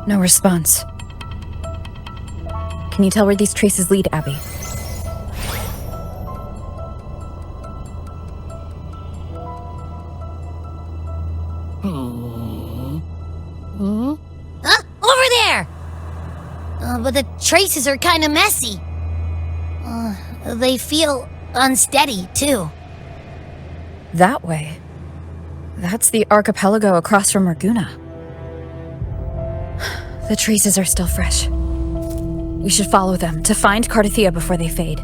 No response. Can you tell where these traces lead, Abby? Over there! But the traces are kind of messy. They feel unsteady, too. That way. That's the archipelago across from Ragunna. The traces are still fresh. We should follow them to find Cartethyia before they fade.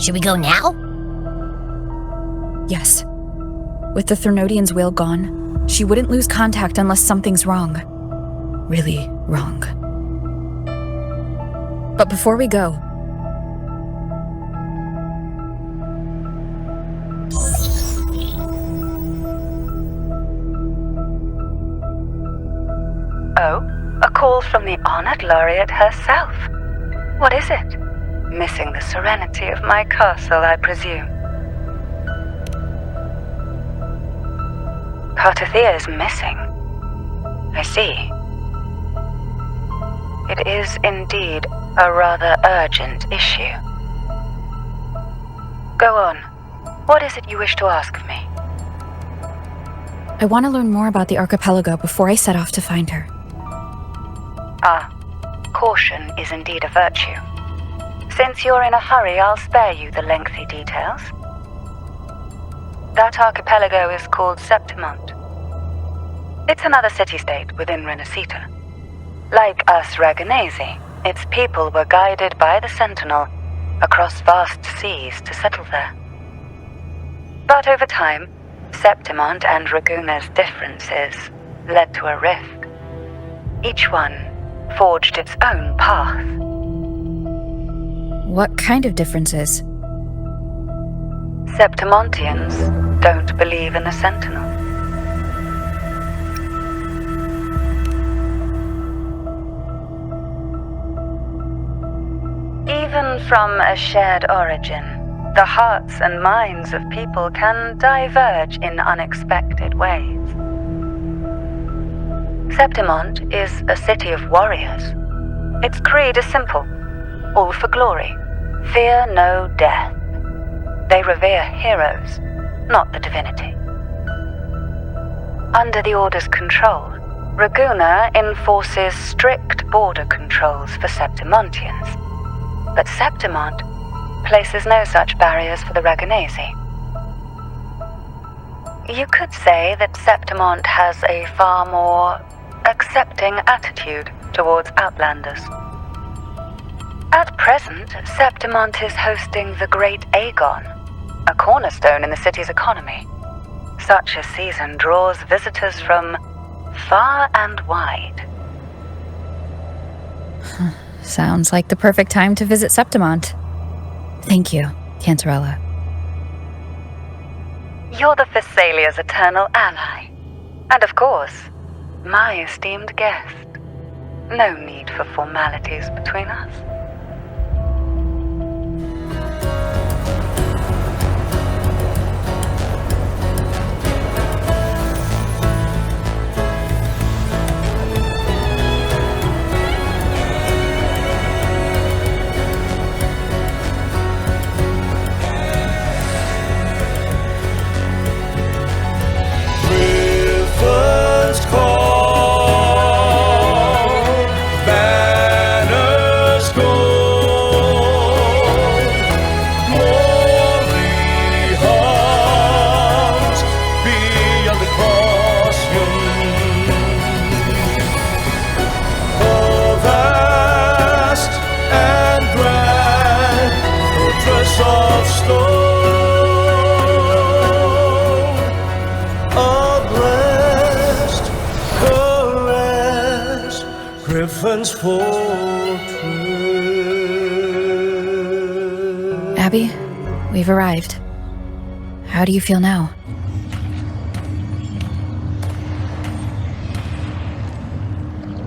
Should we go now? Yes. With the Threnodian's will gone, she wouldn't lose contact unless something's wrong. Really wrong. But before we go... Oh, a call from the honored laureate herself. What is it? Missing the serenity of my castle, I presume. Cartethyia is missing. I see. It is indeed a rather urgent issue. Go on. What is it you wish to ask of me? I want to learn more about the archipelago before I set off to find her. Caution is indeed a virtue. Since you're in a hurry, I'll spare you the lengthy details. That archipelago is called Septimont. It's another city-state within Renacita. Like us Ragunesi, its people were guided by the Sentinel across vast seas to settle there. But over time, Septimont and Ragunna's differences led to a rift. Each one forged its own path. What kind of differences? Septimontians don't believe in the Sentinel. Even from a shared origin, the hearts and minds of people can diverge in unexpected ways. Septimont is a city of warriors. Its creed is simple: all for glory, fear no death. They revere heroes, not the divinity. Under the Order's control, Ragunna enforces strict border controls for Septimontians, but Septimont places no such barriers for the Ragunesi. You could say that Septimont has a far more accepting attitude towards outlanders. At present, Septimont is hosting the Great Aegon, a cornerstone in the city's economy. Such a season draws visitors from far and wide. Sounds like the perfect time to visit Septimont. Thank you, Cantarella. You're the Thessalia's eternal ally. And of course, my esteemed guest. No need for formalities between us. Abby, we've arrived. How do you feel now?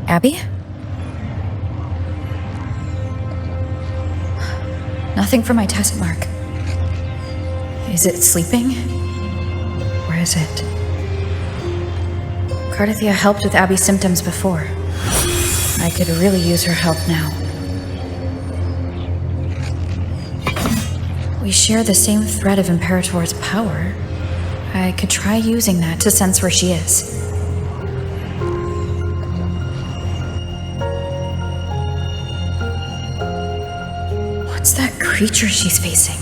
Abby? Nothing for my test mark. Is it sleeping? Or is it Cartethyia helped with Abby's symptoms before. I could really use her help now. We share the same thread of Imperator's power. I could try using that to sense where she is. What's that creature she's facing?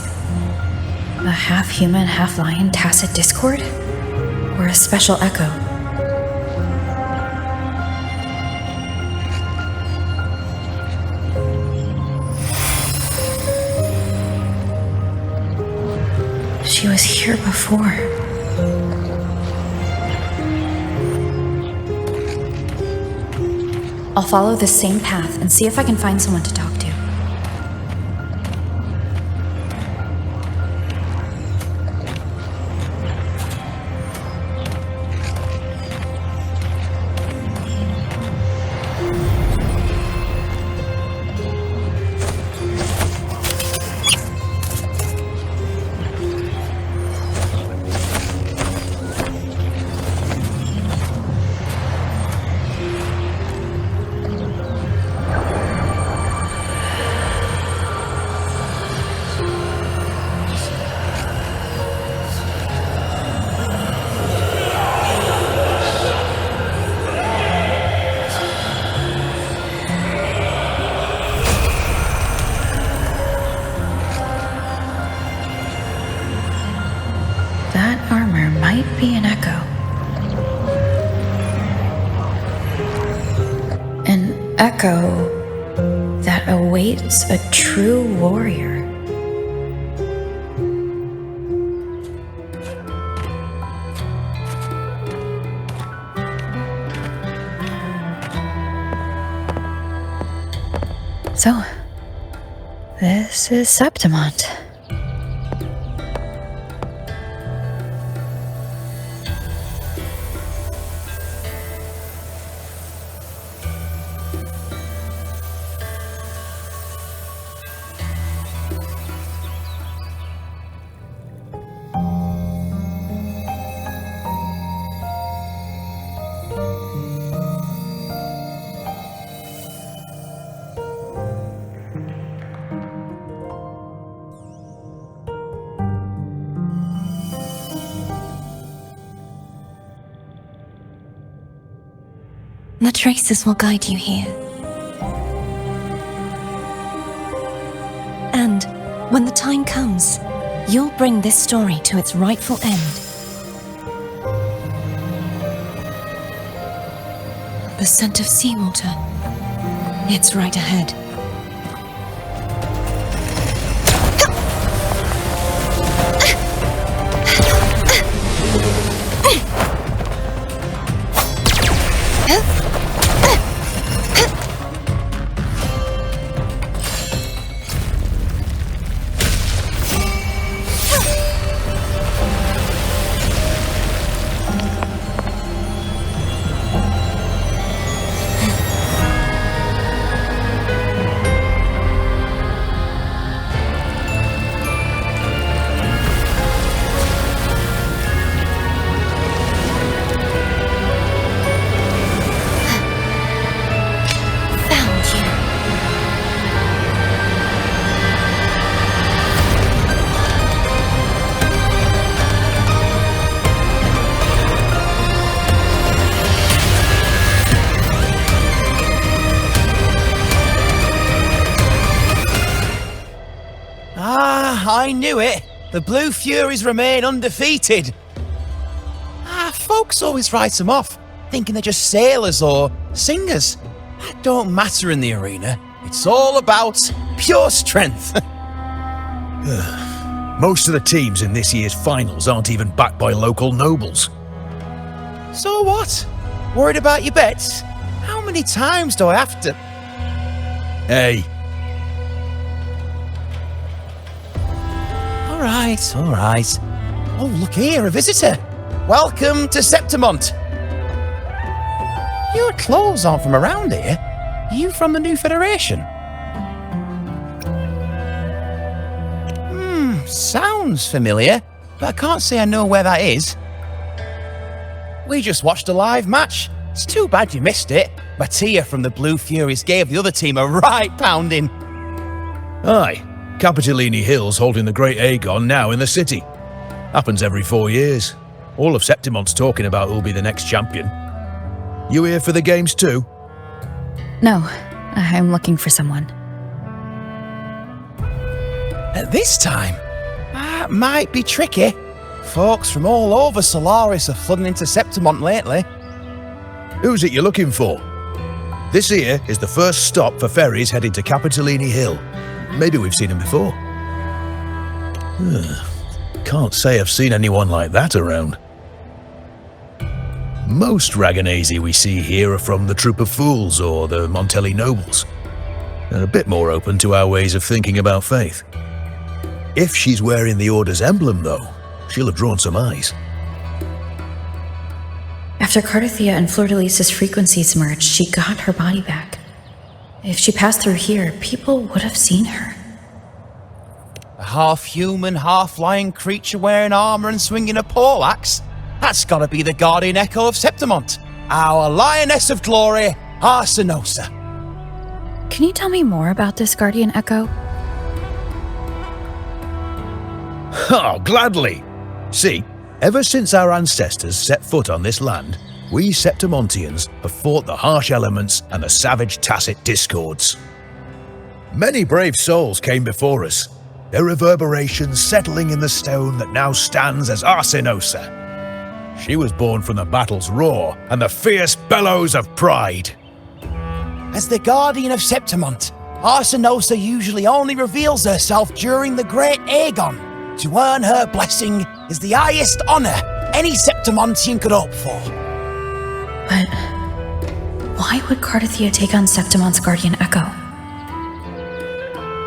A half-human, half-lion tacit discord? Or a special echo? She was here before. I'll follow this same path and see if I can find someone to talk to. Be an echo. An echo that awaits a true warrior. So, this is Septimont. The traces will guide you here. And when the time comes, you'll bring this story to its rightful end. The scent of seawater. It's right ahead. I knew it! The Blue Furies remain undefeated! Folks always write them off, thinking they're just sailors or singers. That don't matter in the arena. It's all about pure strength. Most of the teams in this year's finals aren't even backed by local nobles. So what? Worried about your bets? How many times do I have to... Hey, All right. Oh, look here, a visitor. Welcome to Septimont. Your clothes aren't from around here. Are you from the New Federation? Sounds familiar, but I can't say I know where that is. We just watched a live match. It's too bad you missed it. Mattia from the Blue Furies gave the other team a right pounding. Aye, Capitoline Hill's holding the Great Aegon now in the city. Happens every 4 years. All of Septimont's talking about who'll be the next champion. You here for the games too? No, I'm looking for someone. At this time? That might be tricky. Folks from all over Solaris are flooding into Septimont lately. Who's it you're looking for? This here is the first stop for ferries heading to Capitoline Hill. Maybe we've seen him before. Can't say I've seen anyone like that around. Most Raganazi we see here are from the Troop of Fools or the Montelli Nobles. They're a bit more open to our ways of thinking about faith. If she's wearing the Order's emblem, though, she'll have drawn some eyes. After Cartethyia and Fleur-de-Lis's frequencies merged, she got her body back. If she passed through here, people would have seen her. A half-human, half-lion creature wearing armour and swinging a poleaxe? That's gotta be the guardian echo of Septimont. Our lioness of glory, Arsinosa. Can you tell me more about this guardian echo? Oh, gladly! See, ever since our ancestors set foot on this land, we Septimontians have fought the harsh elements and the savage Tacit discords. Many brave souls came before us, their reverberations settling in the stone that now stands as Arsinosa. She was born from the battle's roar and the fierce bellows of pride. As the guardian of Septimont, Arsinosa usually only reveals herself during the Great Aegon. To earn her blessing is the highest honour any Septimontian could hope for. But why would Cartethyia take on Septimont's guardian echo?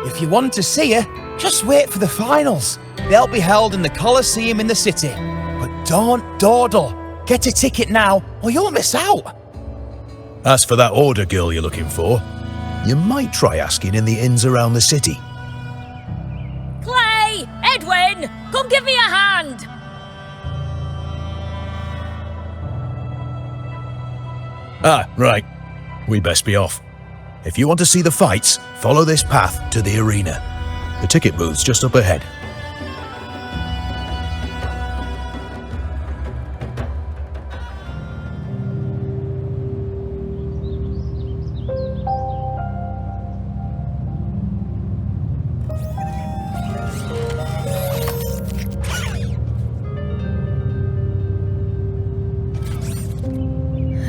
If you want to see her, just wait for the finals. They'll be held in the Colosseum in the city. But don't dawdle. Get a ticket now, or you'll miss out. As for that Order girl you're looking for, you might try asking in the inns around the city. Clay! Edwin! Come give me a hand! Ah, right. We best be off. If you want to see the fights, follow this path to the arena. The ticket booth's just up ahead.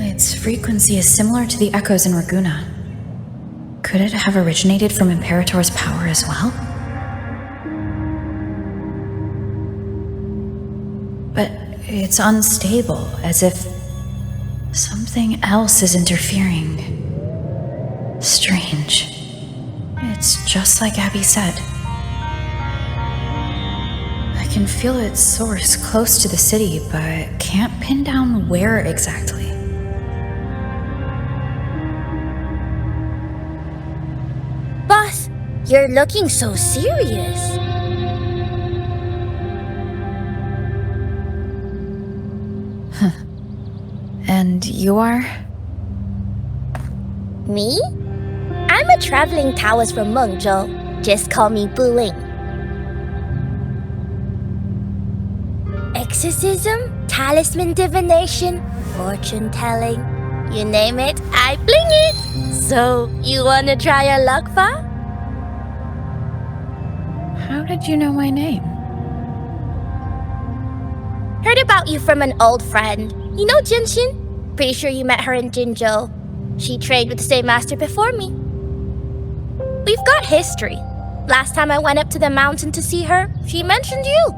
Its frequency is similar to the echoes in Raguna. Could it have originated from Imperator's power as well? But it's unstable, as if something else is interfering. Strange. It's just like Abby said. I can feel its source close to the city, but can't pin down where exactly. Boss, you're looking so serious. And you are? Me? I'm a traveling Taoist from Mengzhou. Just call me Buling. Exorcism, talisman divination, fortune telling. You name it, I bling it. So, you wanna try your luck, Fa? How did you know my name? Heard about you from an old friend. You know Jinshin? Pretty sure you met her in Jinzhou. She trained with the same master before me. We've got history. Last time I went up to the mountain to see her, she mentioned you.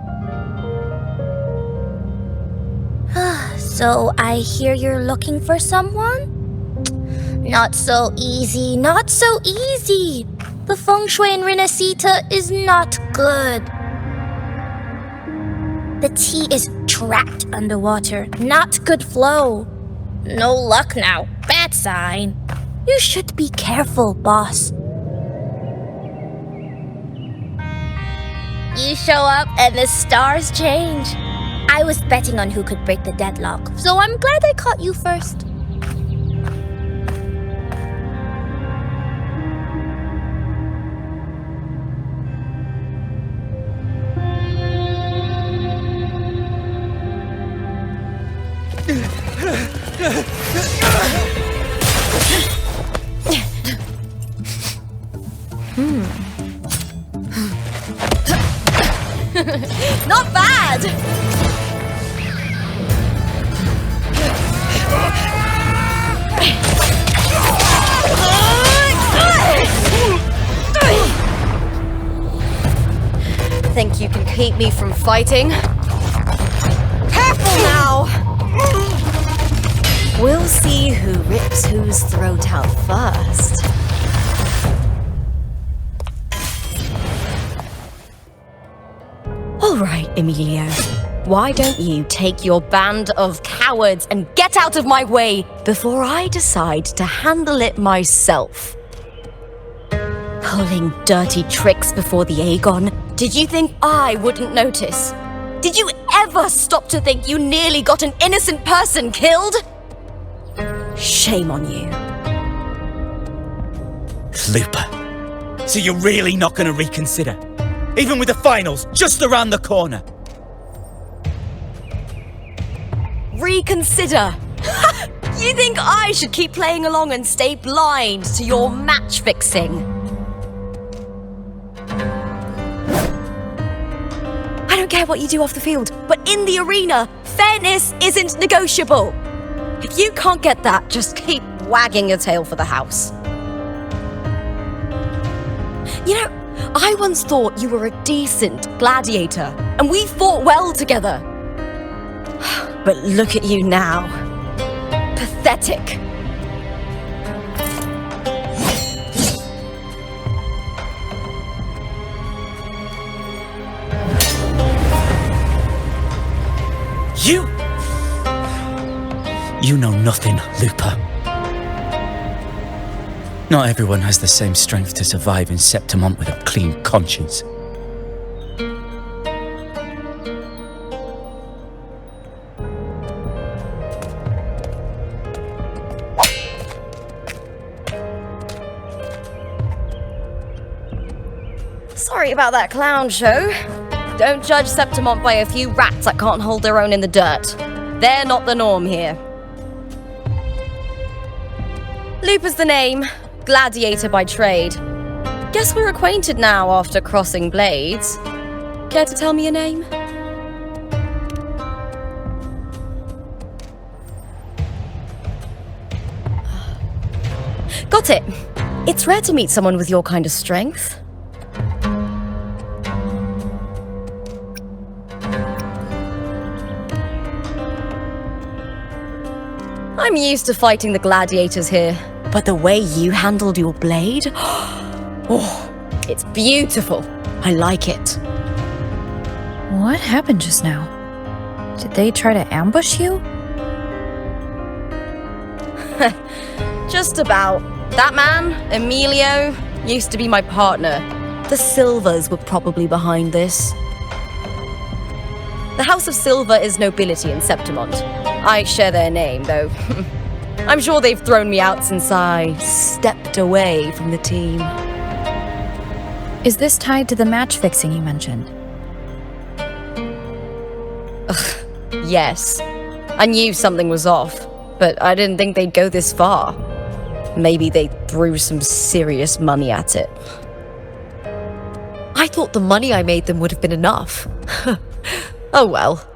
So I hear you're looking for someone? Not so easy, not so easy. The feng shui in Renacita is not good. The tea is trapped underwater, not good flow. No luck now, bad sign. You should be careful, boss. You show up and the stars change. I was betting on who could break the deadlock, so I'm glad I caught you first. Not bad! Think you can keep me from fighting? Careful now! We'll see who rips whose throat out first. All right, Emilio. Why don't you take your band of cowards and get out of my way before I decide to handle it myself? Pulling dirty tricks before the Aegon. Did you think I wouldn't notice? Did you ever stop to think you nearly got an innocent person killed? Shame on you. Lupa. So you're really not going to reconsider? Even with the finals just around the corner? Reconsider? You think I should keep playing along and stay blind to your match fixing? I don't care what you do off the field, but in the arena, fairness isn't negotiable. If you can't get that, just keep wagging your tail for the house. You know, I once thought you were a decent gladiator, and we fought well together. But look at you now. Pathetic. You know nothing, Lupa. Not everyone has the same strength to survive in Septimont with a clean conscience. Sorry about that clown show. Don't judge Septimont by a few rats that can't hold their own in the dirt. They're not the norm here. Lupa's the name, gladiator by trade. Guess we're acquainted now after crossing blades. Care to tell me your name? Got it. It's rare to meet someone with your kind of strength. I'm used to fighting the gladiators here, but the way you handled your blade, oh, it's beautiful. I like it. What happened just now? Did they try to ambush you? Just about. That man, Emilio, used to be my partner. The Silvers were probably behind this. The House of Silver is nobility in Septimont. I share their name, though. I'm sure they've thrown me out since I stepped away from the team. Is this tied to the match fixing you mentioned? Yes. I knew something was off, but I didn't think they'd go this far. Maybe they threw some serious money at it. I thought the money I made them would have been enough. Oh well.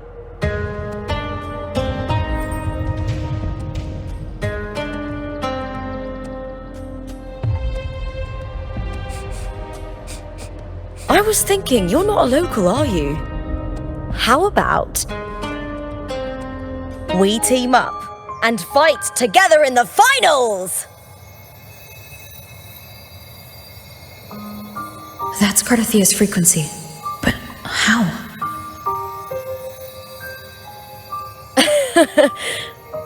I was thinking, you're not a local, are you? How about we team up and fight together in the finals? That's Cartethyia's frequency. But how?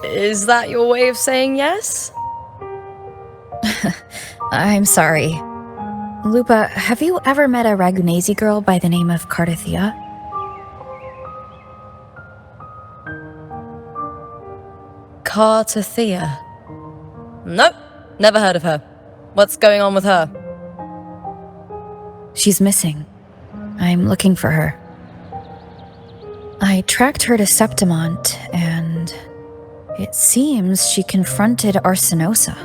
Is that your way of saying yes? I'm sorry. Lupa, have you ever met a Ragunesi girl by the name of Cartethyia? Cartethyia. Nope, never heard of her. What's going on with her? She's missing. I'm looking for her. I tracked her to Septimont, and it seems she confronted Arsinosa.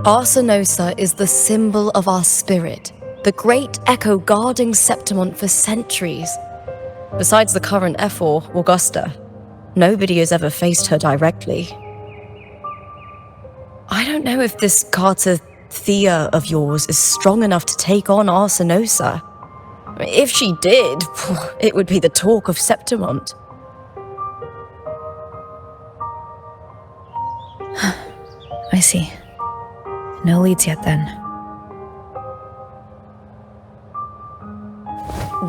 Arsinosa is the symbol of our spirit, the great echo guarding Septimont for centuries. Besides the current F4, Augusta, nobody has ever faced her directly. I don't know if this Cartethyia of yours is strong enough to take on Arsinosa. If she did, it would be the talk of Septimont. I see. No leads yet, then.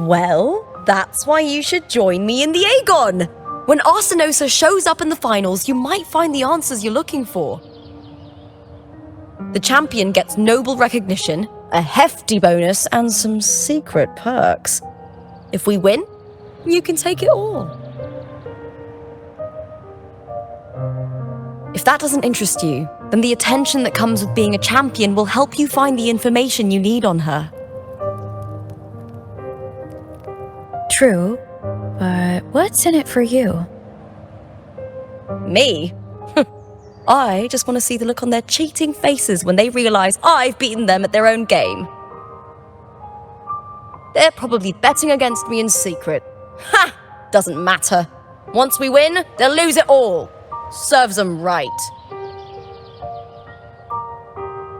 Well, that's why you should join me in the Aegon! When Arsinosa shows up in the finals, you might find the answers you're looking for. The champion gets noble recognition, a hefty bonus, and some secret perks. If we win, you can take it all. If that doesn't interest you, then the attention that comes with being a champion will help you find the information you need on her. True, but what's in it for you? Me? I just want to see the look on their cheating faces when they realize I've beaten them at their own game. They're probably betting against me in secret. Ha! Doesn't matter. Once we win, they'll lose it all. Serves them right.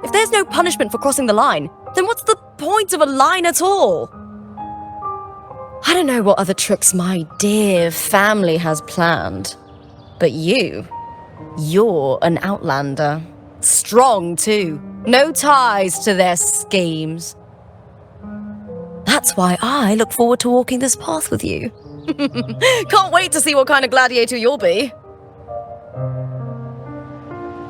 If there's no punishment for crossing the line, then what's the point of a line at all? I don't know what other tricks my dear family has planned, but you're an outlander. Strong, too. No ties to their schemes. That's why I look forward to walking this path with you. Can't wait to see what kind of gladiator you'll be.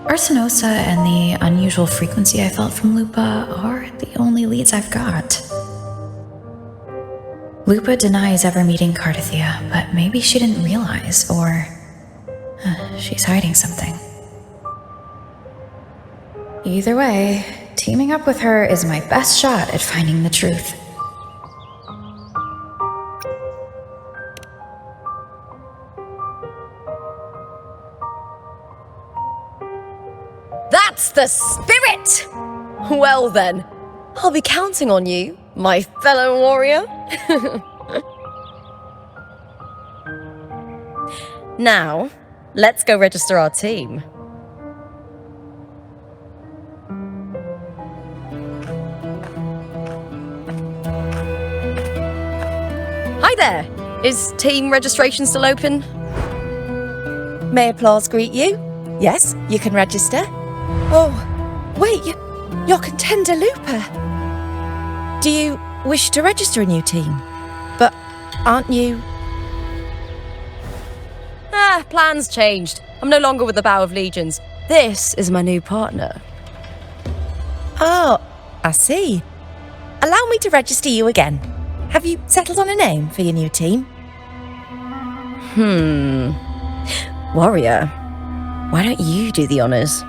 Arsinosa and the unusual frequency I felt from Lupa are the only leads I've got. Lupa denies ever meeting Cartethyia, but maybe she didn't realize, or she's hiding something. Either way, teaming up with her is my best shot at finding the truth. That's the spirit! Well then, I'll be counting on you, my fellow warrior. Now, let's go register our team. Hi there! Is team registration still open? May applause greet you? Yes, you can register. Oh, wait, you're contender Lupa. Do you wish to register a new team? But aren't you... plans changed. I'm no longer with the Bough of Legions. This is my new partner. Oh, I see. Allow me to register you again. Have you settled on a name for your new team? Warrior, why don't you do the honors?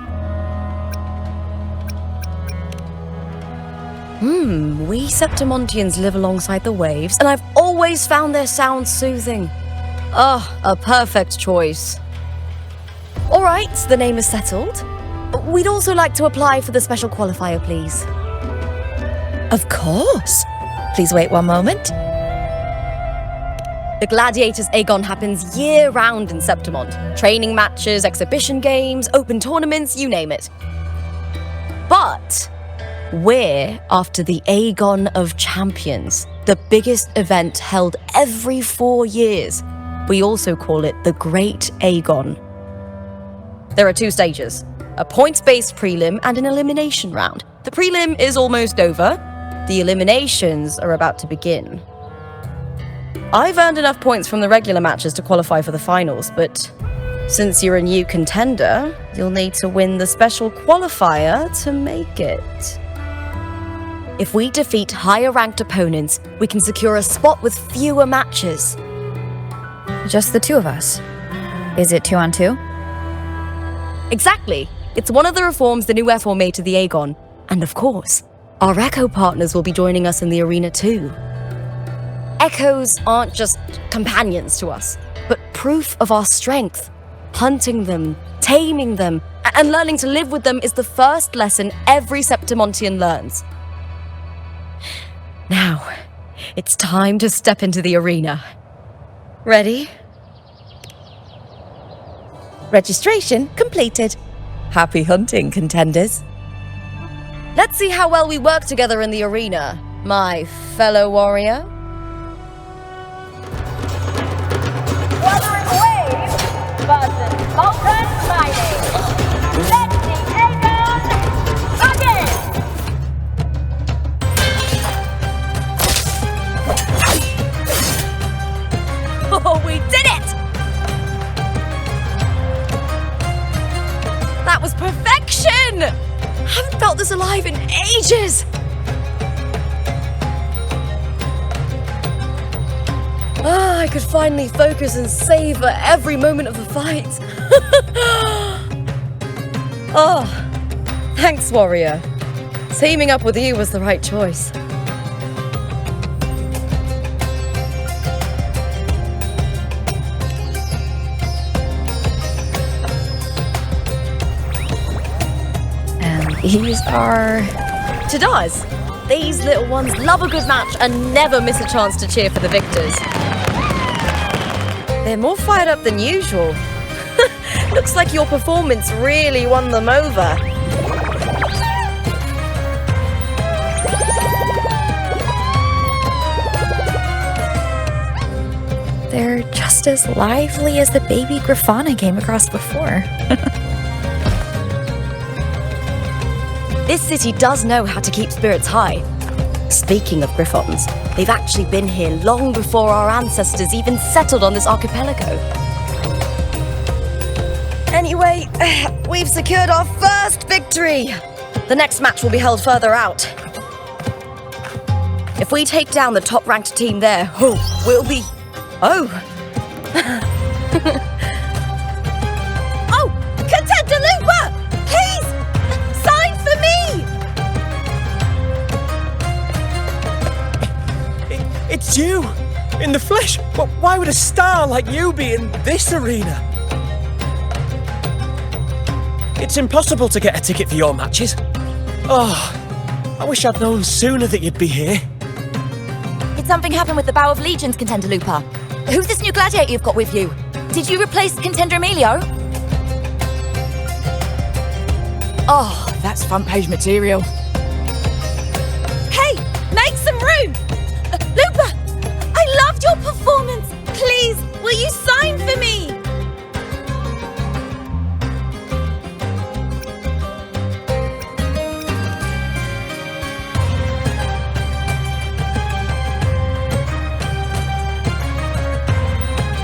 We Septimontians live alongside the waves, and I've always found their sound soothing. A perfect choice. All right, the name is settled. We'd also like to apply for the special qualifier, please. Of course. Please wait one moment. The Gladiators Aegon happens year-round in Septimont. Training matches, exhibition games, open tournaments, you name it. But we're after the Aegon of Champions, the biggest event held every 4 years. We also call it the Great Aegon. There are 2 stages, a points-based prelim and an elimination round. The prelim is almost over. The eliminations are about to begin. I've earned enough points from the regular matches to qualify for the finals, but since you're a new contender, you'll need to win the special qualifier to make it. If we defeat higher-ranked opponents, we can secure a spot with fewer matches. Just the 2 of us. Is it 2-on-2? Exactly. It's one of the reforms the new F4 made to the Aegon. And of course, our Echo partners will be joining us in the arena too. Echoes aren't just companions to us, but proof of our strength. Hunting them, taming them, and learning to live with them is the first lesson every Septimontian learns. Now, it's time to step into the arena. Ready? Registration completed. Happy hunting, contenders. Let's see how well we work together in the arena, my fellow warrior. Wuthering Waves versus Vulcan Friday. Let the Aegon begin! Oh, we did it! That was perfection! Haven't felt this alive in ages! I could finally focus and savor every moment of the fight. Oh, thanks, warrior. Teaming up with you was the right choice. These are... Tadars. These little ones love a good match and never miss a chance to cheer for the victors. They're more fired up than usual. Looks like your performance really won them over. They're just as lively as the baby Gryphon I came across before. This city does know how to keep spirits high. Speaking of Gryphons, they've actually been here long before our ancestors even settled on this archipelago. Anyway, we've secured our first victory. The next match will be held further out. If we take down the top-ranked team there, we'll be... Oh! Oh! Contender Lupa! Please! Sign for me! It's you! In the flesh! But why would a star like you be in this arena? It's impossible to get a ticket for your matches. Oh, I wish I'd known sooner that you'd be here. Did something happen with the Bough of Legions, Contender Lupa? Who's this new gladiator you've got with you? Did you replace Contender Emilio? Oh, that's front page material. Hey, make some room! Lupa, I loved your performance. Please, will you sign for me?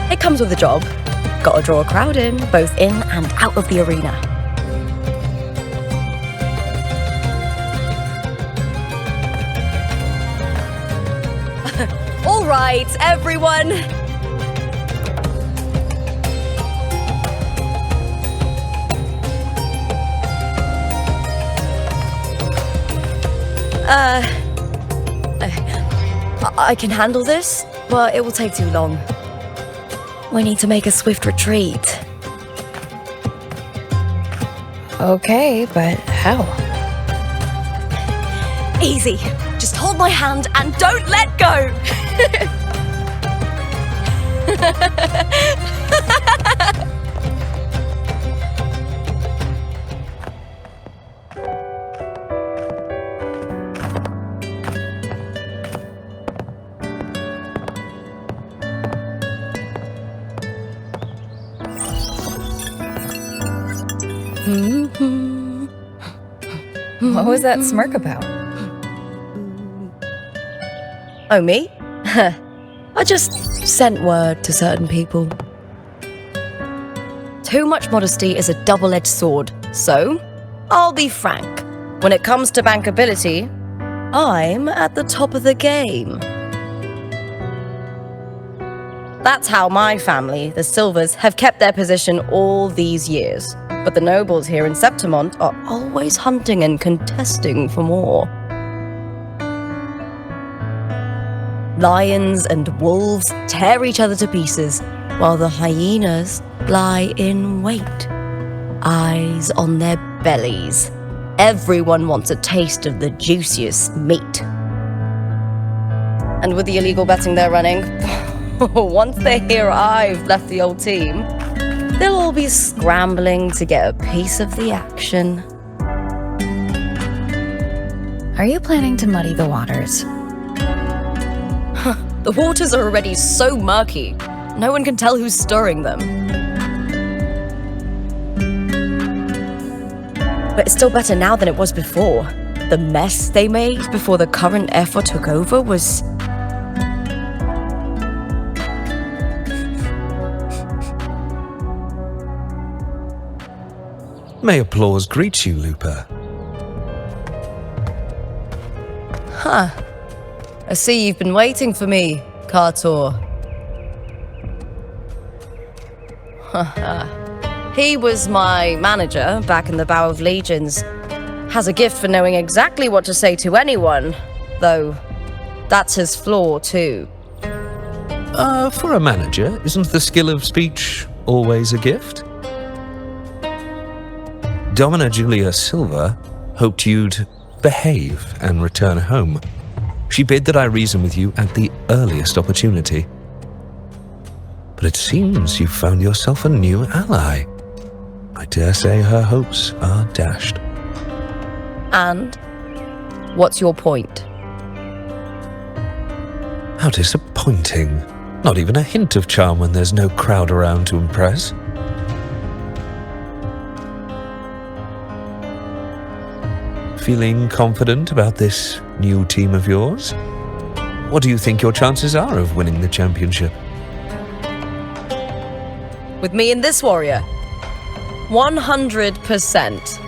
It comes with a job. Gotta draw a crowd in, both in and out of the arena. All right, everyone. I can handle this, but it will take too long. We need to make a swift retreat. Okay, but how? Easy. Just hold my hand and don't let go. What was that smirk about? Oh, me? I just sent word to certain people. Too much modesty is a double-edged sword, so I'll be frank. When it comes to bankability, I'm at the top of the game. That's how my family, the Silvers, have kept their position all these years. But the nobles here in Septimont are always hunting and contesting for more. Lions and wolves tear each other to pieces, while the hyenas lie in wait, eyes on their bellies. Everyone wants a taste of the juiciest meat. And with the illegal betting they're running, once they hear I've left the old team, they'll all be scrambling to get a piece of the action. Are you planning to muddy the waters? The waters are already so murky, no one can tell who's stirring them. But it's still better now than it was before. The mess they made before the current effort took over was... May applause greet you, Lupa. Huh. I see you've been waiting for me, Cartur. He was my manager back in the Bough of Legions. Has a gift for knowing exactly what to say to anyone, though that's his flaw too. For a manager, isn't the skill of speech always a gift? Domina Julia Silva hoped you'd behave and return home. She bid that I reason with you at the earliest opportunity. But it seems you've found yourself a new ally. I dare say her hopes are dashed. And? What's your point? How disappointing. Not even a hint of charm when there's no crowd around to impress. Feeling confident about this new team of yours? What do you think your chances are of winning the championship? With me and this warrior? 100%.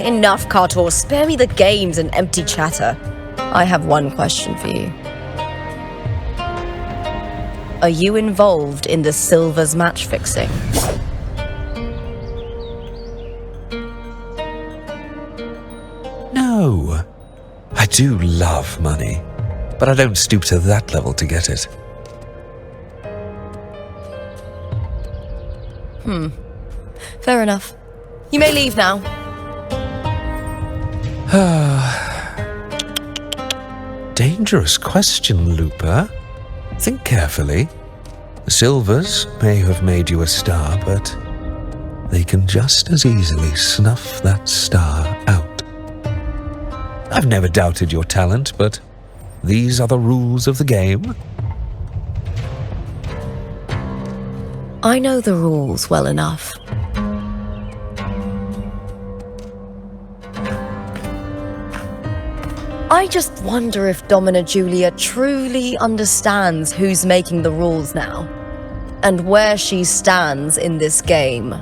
Enough, Cartur. Spare me the games and empty chatter. I have one question for you. Are you involved in the Silvers match fixing? No. I do love money, but I don't stoop to that level to get it. Fair enough. You may leave now. Dangerous question, Lupa. Think carefully. The Silvers may have made you a star, but they can just as easily snuff that star out. I've never doubted your talent, but these are the rules of the game. I know the rules well enough. I just wonder if Domina Julia truly understands who's making the rules now, and where she stands in this game.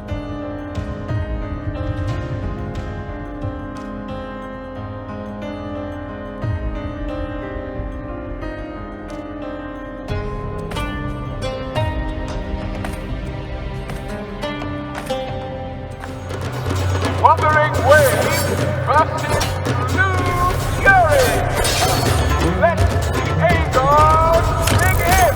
Wuthering Waves versus Furies. Let the Aegon begin.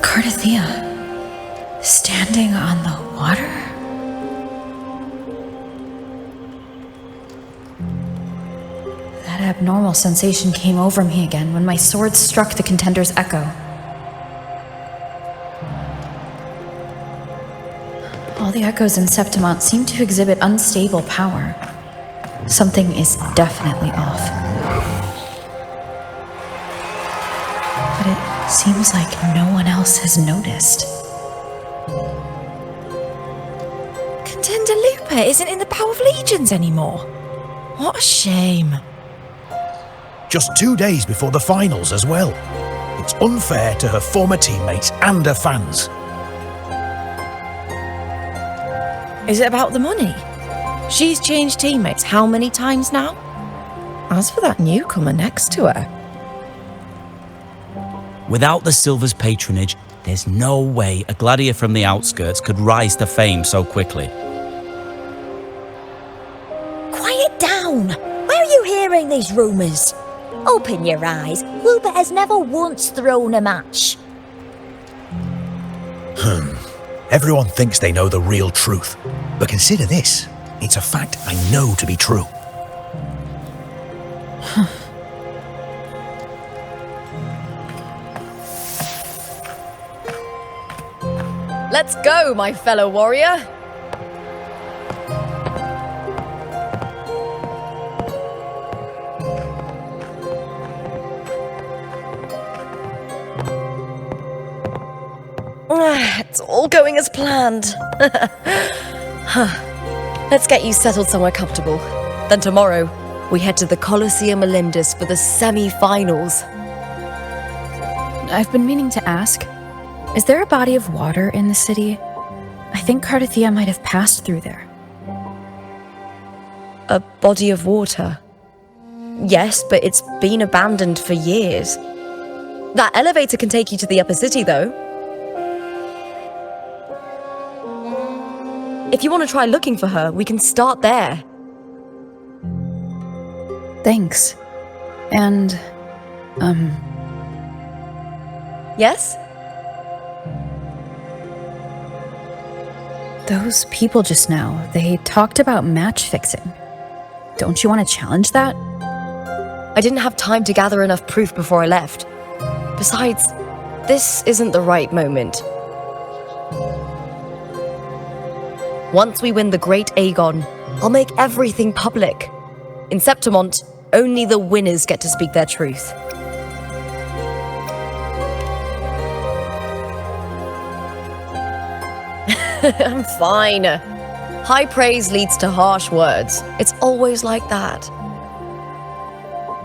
Cartethyia, standing on the water? That abnormal sensation came over me again when my sword struck the contender's echo. All the echoes in Septimont seem to exhibit unstable power. Something is definitely off. But it seems like no one else has noticed. Contender Lupa isn't in the Bough of Legions anymore. What a shame. Just 2 days before the finals as well. It's unfair to her former teammates and her fans. Is it about the money? She's changed teammates how many times now? As for that newcomer next to her... Without the Silver's patronage, there's no way a gladiator from the outskirts could rise to fame so quickly. Quiet down! Where are you hearing these rumours? Open your eyes. Lupa has never once thrown a match. Everyone thinks they know the real truth. But consider this. It's a fact I know to be true. Let's go, my fellow warrior. It's all going as planned. Let's get you settled somewhere comfortable. Then tomorrow, we head to the Colosseum Olympus for the semi-finals. I've been meaning to ask, is there a body of water in the city? I think Cartethyia might have passed through there. A body of water? Yes, but it's been abandoned for years. That elevator can take you to the upper city, though. If you want to try looking for her, we can start there. Thanks. And, Yes? Those people just now, they talked about match fixing. Don't you want to challenge that? I didn't have time to gather enough proof before I left. Besides, this isn't the right moment. Once we win the Great Aegon, I'll make everything public. In Septimont, only the winners get to speak their truth. I'm fine. High praise leads to harsh words. It's always like that.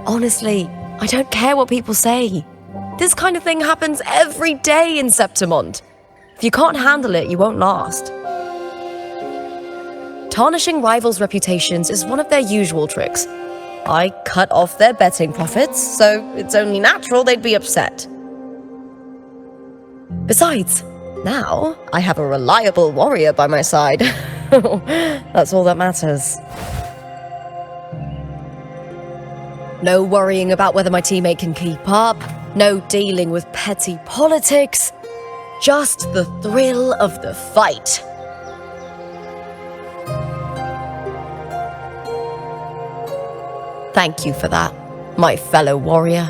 Honestly, I don't care what people say. This kind of thing happens every day in Septimont. If you can't handle it, you won't last. Tarnishing rivals' reputations is one of their usual tricks. I cut off their betting profits, so it's only natural they'd be upset. Besides, now I have a reliable warrior by my side. That's all that matters. No worrying about whether my teammate can keep up, no dealing with petty politics, just the thrill of the fight. Thank you for that, my fellow warrior.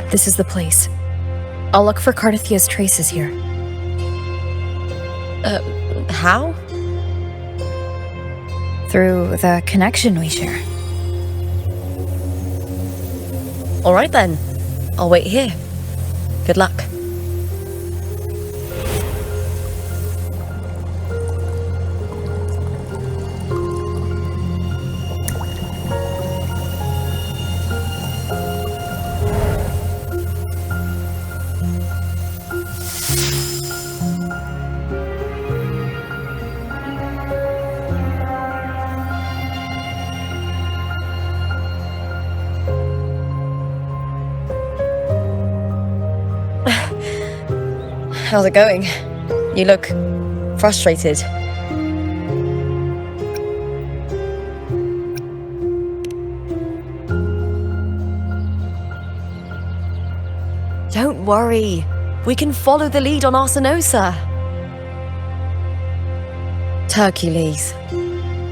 This is the place. I'll look for Cartethyia's traces here. How? Through the connection we share. All right then. I'll wait here. Good luck. How's it going? You look frustrated. Don't worry. We can follow the lead on Arsinosa. Tercules.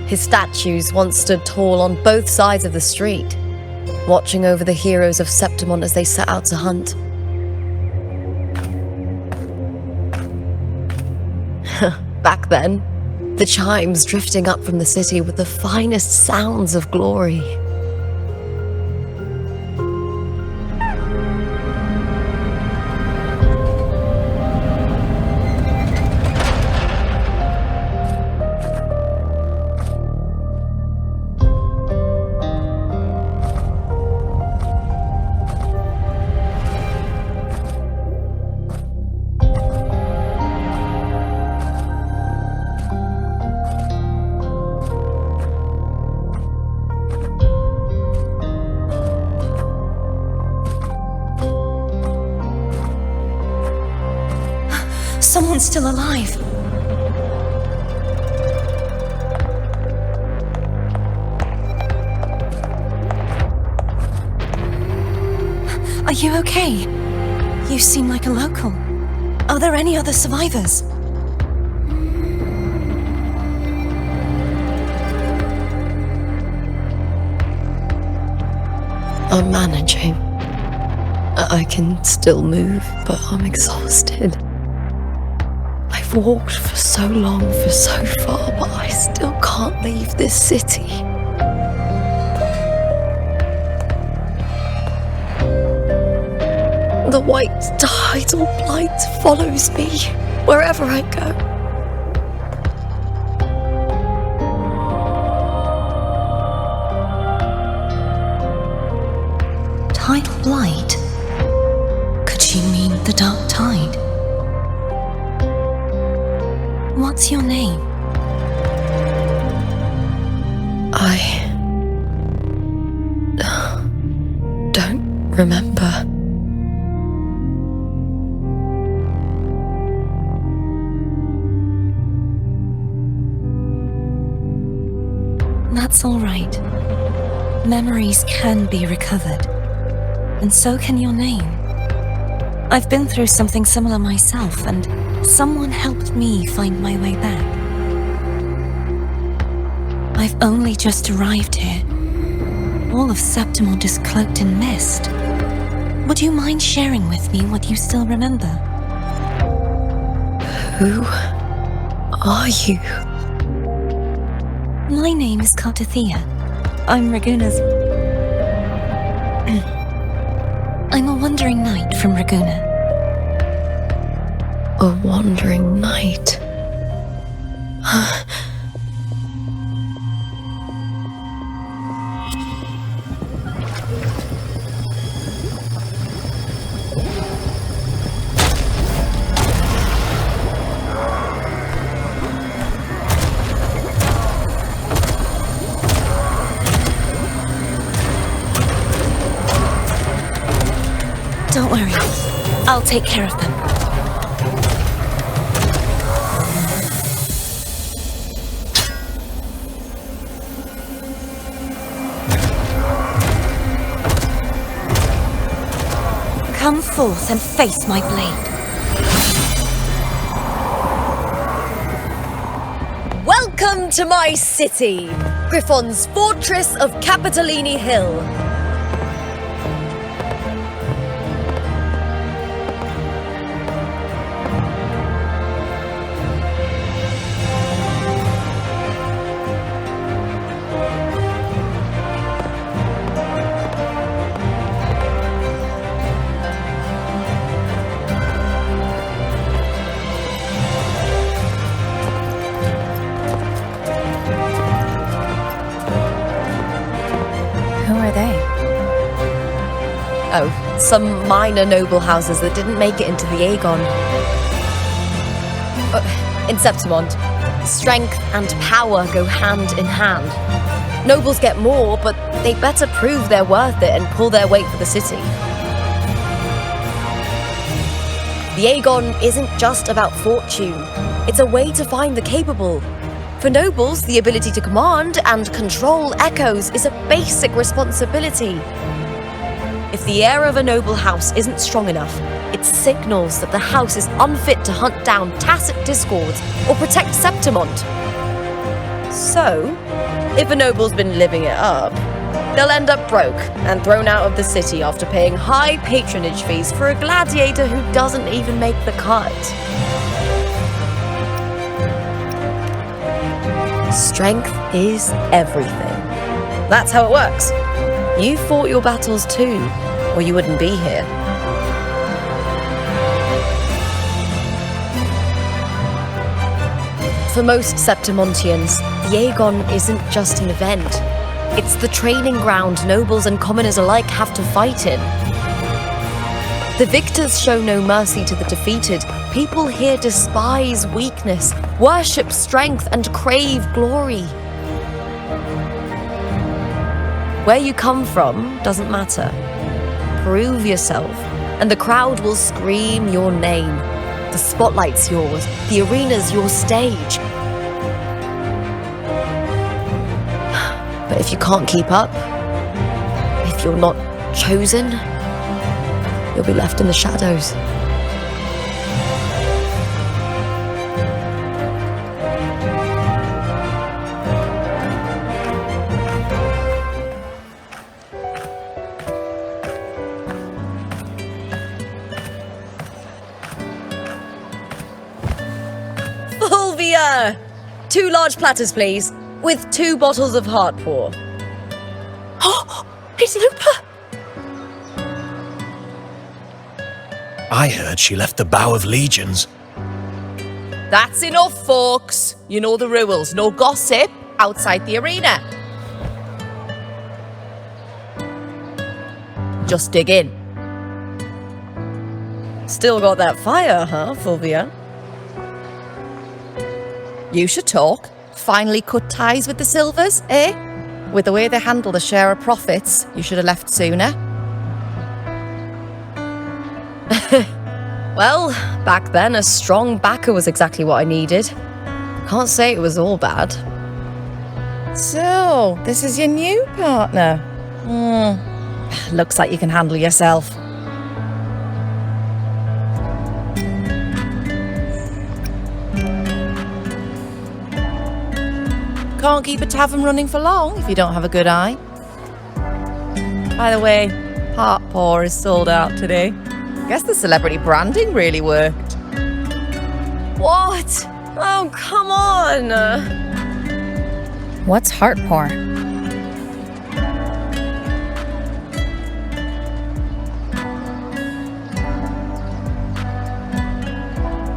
His statues once stood tall on both sides of the street, watching over the heroes of Septimont as they set out to hunt. Back then, the chimes drifting up from the city with the finest sounds of glory. Someone's still alive. Are you okay? You seem like a local. Are there any other survivors? I'm managing. I can still move, but I'm exhausted. I've walked for so long, for so far, but I still can't leave this city. The white tidal blight follows me wherever I go. Tidal blight? Could she mean the dark tide? What's your name? I don't remember. That's all right. Memories can be recovered. And so can your name. I've been through something similar myself, and someone helped me find my way back. I've only just arrived here. All of Septimont is cloaked in mist. Would you mind sharing with me what you still remember? Who are you? My name is Cartethyia. I'm Raguna's... I'm a wandering knight from Raguna. A wandering knight. Don't worry. I'll take care of them. Come forth and face my blade. Welcome to my city, Gryphon's fortress of Capitoline Hill. Oh, some minor noble houses that didn't make it into the Aegon. In Septimont, strength and power go hand in hand. Nobles get more, but they better prove they're worth it and pull their weight for the city. The Aegon isn't just about fortune. It's a way to find the capable. For nobles, the ability to command and control echoes is a basic responsibility. If the heir of a noble house isn't strong enough, it signals that the house is unfit to hunt down tacit discords or protect Septimont. So, if a noble's been living it up, they'll end up broke and thrown out of the city after paying high patronage fees for a gladiator who doesn't even make the cut. Strength is everything. That's how it works. You fought your battles too, or you wouldn't be here. For most Septimontians, the Aegon isn't just an event. It's the training ground nobles and commoners alike have to fight in. The victors show no mercy to the defeated. People here despise weakness, worship strength, and crave glory. Where you come from doesn't matter. Prove yourself, and the crowd will scream your name. The spotlight's yours. The arena's your stage. But if you can't keep up, if you're not chosen, you'll be left in the shadows. Fulvia! 2 large platters, please, with 2 bottles of heart pour. Oh, it's Lupa! I heard she left the Bough of Legions. That's enough, folks. You know the rules. No gossip outside the arena. Just dig in. Still got that fire, huh, Fulvia? You should talk. Finally cut ties with the Silvers, eh? With the way they handle the share of profits, you should have left sooner. Well, back then, a strong backer was exactly what I needed. Can't say it was all bad. So, this is your new partner. Looks like you can handle yourself. Can't keep a tavern running for long if you don't have a good eye. By the way, heart pour is sold out today. Guess the celebrity branding really worked. What? Oh, come on! What's heart pour?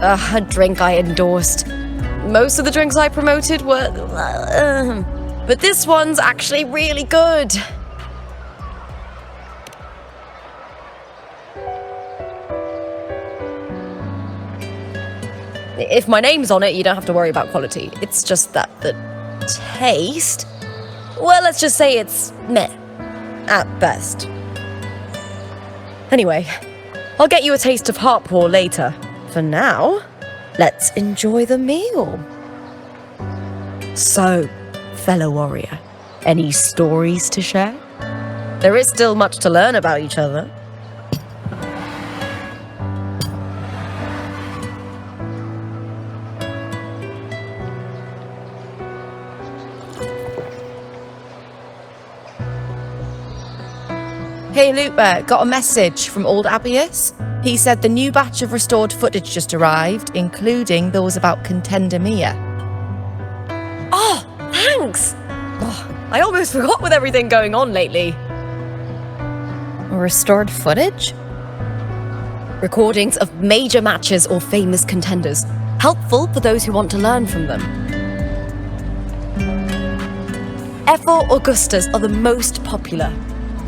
A drink I endorsed. Most of the drinks I promoted were... but this one's actually really good. If my name's on it, you don't have to worry about quality. It's just that the taste... Well, let's just say it's meh, at best. Anyway, I'll get you a taste of heart pour later. For now, let's enjoy the meal. So, fellow warrior, any stories to share? There is still much to learn about each other. Hey Lupa, got a message from old Abius. He said the new batch of restored footage just arrived, including those about Cartethyia. Oh, thanks! Oh, I almost forgot with everything going on lately. Restored footage? Recordings of major matches or famous contenders. Helpful for those who want to learn from them. F4 Augustas are the most popular.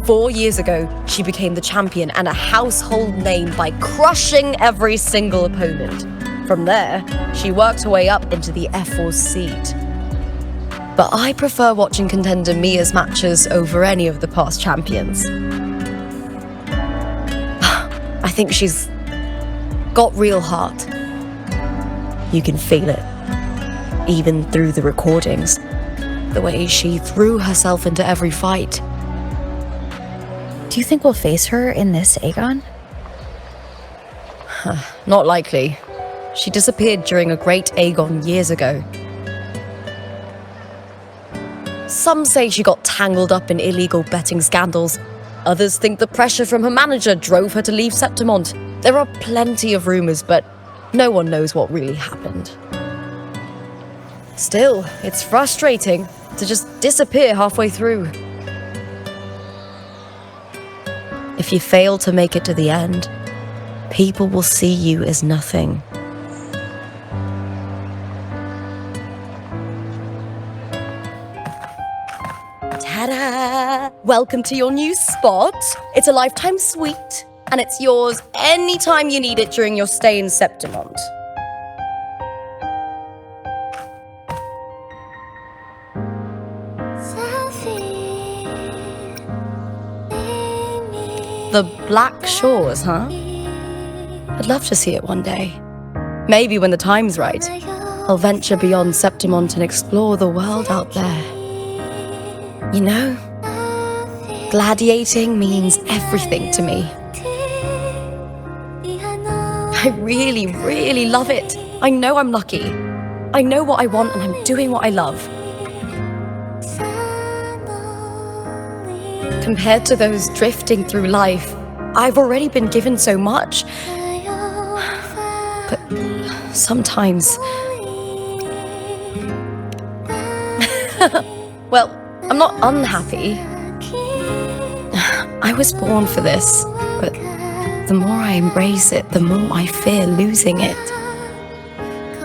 4 years ago, she became the champion and a household name by crushing every single opponent. From there, she worked her way up into the F4 seed. But I prefer watching Cartethyia's matches over any of the past champions. I think she's got real heart. You can feel it, even through the recordings. The way she threw herself into every fight. Do you think we'll face her in this Aegon? Not likely. She disappeared during a great Aegon years ago. Some say she got tangled up in illegal betting scandals. Others think the pressure from her manager drove her to leave Septimont. There are plenty of rumours, but no one knows what really happened. Still, it's frustrating to just disappear halfway through. If you fail to make it to the end, people will see you as nothing. Ta-da! Welcome to your new spot. It's a lifetime suite, and it's yours anytime you need it during your stay in Septimont. The Black Shores, huh? I'd love to see it one day. Maybe when the time's right, I'll venture beyond Septimont and explore the world out there. You know, gladiating means everything to me. I really, really love it. I know I'm lucky. I know what I want and I'm doing what I love. Compared to those drifting through life, I've already been given so much. But sometimes... Well, I'm not unhappy. I was born for this, but the more I embrace it, the more I fear losing it.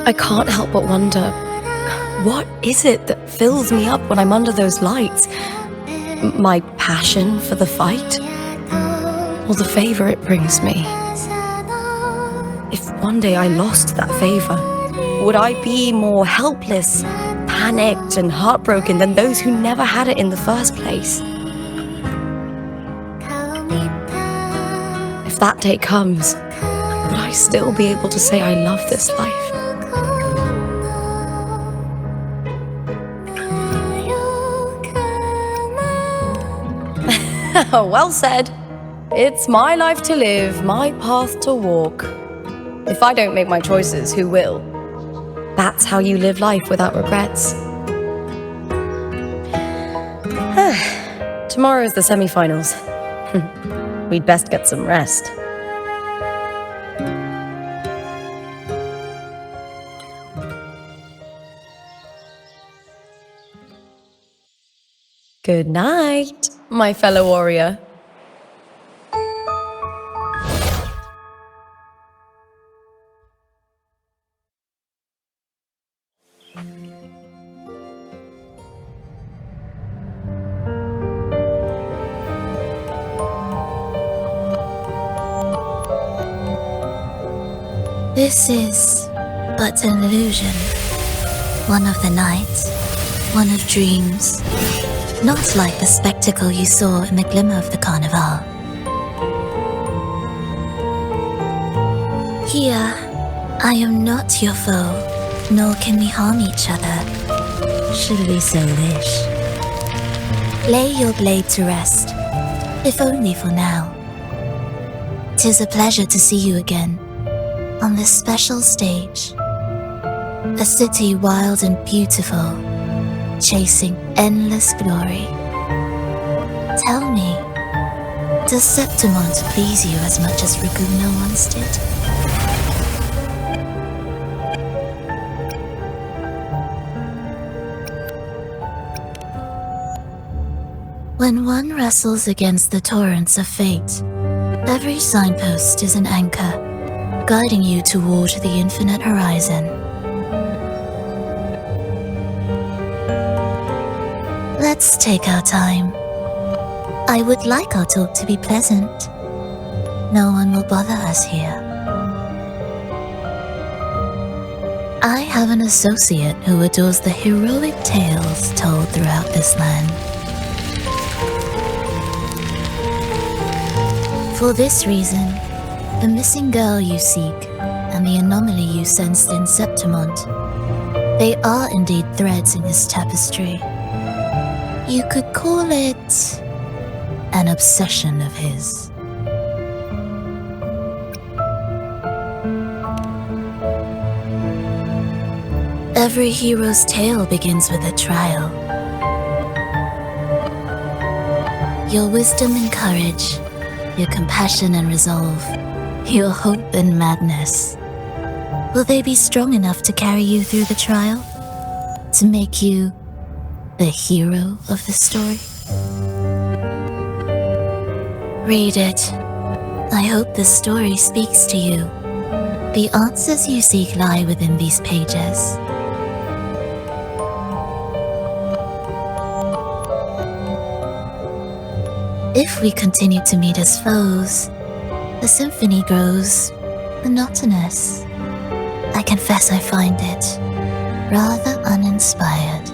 I can't help but wonder, what is it that fills me up when I'm under those lights? My passion for the fight? Or the favor it brings me? If one day I lost that favor, would I be more helpless, panicked and heartbroken than those who never had it in the first place? If that day comes, would I still be able to say I love this life? Well said. It's my life to live, my path to walk. If I don't make my choices, who will? That's how you live life without regrets. Tomorrow's the semi-finals. We'd best get some rest. Good night, my fellow warrior. This is but an illusion. One of the nights, one of dreams. Not like the spectacle you saw in the glimmer of the carnival. Here, I am not your foe, nor can we harm each other, should we so wish. Lay your blade to rest, if only for now. 'Tis a pleasure to see you again, on this special stage. A city wild and beautiful, chasing endless glory. Tell me, does Septimont please you as much as Raguna once did? When one wrestles against the torrents of fate, every signpost is an anchor, guiding you toward the infinite horizon. Let's take our time. I would like our talk to be pleasant. No one will bother us here. I have an associate who adores the heroic tales told throughout this land. For this reason, the missing girl you seek and the anomaly you sensed in Septimont, they are indeed threads in this tapestry. You could call it an obsession of his. Every hero's tale begins with a trial. Your wisdom and courage, your compassion and resolve, your hope and madness. Will they be strong enough to carry you through the trial? To make you the hero of the story? Read it. I hope this story speaks to you. The answers you seek lie within these pages. If we continue to meet as foes, the symphony grows monotonous. I confess I find it rather uninspired.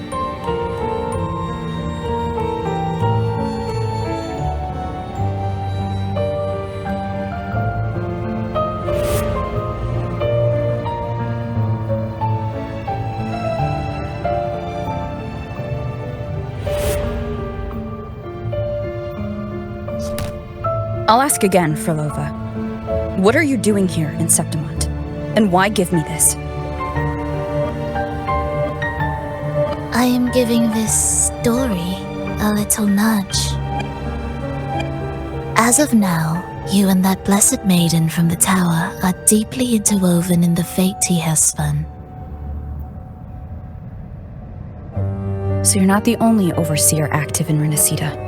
I'll ask again, Phrolova. What are you doing here in Septimont? And why give me this? I am giving this story a little nudge. As of now, you and that blessed maiden from the tower are deeply interwoven in the fate he has spun. So you're not the only overseer active in Renacita.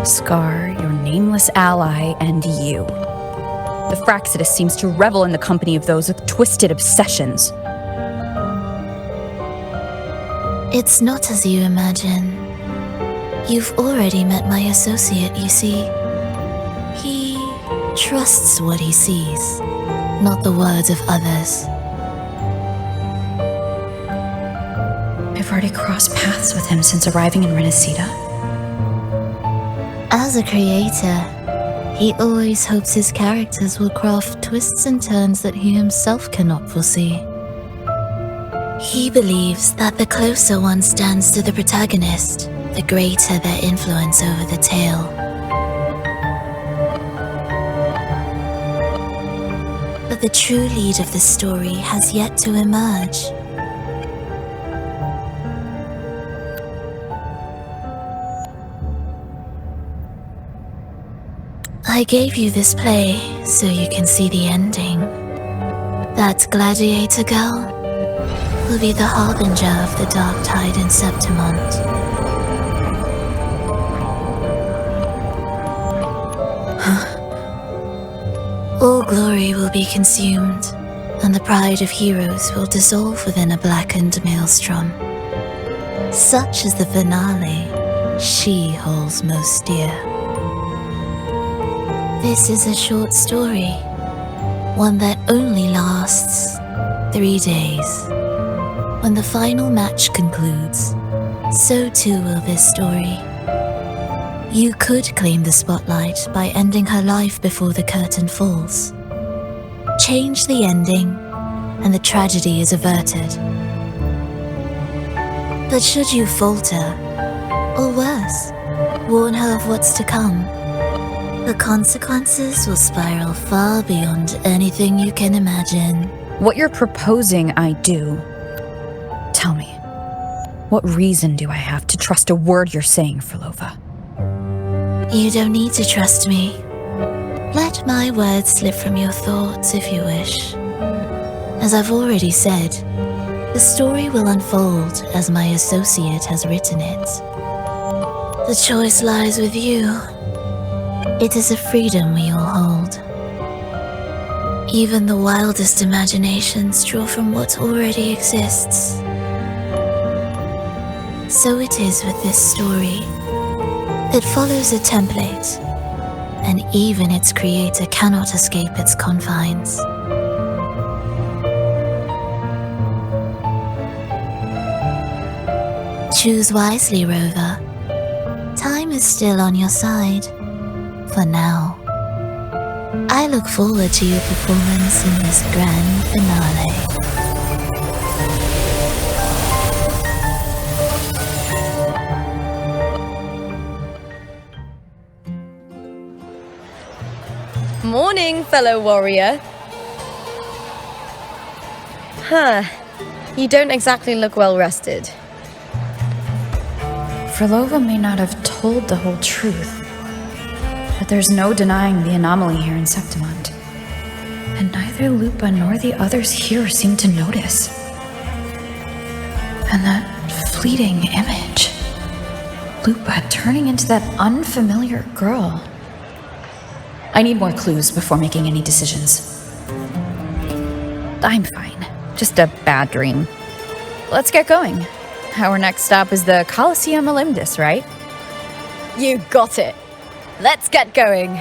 Scar, your nameless ally, and you. The Fraxidus seems to revel in the company of those with twisted obsessions. It's not as you imagine. You've already met my associate, you see. He trusts what he sees, not the words of others. I've already crossed paths with him since arriving in Renacita. As a creator, he always hopes his characters will craft twists and turns that he himself cannot foresee. He believes that the closer one stands to the protagonist, the greater their influence over the tale. But the true lead of the story has yet to emerge. I gave you this play so you can see the ending. That gladiator girl will be the harbinger of the dark tide in Septimont. All glory will be consumed, and the pride of heroes will dissolve within a blackened maelstrom. Such is the finale she holds most dear. This is a short story, one that only lasts 3 days. When the final match concludes, so too will this story. You could claim the spotlight by ending her life before the curtain falls. Change the ending, and the tragedy is averted. But should you falter, or worse, warn her of what's to come, the consequences will spiral far beyond anything you can imagine. What you're proposing I do. Tell me, what reason do I have to trust a word you're saying, Phrolova? You don't need to trust me. Let my words slip from your thoughts if you wish. As I've already said, the story will unfold as my associate has written it. The choice lies with you. It is a freedom we all hold. Even the wildest imaginations draw from what already exists. So it is with this story. It follows a template, and even its creator cannot escape its confines. Choose wisely, Rover. Time is still on your side. For now. I look forward to your performance in this grand finale. Morning, fellow warrior. You don't exactly look well rested. Phrolova may not have told the whole truth, but there's no denying the anomaly here in Septimont. And neither Lupa nor the others here seem to notice. And that fleeting image. Lupa turning into that unfamiliar girl. I need more clues before making any decisions. I'm fine. Just a bad dream. Let's get going. Our next stop is the Colosseum Olympus, right? You got it. Let's get going.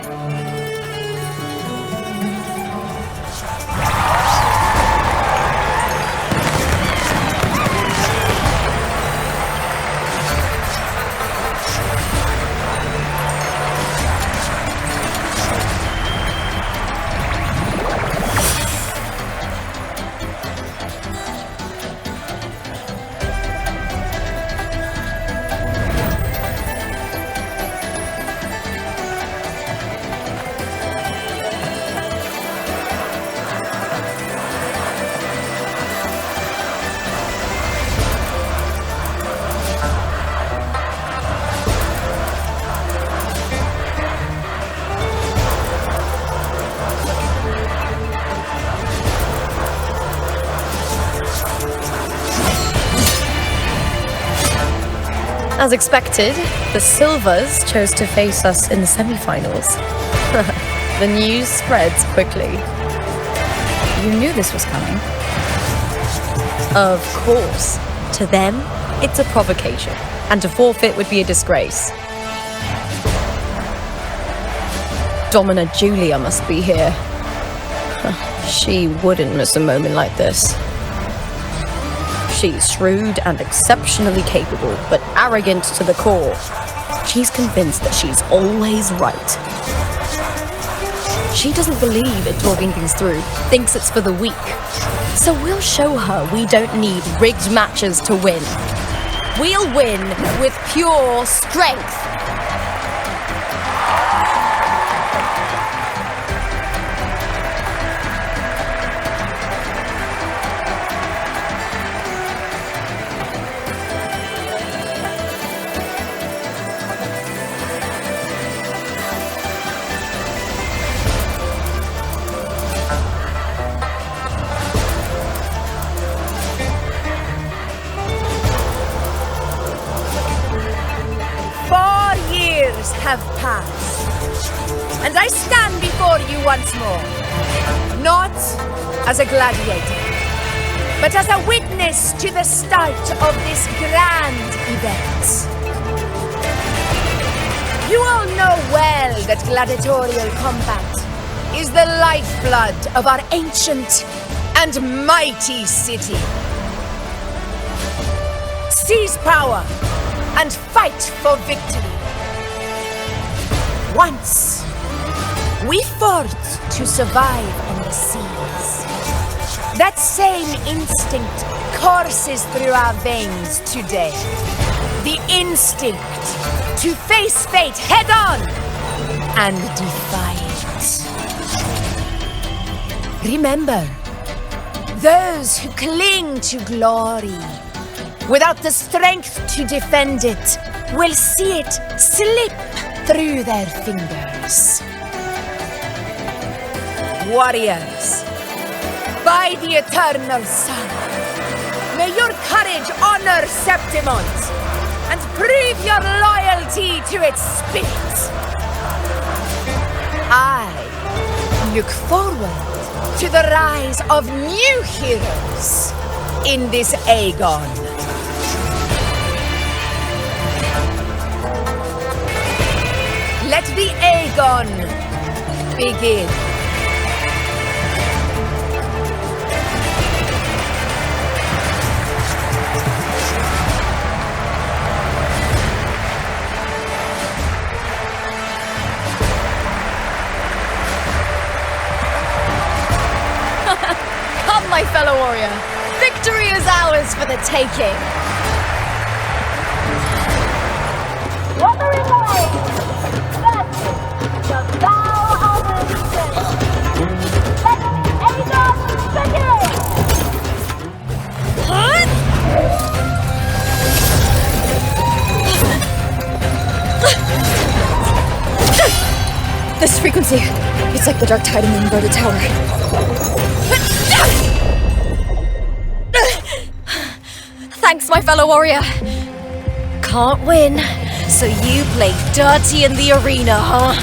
As expected, the Silvers chose to face us in the semi-finals. The news spreads quickly. You knew this was coming. Of course. To them, it's a provocation, and to forfeit would be a disgrace. Domina Julia must be here. She wouldn't miss a moment like this. She's shrewd and exceptionally capable, but arrogant to the core. She's convinced that she's always right. She doesn't believe in talking things through, thinks it's for the weak. So we'll show her we don't need rigged matches to win. We'll win with pure strength. Have passed, and I stand before you once more, not as a gladiator, but as a witness to the start of this grand event. You all know well that gladiatorial combat is the lifeblood of our ancient and mighty city. Seize power and fight for victory. Once, we fought to survive on the seas. That same instinct courses through our veins today. The instinct to face fate head-on and defy it. Remember, those who cling to glory without the strength to defend it will see it slip through their fingers. Warriors, by the eternal sun, may your courage honor Septimont and prove your loyalty to its spirit. I look forward to the rise of new heroes in this Aegon. Let the Aegon begin. Come, my fellow warrior. Victory is ours for the taking. Wuthering away! The Bough of Legion! Let the Aegon begin! This frequency, it's like the dark tide in the inverted tower. Thanks, my fellow warrior. Can't win, so you play dirty in the arena, huh?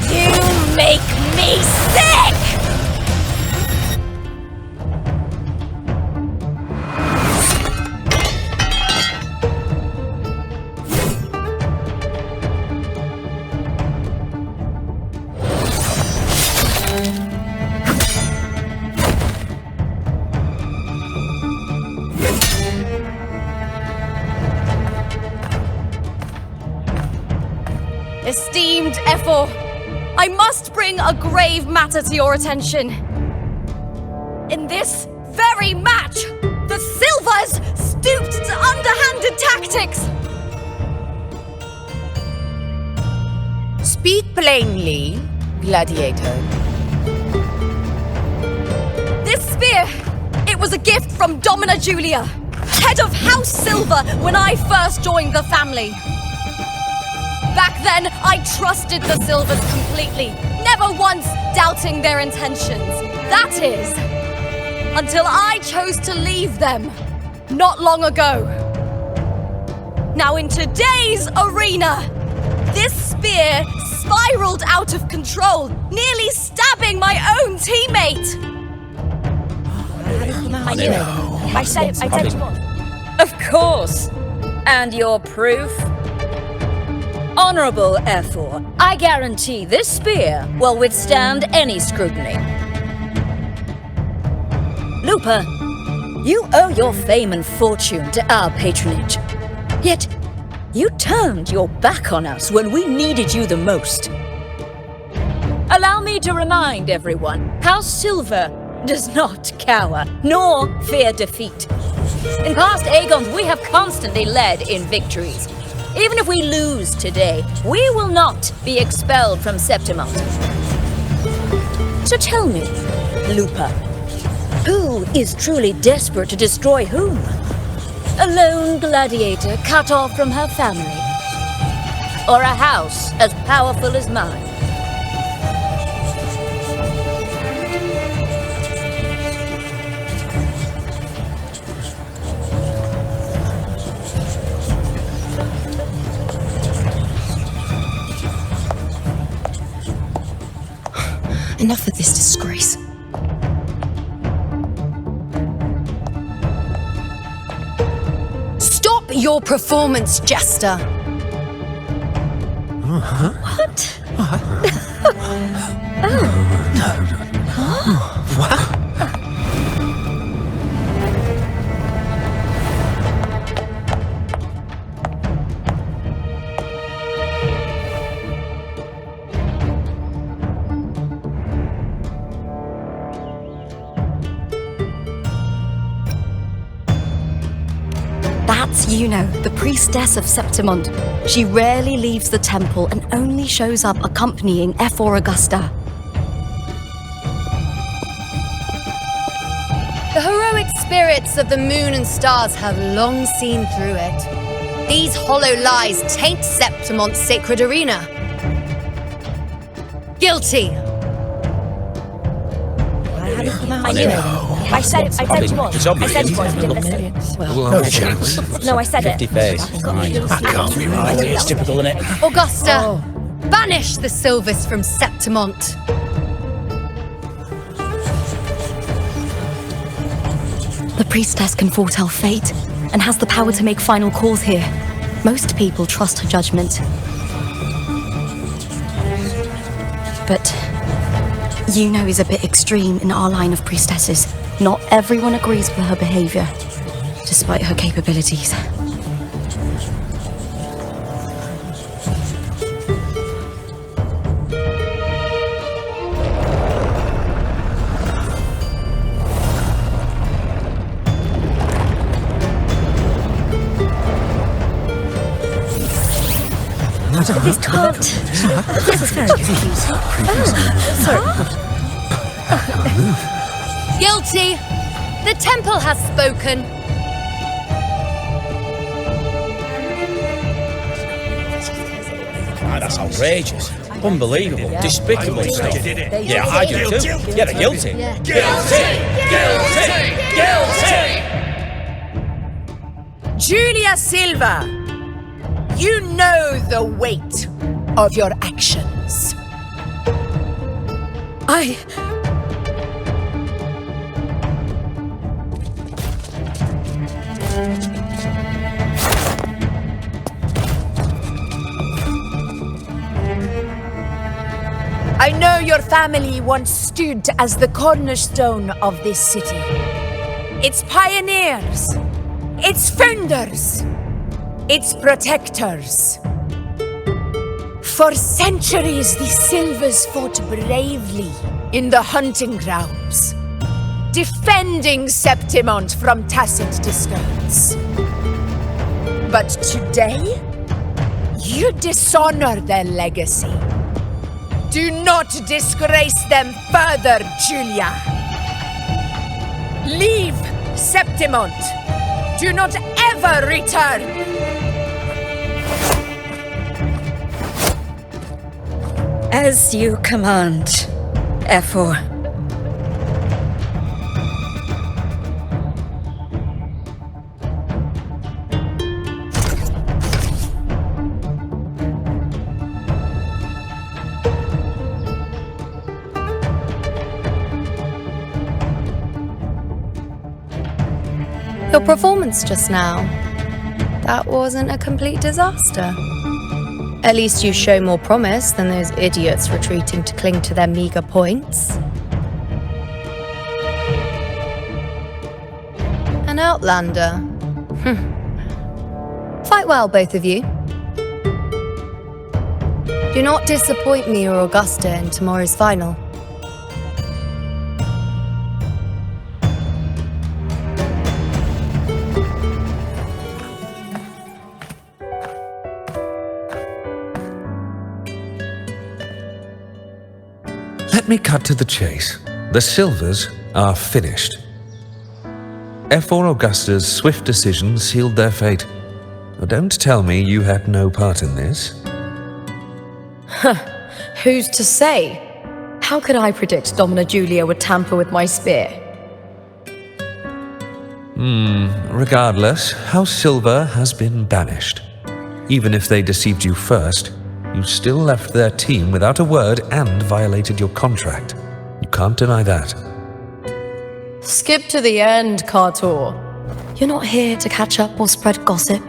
You make me sick! Esteemed Ephor, I must bring a grave matter to your attention. In this very match, the Silvers stooped to underhanded tactics. Speak plainly, gladiator. This spear, it was a gift from Domina Julia, head of House Silver when I first joined the family. Back then, I trusted the Silvers completely, never once doubting their intentions. That is, until I chose to leave them, not long ago. Now in today's arena, this spear spiraled out of control, nearly stabbing my own teammate. I knew it. I said you would. Of course. And your proof? Honorable F4, I guarantee this spear will withstand any scrutiny. Lupa, you owe your fame and fortune to our patronage. Yet, you turned your back on us when we needed you the most. Allow me to remind everyone how Silver does not cower, nor fear defeat. In past Aegons, we have constantly led in victories. Even if we lose today, we will not be expelled from Septimont. So tell me, Lupa, who is truly desperate to destroy whom? A lone gladiator cut off from her family? Or a house as powerful as mine? Enough of this disgrace. Stop your performance, Jester! What? What? That's Iuno, the priestess of Septimont. She rarely leaves the temple and only shows up accompanying F4 Augusta. The heroic spirits of the moon and stars have long seen through it. These hollow lies taint Septimont's sacred arena. Guilty! I knew it. I said you would. It's obvious. I said you would. Well, no chance. No, I said it. 50 face. That can't be right. It's typical, isn't it? Augusta, banish the Silvers from Septimont. The priestess can foretell fate and has the power to make final calls here. Most people trust her judgment. But Iuno is a bit extreme in our line of priestesses. Not everyone agrees with her behavior, despite her capabilities. This can't. This is very confusing. Guilty! The temple has spoken. That's outrageous. Unbelievable. Despicable stuff. Yeah, I do too. Yeah, they're guilty. Guilty! Julia Silva, you know the weight of your actions. I know your family once stood as the cornerstone of this city. Its pioneers, its founders, its protectors. For centuries, the Silvers fought bravely in the hunting grounds, defending Septimont from tacit discards. But today, you dishonor their legacy. Do not disgrace them further, Julia. Leave Septimont. Do not ever return. As you command, F4. Your performance just now. That wasn't a complete disaster. At least you show more promise than those idiots retreating to cling to their meager points. An outlander. Fight well, both of you. Do not disappoint me or Augusta in tomorrow's final. Let me cut to the chase. The Silvers are finished. F4 Augusta's swift decision sealed their fate. But don't tell me you had no part in this. Who's to say? How could I predict Domina Julia would tamper with my spear? Regardless, House Silver has been banished. Even if they deceived you first, you still left their team without a word and violated your contract. You can't deny that. Skip to the end, Cartur. You're not here to catch up or spread gossip.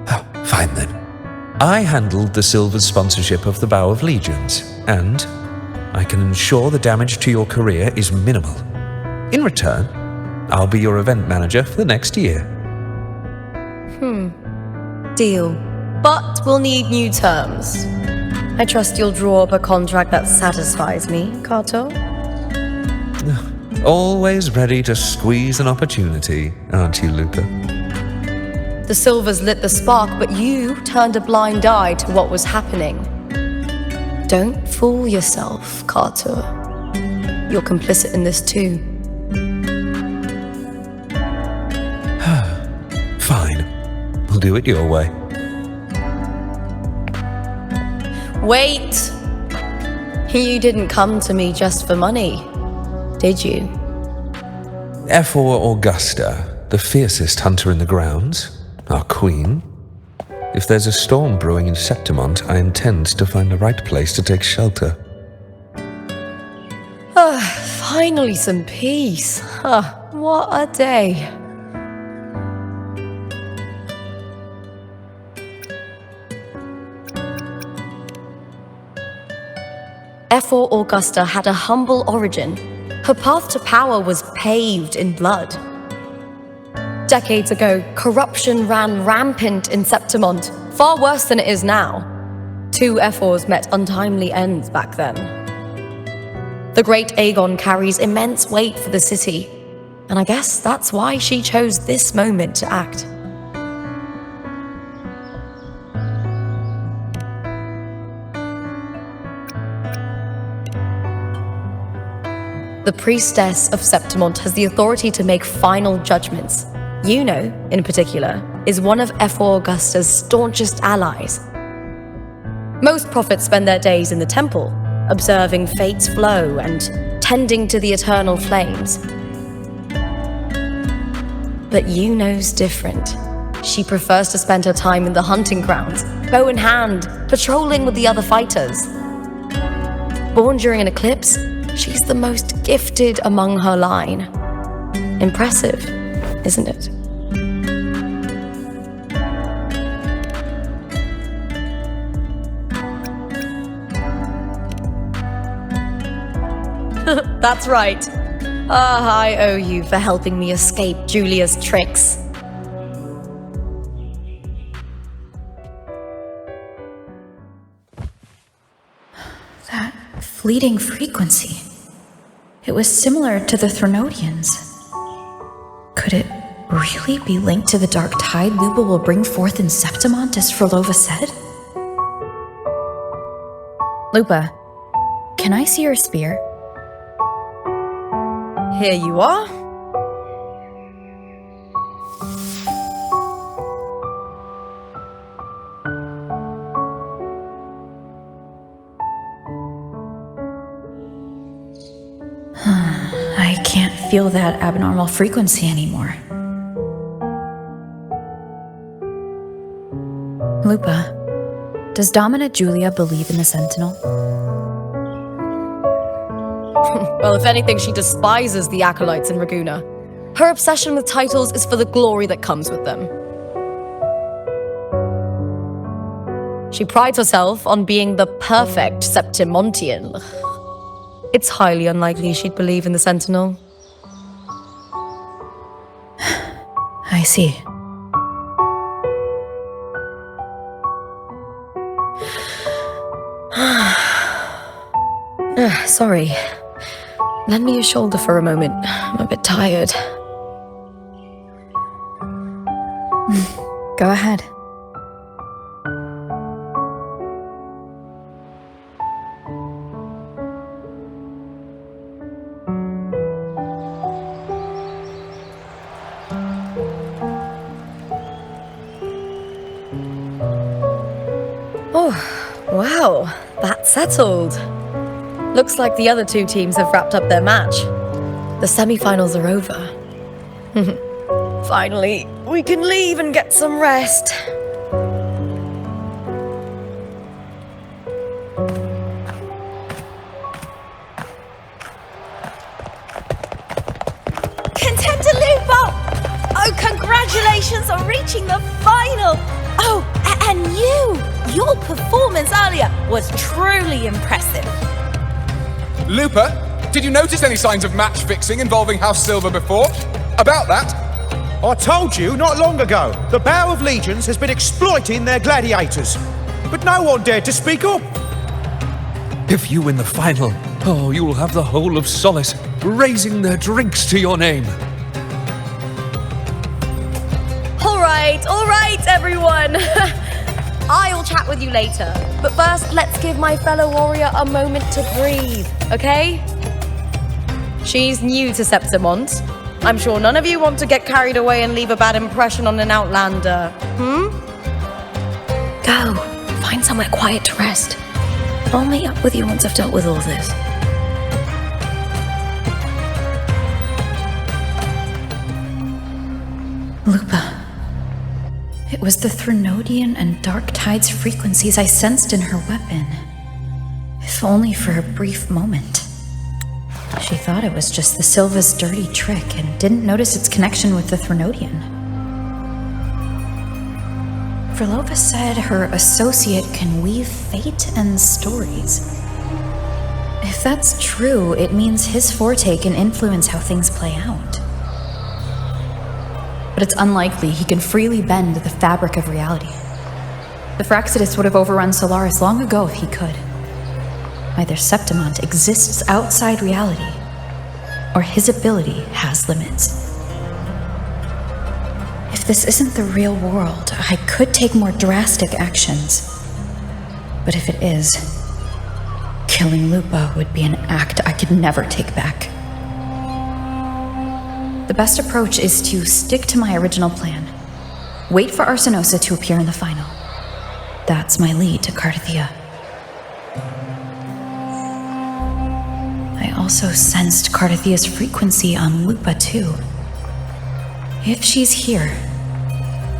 Oh, fine then. I handled the Silver's sponsorship of the Bough of Legions, and I can ensure the damage to your career is minimal. In return, I'll be your event manager for the next year. Deal. But we'll need new terms. I trust you'll draw up a contract that satisfies me, Cartur. Always ready to squeeze an opportunity, aren't you, Lupa? The Silvers lit the spark, but you turned a blind eye to what was happening. Don't fool yourself, Cartur. You're complicit in this too. Fine. We'll do it your way. Wait! You didn't come to me just for money, did you? F4 Augusta, the fiercest hunter in the grounds, our queen. If there's a storm brewing in Septimont, I intend to find the right place to take shelter. Finally some peace. What a day. F4 Augusta had a humble origin. Her path to power was paved in blood. Decades ago, corruption ran rampant in Septimont, far worse than it is now. 2 F4s met untimely ends back then. The great Aegon carries immense weight for the city, and I guess that's why she chose this moment to act. The priestess of Septimont has the authority to make final judgments. Iuno, in particular, is one of F4 Augusta's staunchest allies. Most prophets spend their days in the temple, observing fate's flow and tending to the eternal flames. But Iuno's different. She prefers to spend her time in the hunting grounds, bow in hand, patrolling with the other fighters. Born during an eclipse, she's the most gifted among her line. Impressive, isn't it? That's right. I owe you for helping me escape Julia's tricks. That fleeting frequency. It was similar to the Threnodians. Could it really be linked to the dark tide Lupa will bring forth in Septimont, as Phrolova said? Lupa, can I see your spear? Here you are. I can't feel that abnormal frequency anymore. Lupa, does Domina Julia believe in the Sentinel? Well, if anything, she despises the acolytes in Raguna. Her obsession with titles is for the glory that comes with them. She prides herself on being the perfect Septimontian. It's highly unlikely she'd believe in the Sentinel. I see. Sorry. Lend me your shoulder for a moment. I'm a bit tired. Go ahead. Oh, wow. That's settled. Looks like the other two teams have wrapped up their match. The semi-finals are over. Finally, we can leave and get some rest. Contender Lupa! Oh, congratulations on reaching the final! Oh, and your performance earlier was truly impressive. Lupa, did you notice any signs of match fixing involving House Silver before? About that? I told you not long ago, the Bough of Legions has been exploiting their gladiators. But no one dared to speak up. If you win the final, oh, you'll have the whole of Solace raising their drinks to your name. All right, everyone. I'll chat with you later. But first, let's give my fellow warrior a moment to breathe, okay? She's new to Septimont. I'm sure none of you want to get carried away and leave a bad impression on an outlander. Go. Find somewhere quiet to rest. I'll meet up with you once I've dealt with all this. Lupa. It was the Threnodian and Dark Tide's frequencies I sensed in her weapon. If only for a brief moment. She thought it was just the Silva's dirty trick and didn't notice its connection with the Threnodian. Phrolova said her associate can weave fate and stories. If that's true, it means his forte can influence how things play out. But it's unlikely he can freely bend the fabric of reality. The Phraxidus would have overrun Solaris long ago if he could. Either Septimont exists outside reality, or his ability has limits. If this isn't the real world, I could take more drastic actions. But if it is, killing Lupa would be an act I could never take back. The best approach is to stick to my original plan. Wait for Arsinosa to appear in the final. That's my lead to Cartethyia. I also sensed Cartethyia's frequency on Lupa too. If she's here,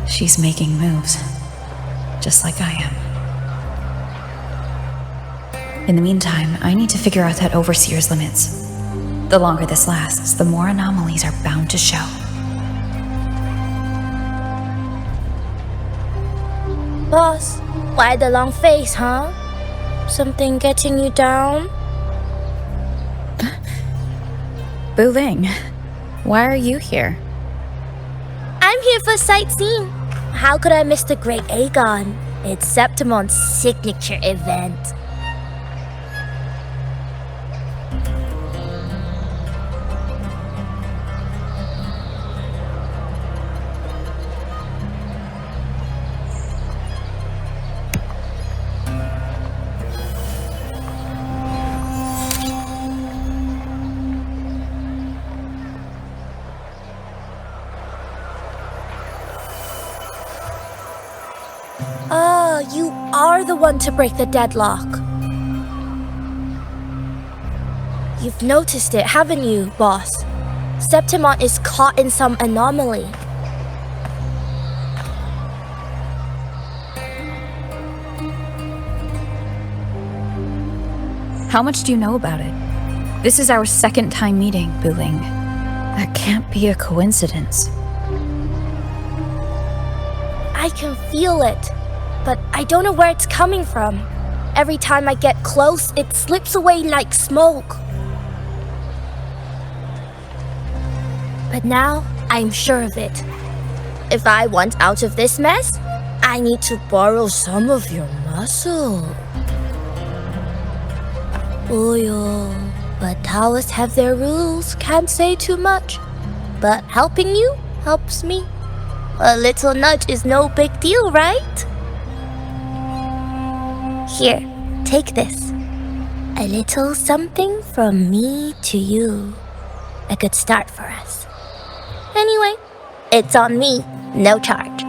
she's making moves, just like I am. In the meantime, I need to figure out that Overseer's limits. The longer this lasts, the more anomalies are bound to show. Boss, why the long face, huh? Something getting you down? Buling, why are you here? I'm here for sightseeing. How could I miss the Great Aegon? It's Septimont's signature event. You are the one to break the deadlock. You've noticed it, haven't you, boss? Septimont is caught in some anomaly. How much do you know about it? This is our second time meeting, Buling. That can't be a coincidence. I can feel it, but I don't know where it's coming from. Every time I get close, it slips away like smoke. But now, I'm sure of it. If I want out of this mess, I need to borrow some of your muscle. Oyo, but Taoists have their rules, can't say too much. But helping you helps me. A little nudge is no big deal, right? Here, take this. A little something from me to you. A good start for us. Anyway, it's on me, no charge.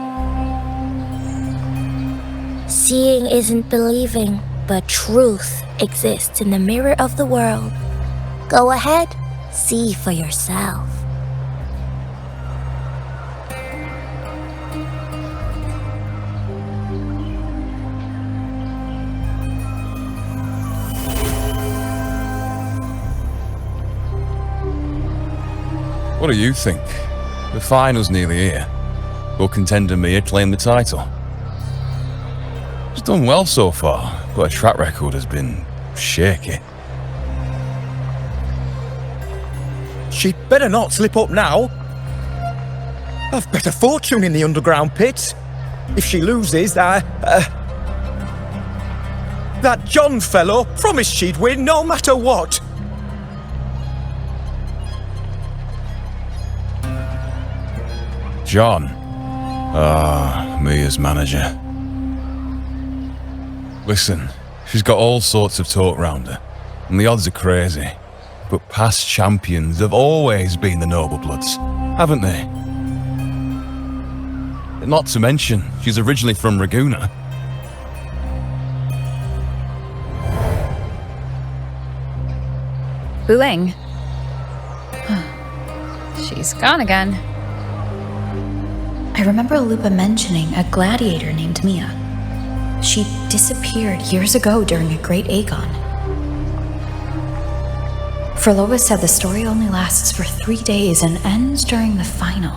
Seeing isn't believing, but truth exists in the mirror of the world. Go ahead, see for yourself. What do you think? The final's nearly here. Will contender Mia claim the title? She's done well so far, but her track record has been shaky. She'd better not slip up now. I've bet a fortune in the underground pits. If she loses, that John fellow promised she'd win no matter what. John. Mia's manager. Listen, she's got all sorts of talk round her, and the odds are crazy. But past champions have always been the noble bloods, haven't they? Not to mention, she's originally from Ragusa. Buling. She's gone again. I remember Lupa mentioning a gladiator named Mia. She disappeared years ago during a Great Aegon. Phrolova said the story only lasts for 3 days and ends during the final.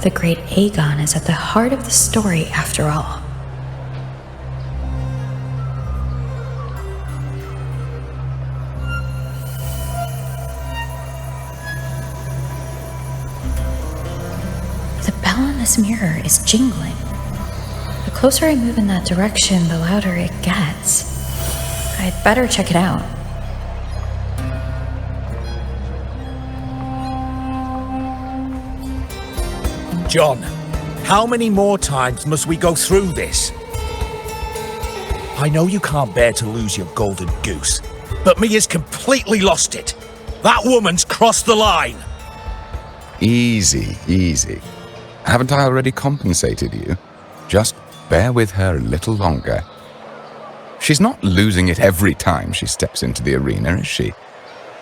The Great Aegon is at the heart of the story after all. The bell on this mirror is jingling. The closer I move in that direction, the louder it gets. I'd better check it out. John, how many more times must we go through this? I know you can't bear to lose your golden goose, but Mia's completely lost it. That woman's crossed the line. Easy, easy. Haven't I already compensated you? Just bear with her a little longer. She's not losing it every time she steps into the arena, is she?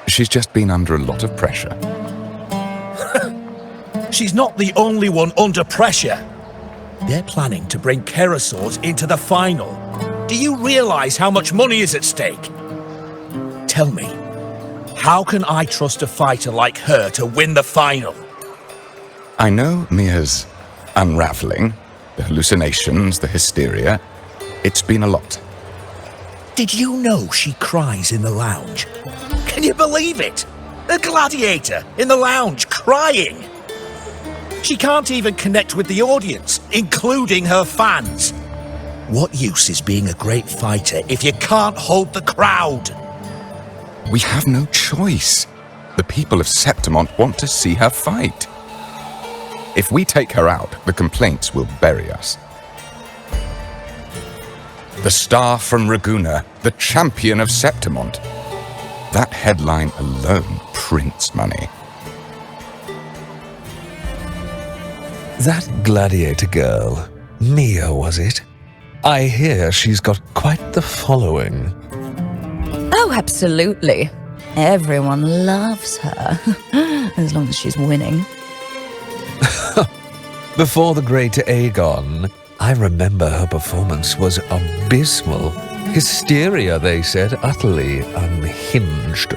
She's just been under a lot of pressure. She's not the only one under pressure. They're planning to bring Kerosaurs into the final. Do you realize how much money is at stake? Tell me, how can I trust a fighter like her to win the final? I know Mia's unraveling, the hallucinations, the hysteria. It's been a lot. Did you know she cries in the lounge? Can you believe it? A gladiator in the lounge crying. She can't even connect with the audience, including her fans. What use is being a great fighter if you can't hold the crowd? We have no choice. The people of Septimont want to see her fight. If we take her out, the complaints will bury us. The star from Ragusa, the champion of Septimont. That headline alone prints money. That gladiator girl, Mia, was it? I hear she's got quite the following. Oh, absolutely. Everyone loves her, as long as she's winning. Before the Great Aegon, I remember her performance was abysmal. Hysteria, they said, utterly unhinged.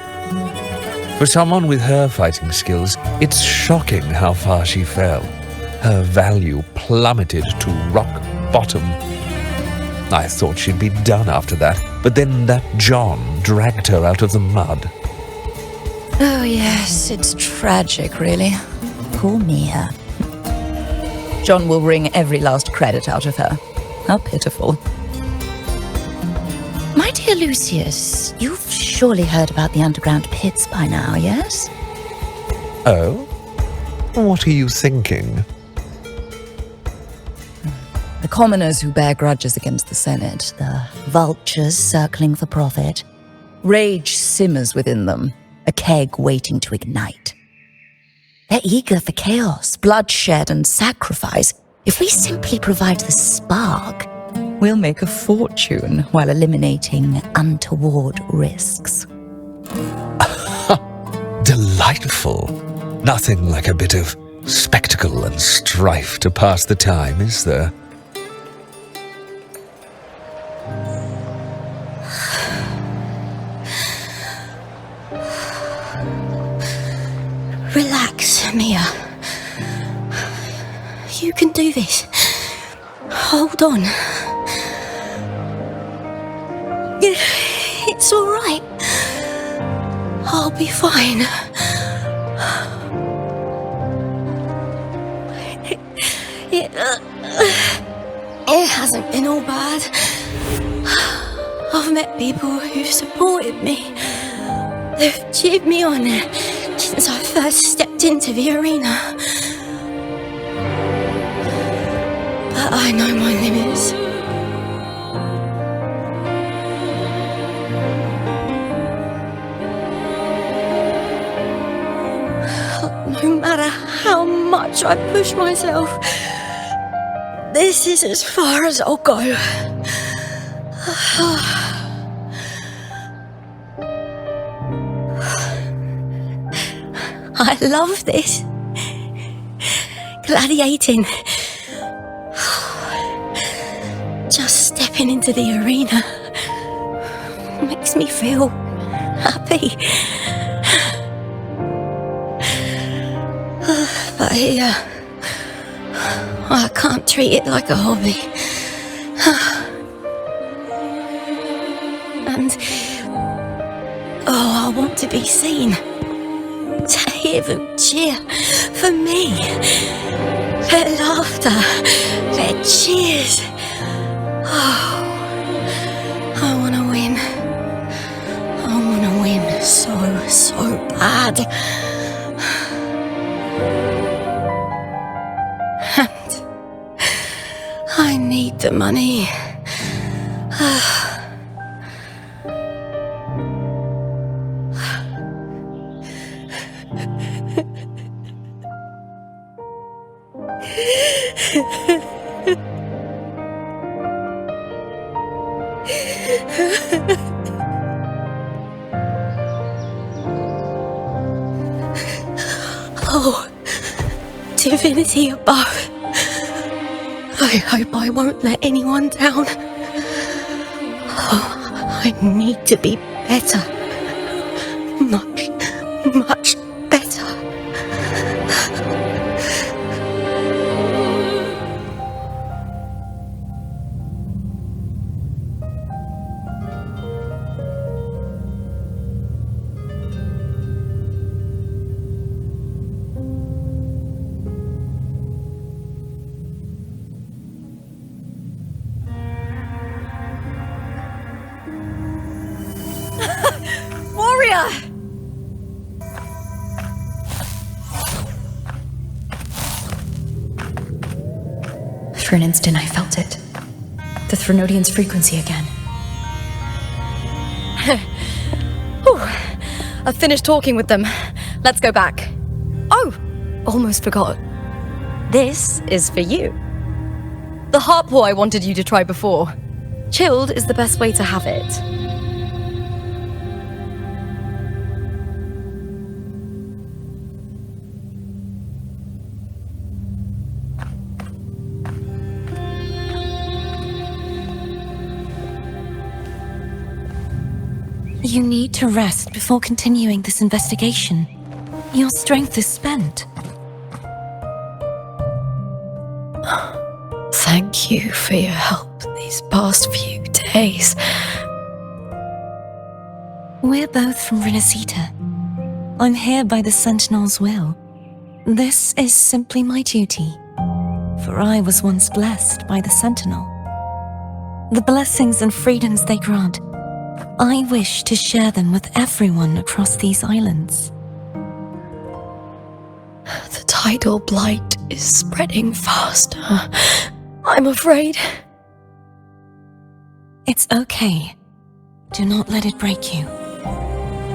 For someone with her fighting skills, it's shocking how far she fell. Her value plummeted to rock bottom. I thought she'd be done after that, but then that John dragged her out of the mud. Oh yes, it's tragic, really. Poor Mia. John will wring every last credit out of her. How pitiful. My dear Lucius, you've surely heard about the underground pits by now, yes? Oh? What are you thinking? The commoners who bear grudges against the Senate, the vultures circling for profit. Rage simmers within them, a keg waiting to ignite. They're eager for chaos, bloodshed, and sacrifice. If we simply provide the spark, we'll make a fortune while eliminating untoward risks. Delightful. Nothing like a bit of spectacle and strife to pass the time, is there? Relax, Mia. You can do this. Hold on. It's all right. I'll be fine. It hasn't been all bad. I've met people who've supported me. They've cheered me on since I first stepped into the arena. But I know my limits. No matter how much I push myself, this is as far as I'll go. I love this. Gladiating. Just stepping into the arena makes me feel happy. But here, I can't treat it like a hobby. And, I want to be seen. To hear them cheer for me. Their laughter, their cheers. Oh, I want to win. I want to win so bad. And I need the money. Oh, divinity above. I hope I won't let anyone down. Oh, I need to be better. Much better. For an instant, I felt it. The Threnodian's frequency again. I've finished talking with them. Let's go back. Oh, almost forgot. This is for you. The heart pour I wanted you to try before. Chilled is the best way to have it. You need to rest before continuing this investigation. Your strength is spent. Thank you for your help these past few days. We're both from Renacita. I'm here by the Sentinel's will. This is simply my duty, for I was once blessed by the Sentinel. The blessings and freedoms they grant, I wish to share them with everyone across these islands. The tidal blight is spreading faster. I'm afraid. It's okay. Do not let it break you.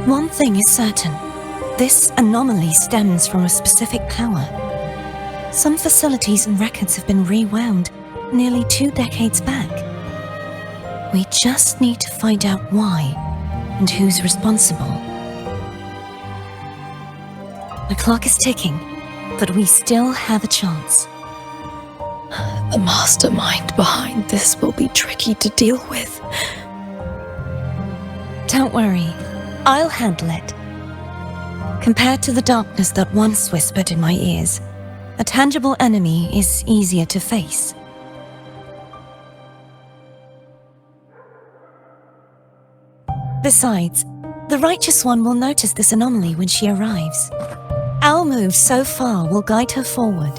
One thing is certain. This anomaly stems from a specific power. Some facilities and records have been rewound nearly 2 decades back. We just need to find out why and who's responsible. The clock is ticking, but we still have a chance. The mastermind behind this will be tricky to deal with. Don't worry, I'll handle it. Compared to the darkness that once whispered in my ears, a tangible enemy is easier to face. Besides, the Righteous One will notice this anomaly when she arrives. Our moves so far will guide her forward.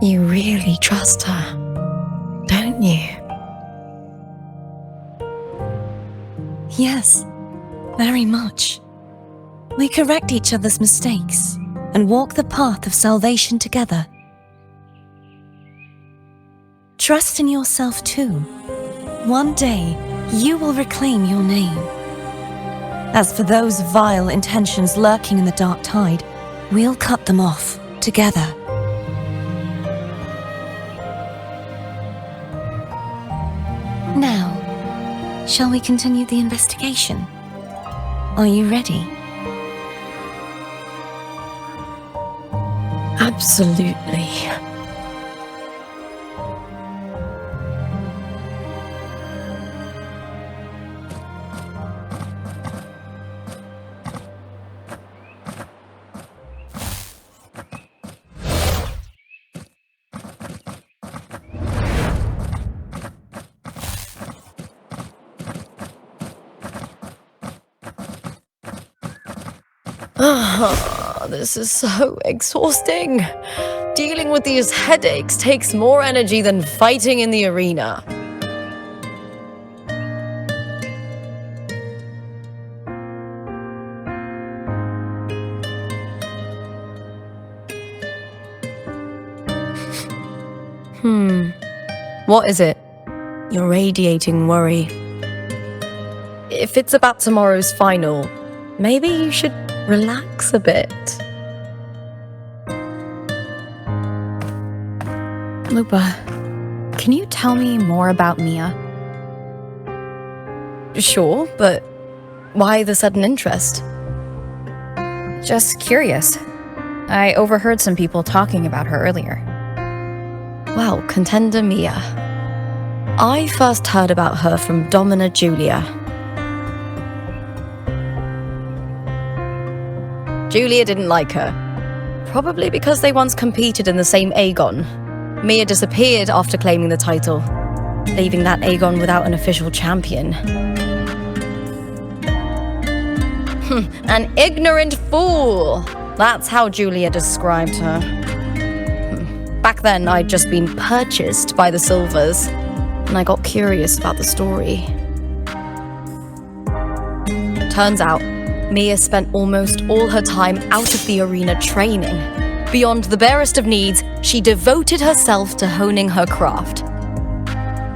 You really trust her, don't you? Yes, very much. We correct each other's mistakes and walk the path of salvation together. Trust in yourself too. One day, you will reclaim your name. As for those vile intentions lurking in the dark tide, we'll cut them off together. Now, shall we continue the investigation? Are you ready? Absolutely. This is so exhausting. Dealing with these headaches takes more energy than fighting in the arena. What is it? You're radiating worry. If it's about tomorrow's final, maybe you should relax a bit. Lupa, can you tell me more about Mia? Sure, but why the sudden interest? Just curious. I overheard some people talking about her earlier. Well, contender Mia. I first heard about her from Domina Julia. Julia didn't like her. Probably because they once competed in the same Aegon. Mia disappeared after claiming the title, leaving that Aegon without an official champion. An ignorant fool! That's how Julia described her. Back then, I'd just been purchased by the Silvers, and I got curious about the story. Turns out, Mia spent almost all her time out of the arena training. Beyond the barest of needs, she devoted herself to honing her craft.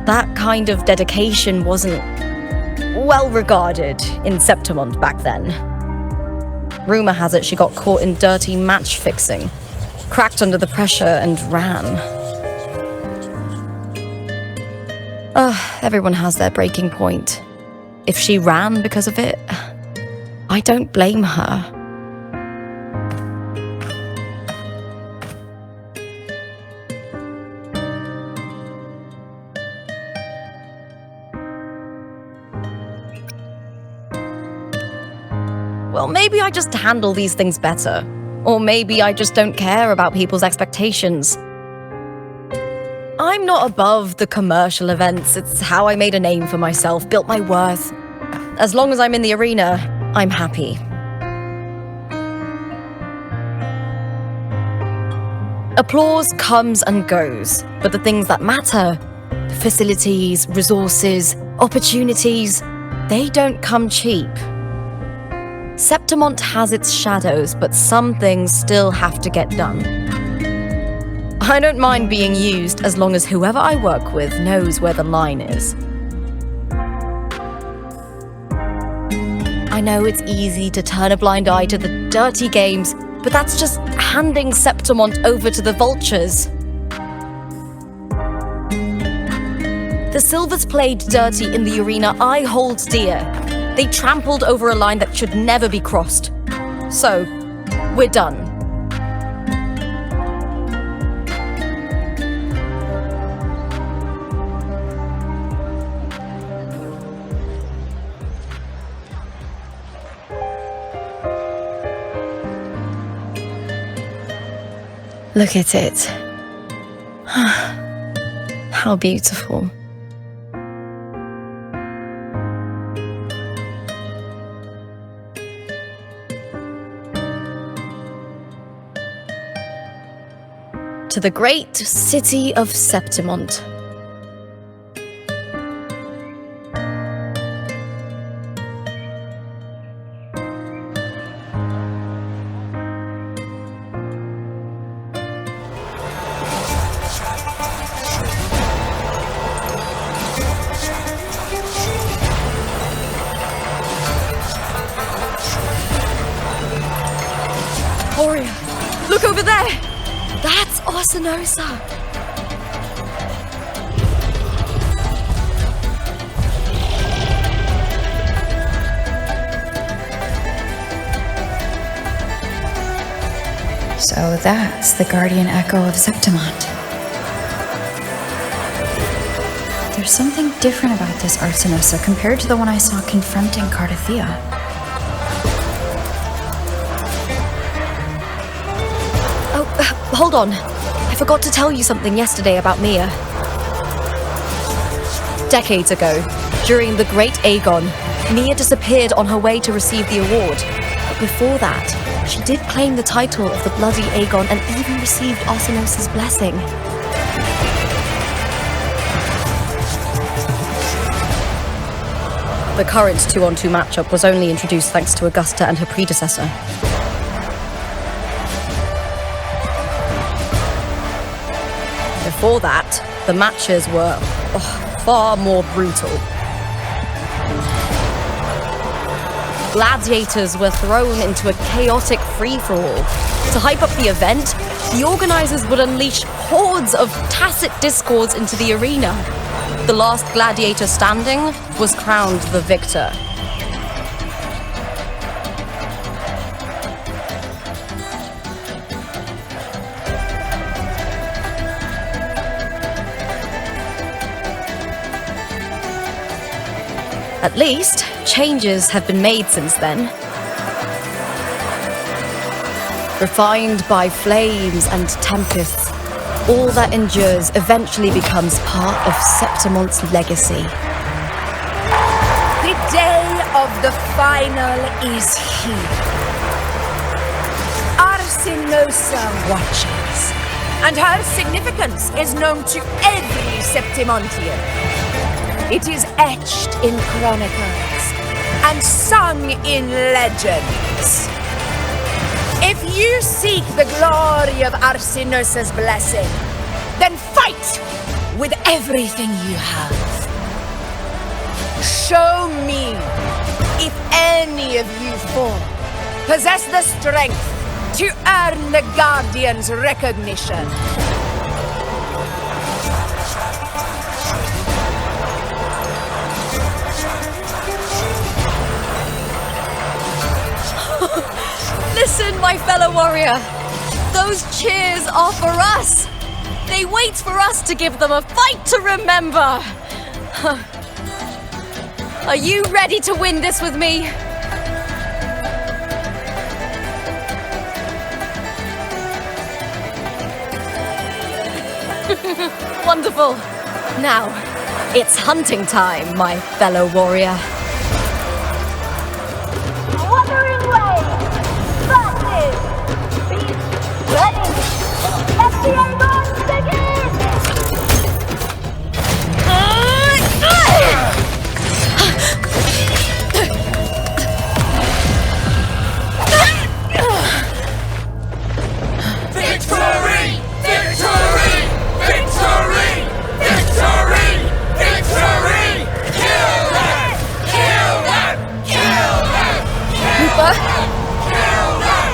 That kind of dedication wasn't well regarded in Septimont back then. Rumor has it she got caught in dirty match fixing, cracked under the pressure and ran. Everyone has their breaking point. if she ran because of it, I don't blame her. Well, maybe I just handle these things better. Or maybe I just don't care about people's expectations. I'm not above the commercial events. It's how I made a name for myself, built my worth. As long as I'm in the arena, I'm happy. Applause comes and goes, but the things that matter, the facilities, resources, opportunities, they don't come cheap. Septimont has its shadows, but some things still have to get done. I don't mind being used as long as whoever I work with knows where the line is. I know it's easy to turn a blind eye to the dirty games, but that's just handing Septimont over to the vultures. The Silvers played dirty in the arena I hold dear. They trampled over a line that should never be crossed. So, we're done. Look at it. How beautiful. To the great city of Septimont. Warrior, look over there! That's Arsinosa! So that's the guardian echo of Septimont. There's something different about this Arsinosa compared to the one I saw confronting Cartethyia. Hold on. I forgot to tell you something yesterday about Mia. Decades ago, during the Great Aegon, Mia disappeared on her way to receive the award. But before that, she did claim the title of the Bloody Aegon and even received Arsinosa's blessing. The current 2-on-2 matchup was only introduced thanks to Augusta and her predecessor. Before that, the matches were far more brutal. Gladiators were thrown into a chaotic free-for-all. To hype up the event, the organizers would unleash hordes of tacit discords into the arena. The last gladiator standing was crowned the victor. At least, changes have been made since then. Refined by flames and tempests, all that endures eventually becomes part of Septimont's legacy. The day of the final is here. Arsinosa watches, and her significance is known to every Septimontian. It is etched in chronicles and sung in legends. If you seek the glory of Arsinosa's blessing, then fight with everything you have. Show me if any of you four possess the strength to earn the Guardian's recognition. warrior! Those cheers are for us! They wait for us to give them a fight to remember! Are you ready to win this with me? Wonderful! Now, it's hunting time, my fellow warrior. Wuthering Waves versus Beast Ready. Let the Aegon begin! Victory! Victory! Victory! Victory! Victory! Kill them! Kill them! Kill them! Lupa? Kill them!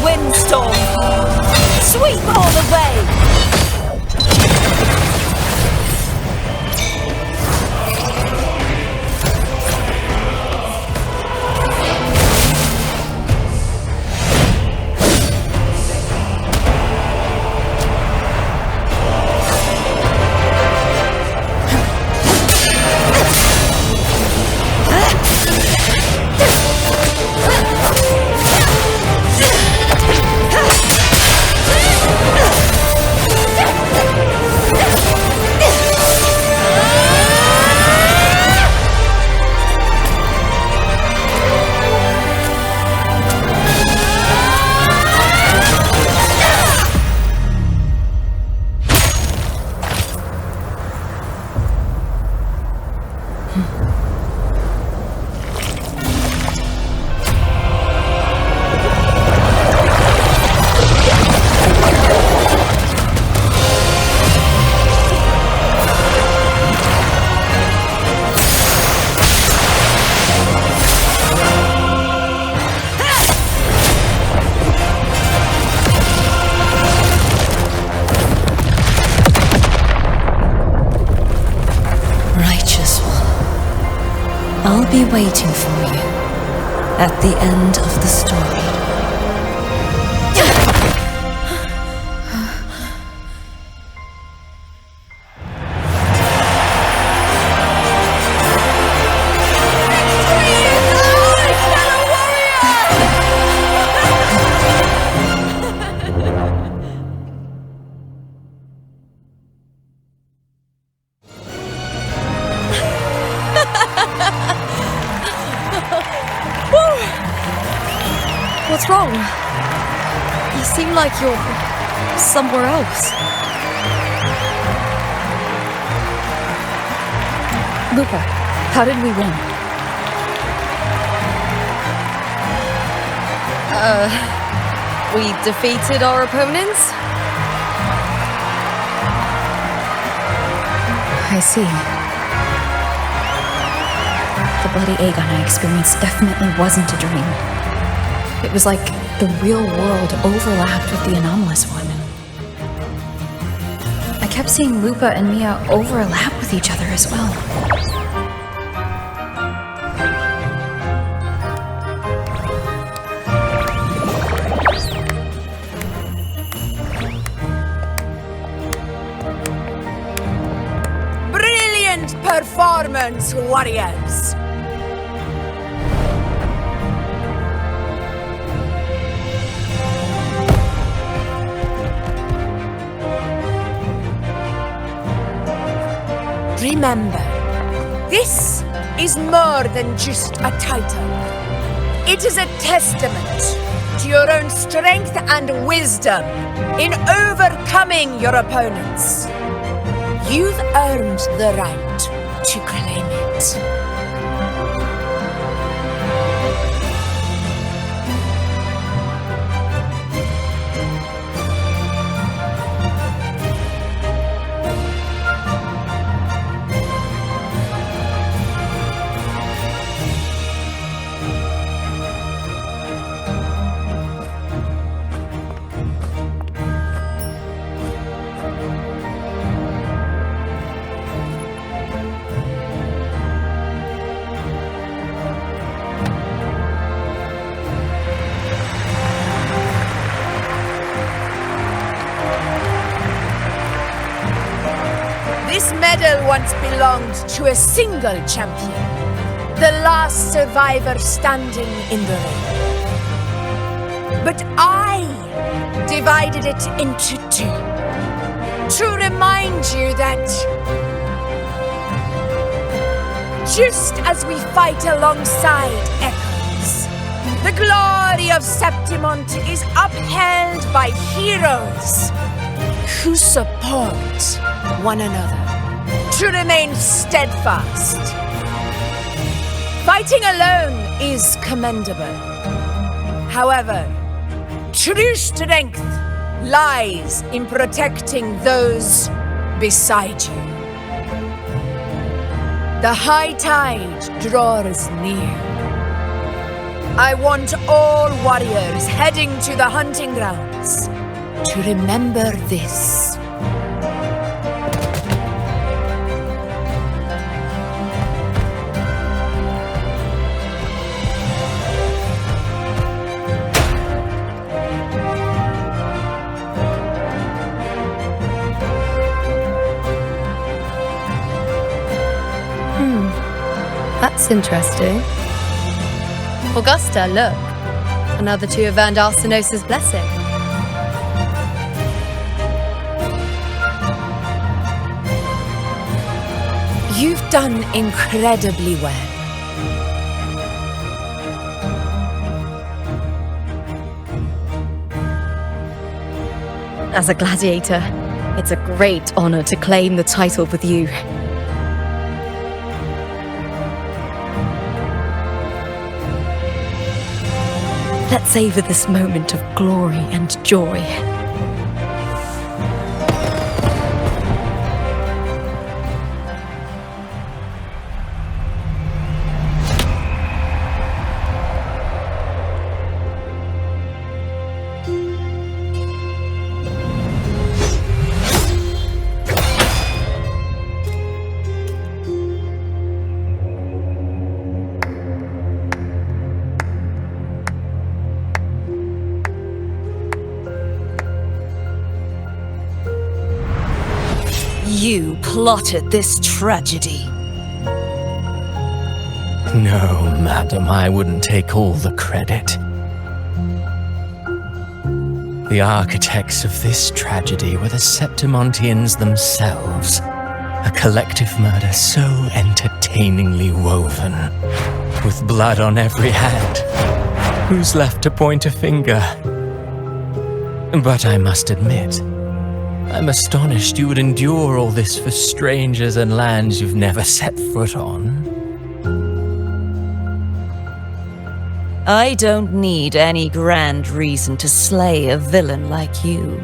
Windstorm! Sweep all away! I'll be waiting for you at the end of the story. What's wrong? You seem like you're somewhere else. Lupa, how did we win? We defeated our opponents? I see. The bloody Aegon I experienced definitely wasn't a dream. It was like the real world overlapped with the anomalous one. I kept seeing Lupa and Mia overlap with each other as well. Brilliant performance, warriors! Remember, this is more than just a title. It is a testament to your own strength and wisdom in overcoming your opponents. You've earned the right to claim it. This medal once belonged to a single champion, the last survivor standing in the ring. But I divided it into two, to remind you that just as we fight alongside echoes, the glory of Septimont is upheld by heroes who support one another, to remain steadfast. Fighting alone is commendable. However, true strength lies in protecting those beside you. The high tide draws near. I want all warriors heading to the hunting grounds to remember this. That's interesting. Augusta, look. Another two have earned Arsinosa's blessing. You've done incredibly well. As a gladiator, it's a great honor to claim the title with you. Let's savor this moment of glory and joy. You plotted this tragedy. No, madam, I wouldn't take all the credit. The architects of this tragedy were the Septimontians themselves. A collective murder so entertainingly woven, with blood on every hand. Who's left to point a finger? But I must admit, I'm astonished you would endure all this for strangers and lands you've never set foot on. I don't need any grand reason to slay a villain like you.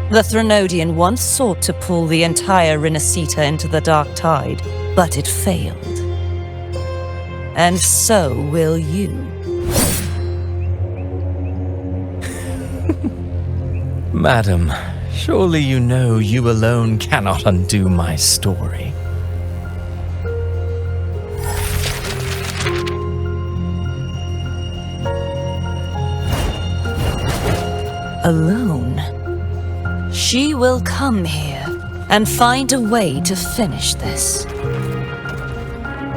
The Threnodian once sought to pull the entire Renacita into the Dark Tide, but it failed. And so will you. Madam, surely you know you alone cannot undo my story. Alone? She will come here and find a way to finish this.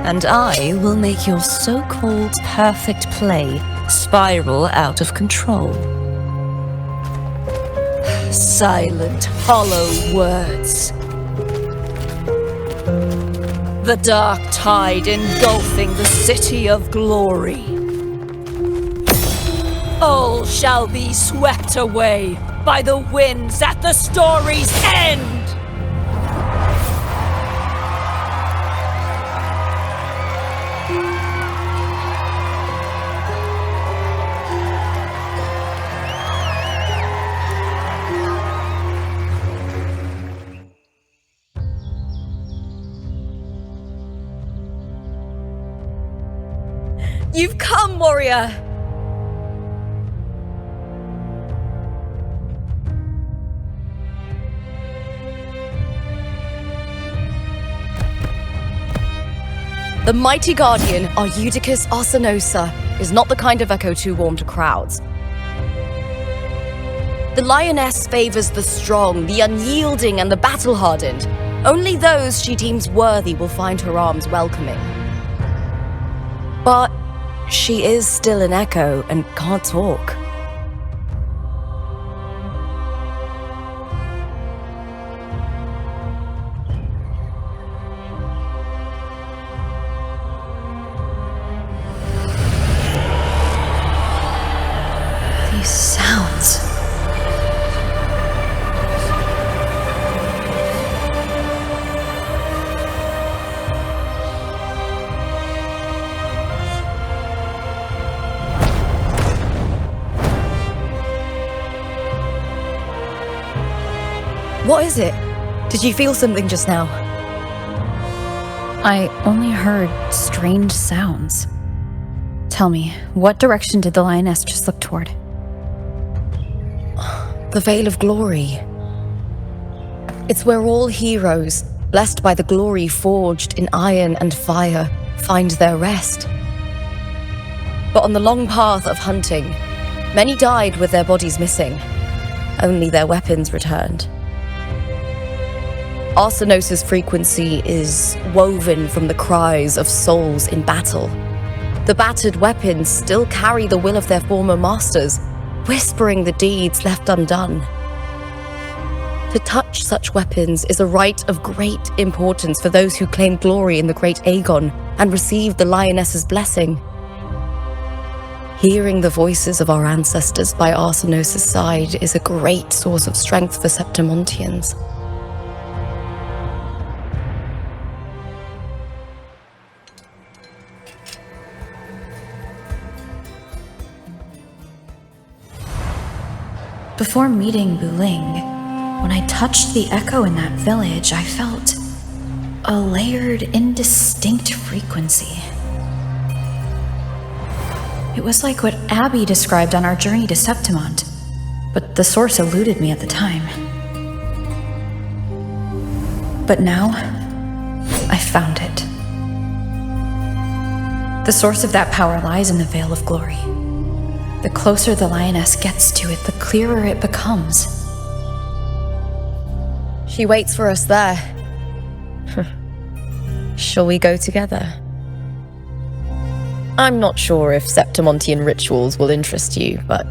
And I will make your so-called perfect play spiral out of control. Silent, hollow words. The dark tide engulfing the city of glory. All shall be swept away by the winds at the story's end! You've come, warrior! The mighty guardian, Arudicus Arsinosa, is not the kind of echo too warm to crowds. The lioness favors the strong, the unyielding, and the battle-hardened. Only those she deems worthy will find her arms welcoming. But she is still an echo and can't talk. These sounds. What is it? Did you feel something just now? I only heard strange sounds. Tell me, what direction did the lioness just look toward? The Vale of Glory. It's where all heroes, blessed by the glory forged in iron and fire, find their rest. But on the long path of hunting, many died with their bodies missing. Only their weapons returned. Arsinosa's frequency is woven from the cries of souls in battle. The battered weapons still carry the will of their former masters, whispering the deeds left undone. To touch such weapons is a rite of great importance for those who claim glory in the great Aegon and receive the lioness's blessing. Hearing the voices of our ancestors by Arsinosa's side is a great source of strength for Septimontians. Before meeting Buling, when I touched the echo in that village, I felt a layered, indistinct frequency. It was like what Abby described on our journey to Septimont, but the source eluded me at the time. But now, I found it. The source of that power lies in the Vale of Glory. The closer the lioness gets to it, the clearer it becomes. She waits for us there. Shall we go together? I'm not sure if Septimontian rituals will interest you, but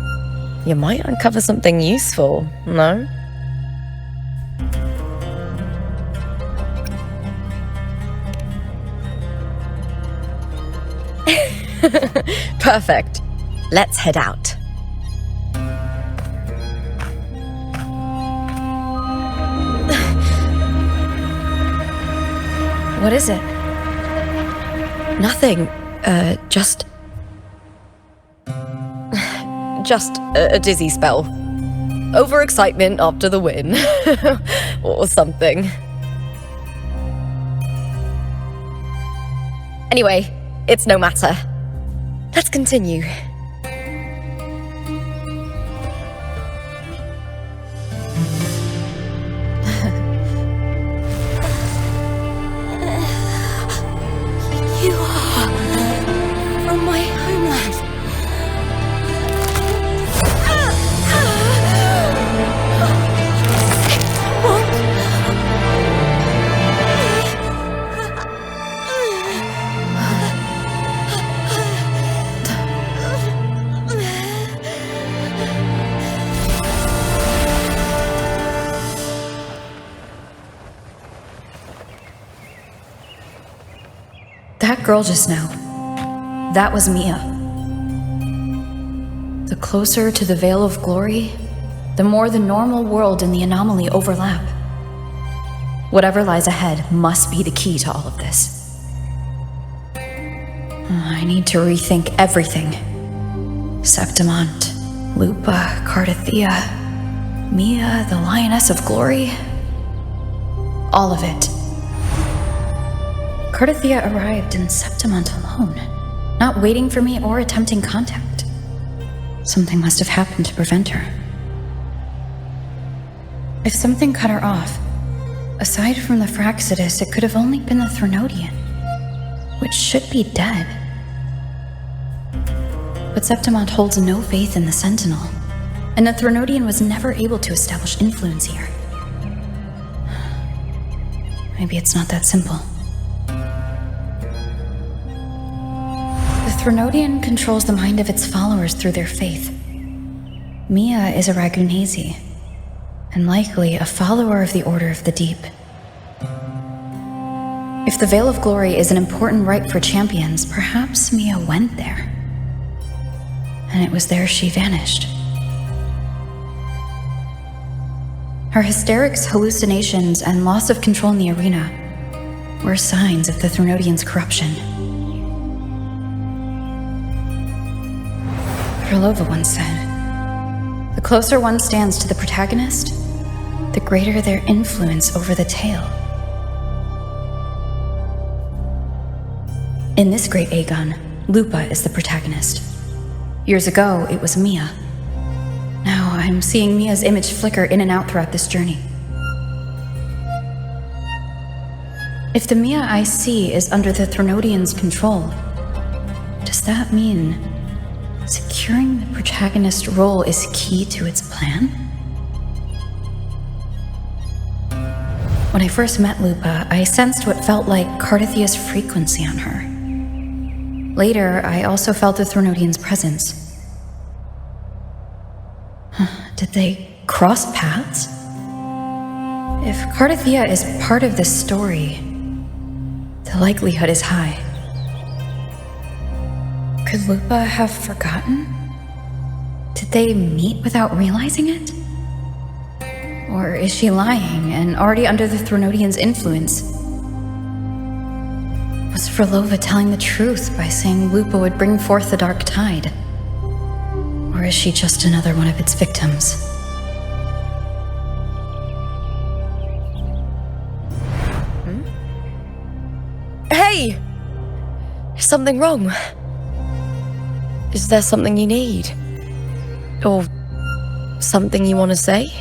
you might uncover something useful, no? Perfect. Let's head out. What is it? Nothing. Just a dizzy spell. Overexcitement after the win. Or something. Anyway, it's no matter. Let's continue. You are from my homeland. girl just now, that was Mia. The closer to the Veil of Glory, the more the normal world and the anomaly overlap. Whatever lies ahead must be the key to all of this. I need to rethink everything. Septimont, Lupa, Cartethyia, Mia, the Lioness of Glory. All of it. Cartethyia arrived in Septimont alone, not waiting for me or attempting contact. Something must have happened to prevent her. If something cut her off, aside from the Phraxidus, it could have only been the Threnodian, which should be dead. But Septimont holds no faith in the Sentinel, and the Threnodian was never able to establish influence here. Maybe it's not that simple. The Threnodian controls the mind of its followers through their faith. Mia is a Ragunhazi, and likely a follower of the Order of the Deep. If the Veil of Glory is an important rite for champions, perhaps Mia went there. And it was there she vanished. Her hysterics, hallucinations, and loss of control in the arena were signs of the Threnodian's corruption. Phrolova once said, "The closer one stands to the protagonist, the greater their influence over the tale." In this great Aegon, Lupa is the protagonist. Years ago, it was Mia. Now I'm seeing Mia's image flicker in and out throughout this journey. If the Mia I see is under the Threnodian's control, does that mean securing the protagonist role is key to its plan? When I first met Lupa, I sensed what felt like Cartethyia's frequency on her. Later, I also felt the Threnodian's presence. Did they cross paths? If Cartethyia is part of this story, the likelihood is high. Could Lupa have forgotten? Did they meet without realizing it? Or is she lying and already under the Threnodian's influence? Was Phrolova telling the truth by saying Lupa would bring forth the dark tide? Or is she just another one of its victims? Hey! Is something wrong? Is there something you need? Or something you want to say?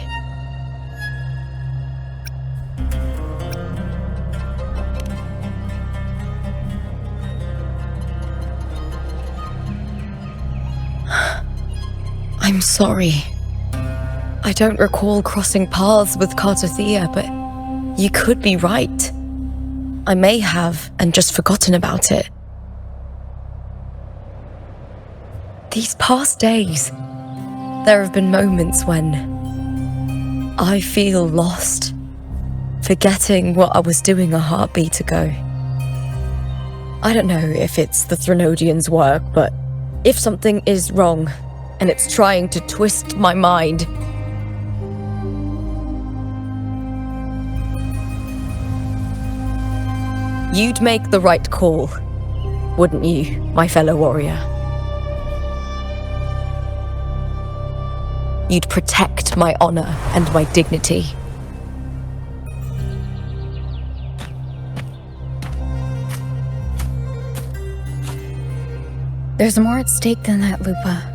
I'm sorry. I don't recall crossing paths with Cartethyia, but you could be right. I may have and just forgotten about it. These past days, there have been moments when I feel lost, forgetting what I was doing a heartbeat ago. I don't know if it's the Threnodian's work, but if something is wrong, and it's trying to twist my mind, you'd make the right call, wouldn't you, my fellow warrior? You'd protect my honor and my dignity. There's more at stake than that, Lupa.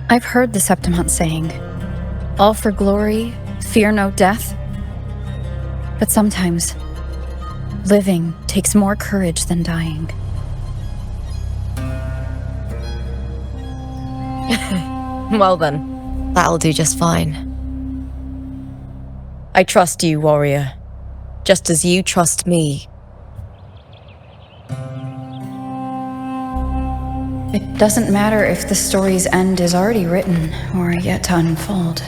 I've heard the Septimont saying, "All for glory, fear no death." But sometimes, living takes more courage than dying. Well then, that'll do just fine. I trust you, warrior, just as you trust me. It doesn't matter if the story's end is already written or yet to unfold.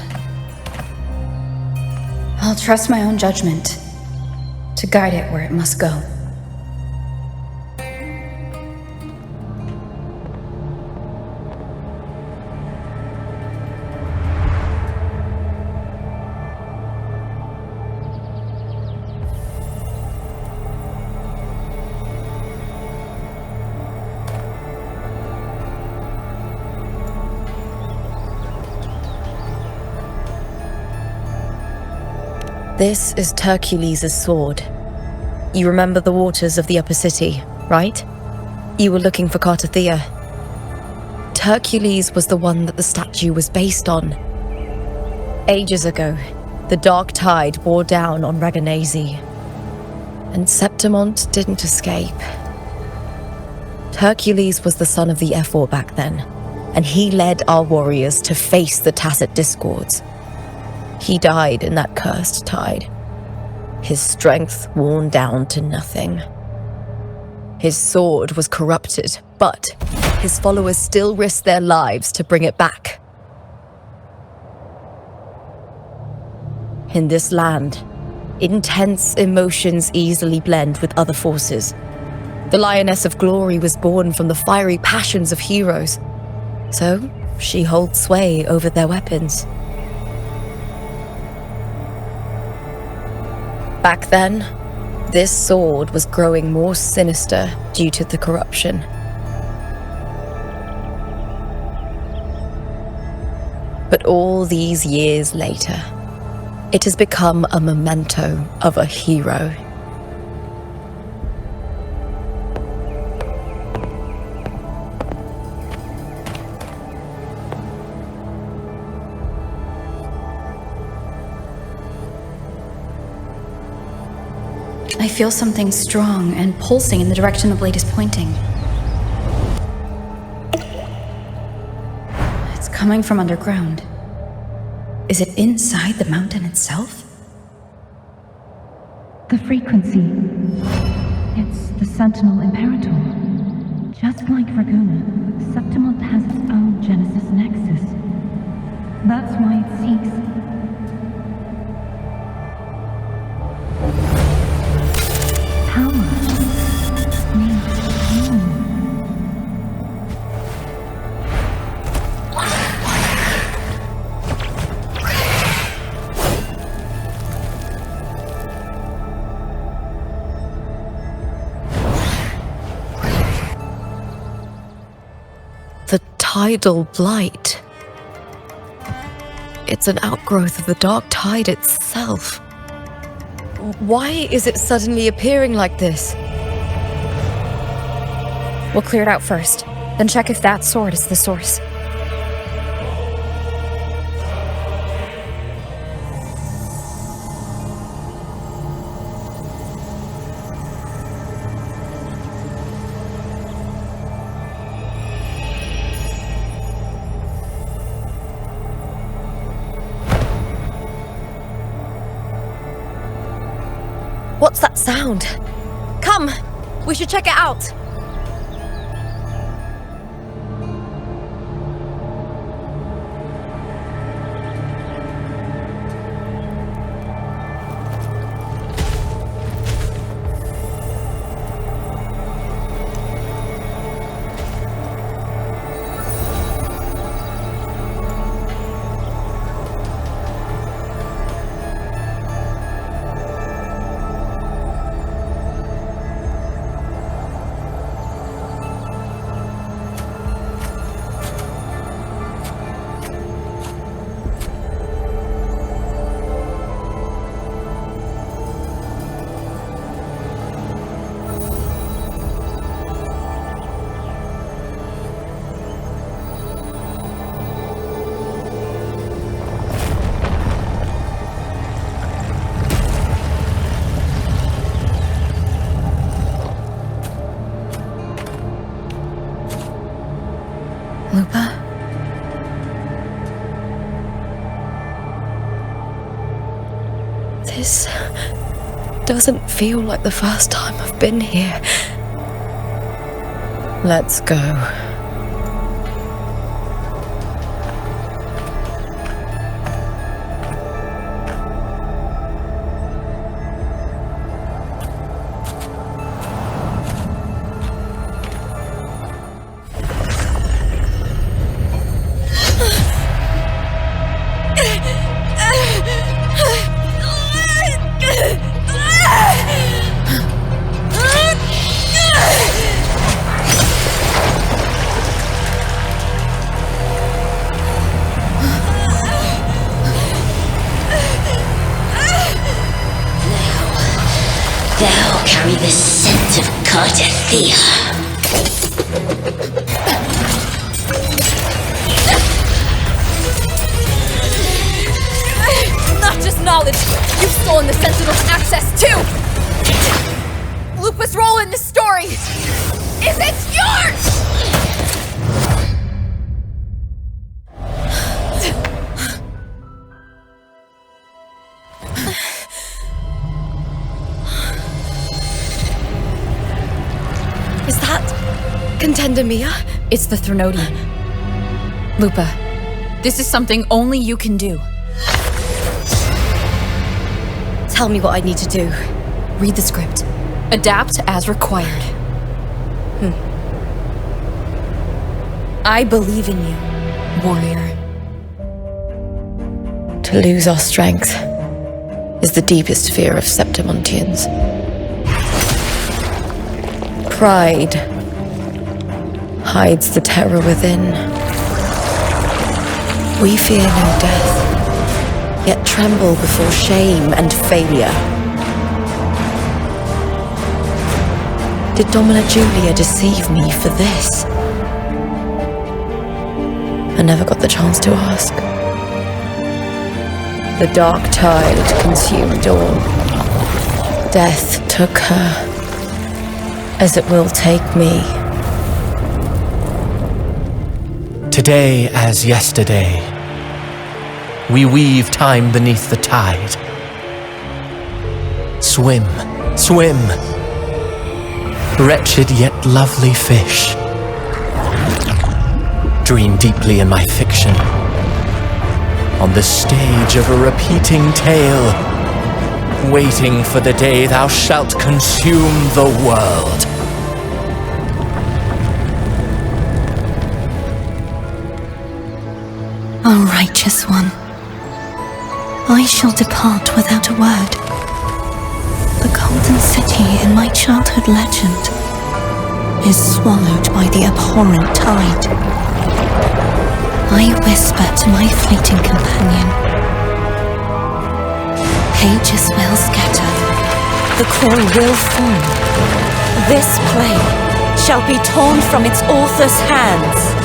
I'll trust my own judgment to guide it where it must go. This is Tercules' sword. You remember the waters of the upper city, right? You were looking for Cartethyia. Tercules was the one that the statue was based on. Ages ago, the dark tide bore down on Reganese, and Septimont didn't escape. Tercules was the son of the Ephor back then, and he led our warriors to face the Tacit Discords. He died in that cursed tide, his strength worn down to nothing. His sword was corrupted, but his followers still risked their lives to bring it back. In this land, intense emotions easily blend with other forces. The Lioness of Glory was born from the fiery passions of heroes, so she holds sway over their weapons. Back then, this sword was growing more sinister due to the corruption. But all these years later, it has become a memento of a hero. I feel something strong and pulsing in the direction the blade is pointing. It's coming from underground. Is it inside the mountain itself? The frequency. It's the Sentinel Imperator. Just like Raguna, Septimont has its own Genesis Nexus. That's why it seeks... power. The tidal blight. It's an outgrowth of the dark tide itself. Why is it suddenly appearing like this? We'll clear it out first, then check if that sword is the source. What's that sound? Come, we should check it out. Lupa? This doesn't feel like the first time I've been here. Let's go. Thou carry the scent of Cartethyia. Not just knowledge, you've stolen the Sentinel's access too! Lupa's role in this story isn't yours! Is that Contender Mia? It's the Threnodian. Lupa, this is something only you can do. Tell me what I need to do. Read the script. Adapt as required. I believe in you, warrior. To lose our strength is the deepest fear of Septimontians. Pride hides the terror within. We fear no death, yet tremble before shame and failure. Did Domina Julia deceive me for this? I never got the chance to ask. The dark tide consumed all. Death took her, as it will take me. Today as yesterday, we weave time beneath the tide. Swim, swim, wretched yet lovely fish. Dream deeply in my fiction, on the stage of a repeating tale, waiting for the day thou shalt consume the world. O righteous one, I shall depart without a word. The golden city in my childhood legend is swallowed by the abhorrent tide. I whisper to my fleeting companion. Pages will scatter, the core will form. This play shall be torn from its author's hands.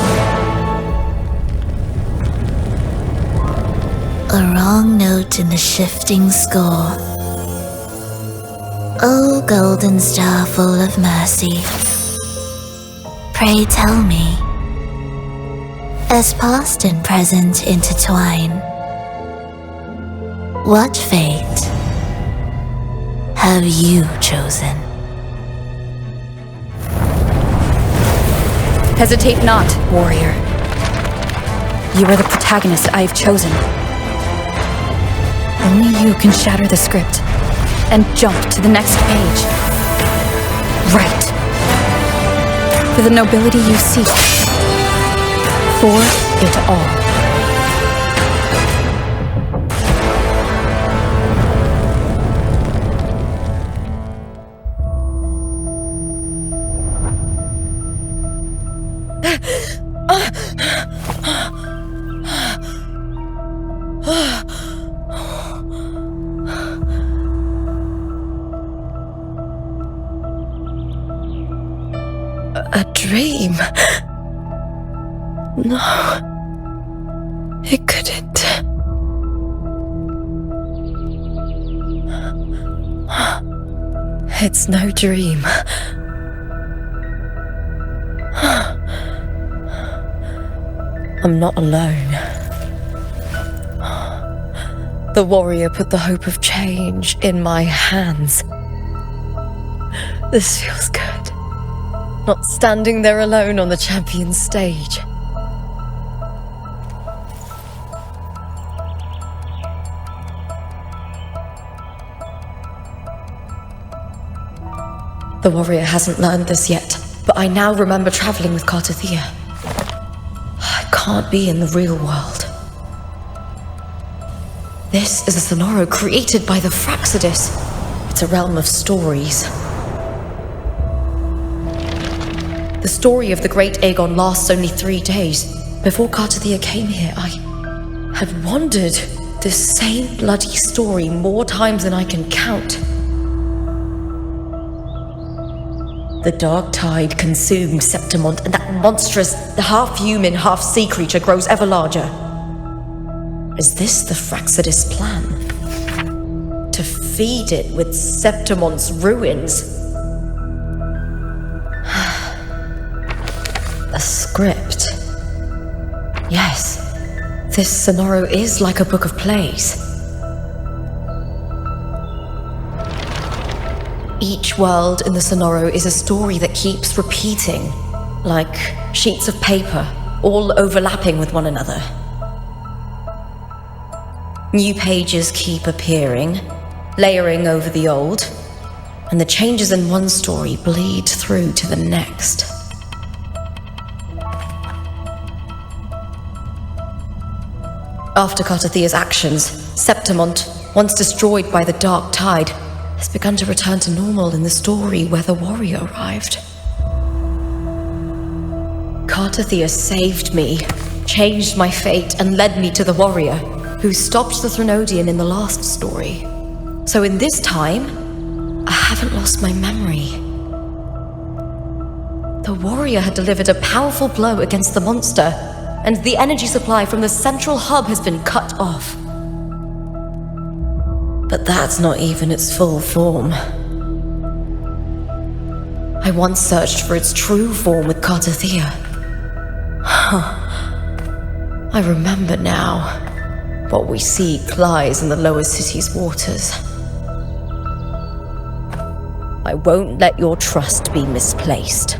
A wrong note in the shifting score. O golden star full of mercy, pray tell me, as past and present intertwine, what fate have you chosen? Hesitate not, warrior. You are the protagonist I have chosen. Only you can shatter the script and jump to the next page. Right. For the nobility you seek. For it all. A dream? No, it couldn't. It's no dream. I'm not alone. The warrior put the hope of change in my hands. This feels good. Not standing there alone on the champion stage. The warrior hasn't learned this yet, but I now remember traveling with Cartethyia. I can't be in the real world. This is a Sonoro created by the Fraxidus. It's a realm of stories. The story of the great Aegon lasts only 3 days. Before Cartethyia came here, I had wandered this same bloody story more times than I can count. The dark tide consumed Septimont, and that monstrous, half-human, half-sea creature grows ever larger. Is this the Fraxidus' plan? To feed it with Septimont's ruins? A script. Yes, this Sonoro is like a book of plays. Each world in the Sonoro is a story that keeps repeating, like sheets of paper, all overlapping with one another. New pages keep appearing, layering over the old, and the changes in one story bleed through to the next. After Cartethyia's actions, Septimont, once destroyed by the dark tide, has begun to return to normal in the story where the warrior arrived. Cartethyia saved me, changed my fate, and led me to the warrior, who stopped the Threnodian in the last story. So in this time, I haven't lost my memory. The warrior had delivered a powerful blow against the monster, and the energy supply from the central hub has been cut off. But that's not even its full form. I once searched for its true form with Cartethyia. I remember now. What we seek lies in the lower city's waters. I won't let your trust be misplaced.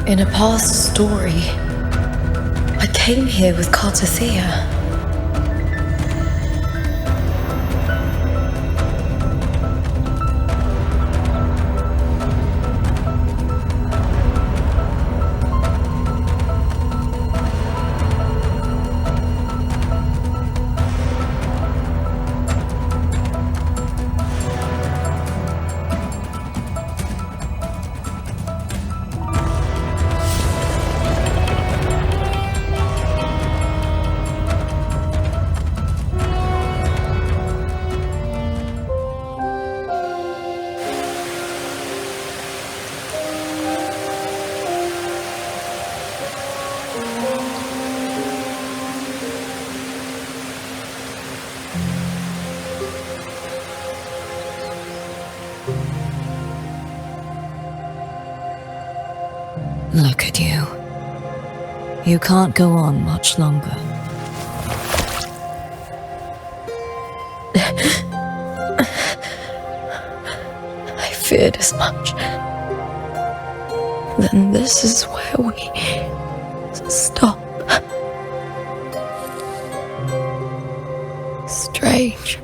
In a past story, I came here with Cartethyia. Look at you. You can't go on much longer. I feared as much. Then this is where we stop. Strange.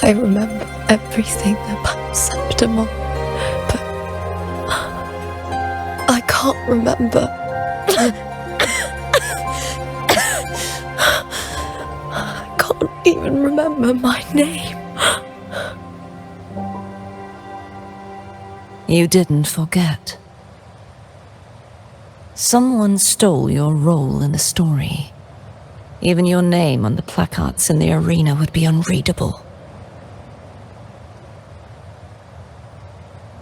I remember everything about Septimont, but I can't remember. I can't even remember my name. You didn't forget. Someone stole your role in the story. Even your name on the placards in the arena would be unreadable.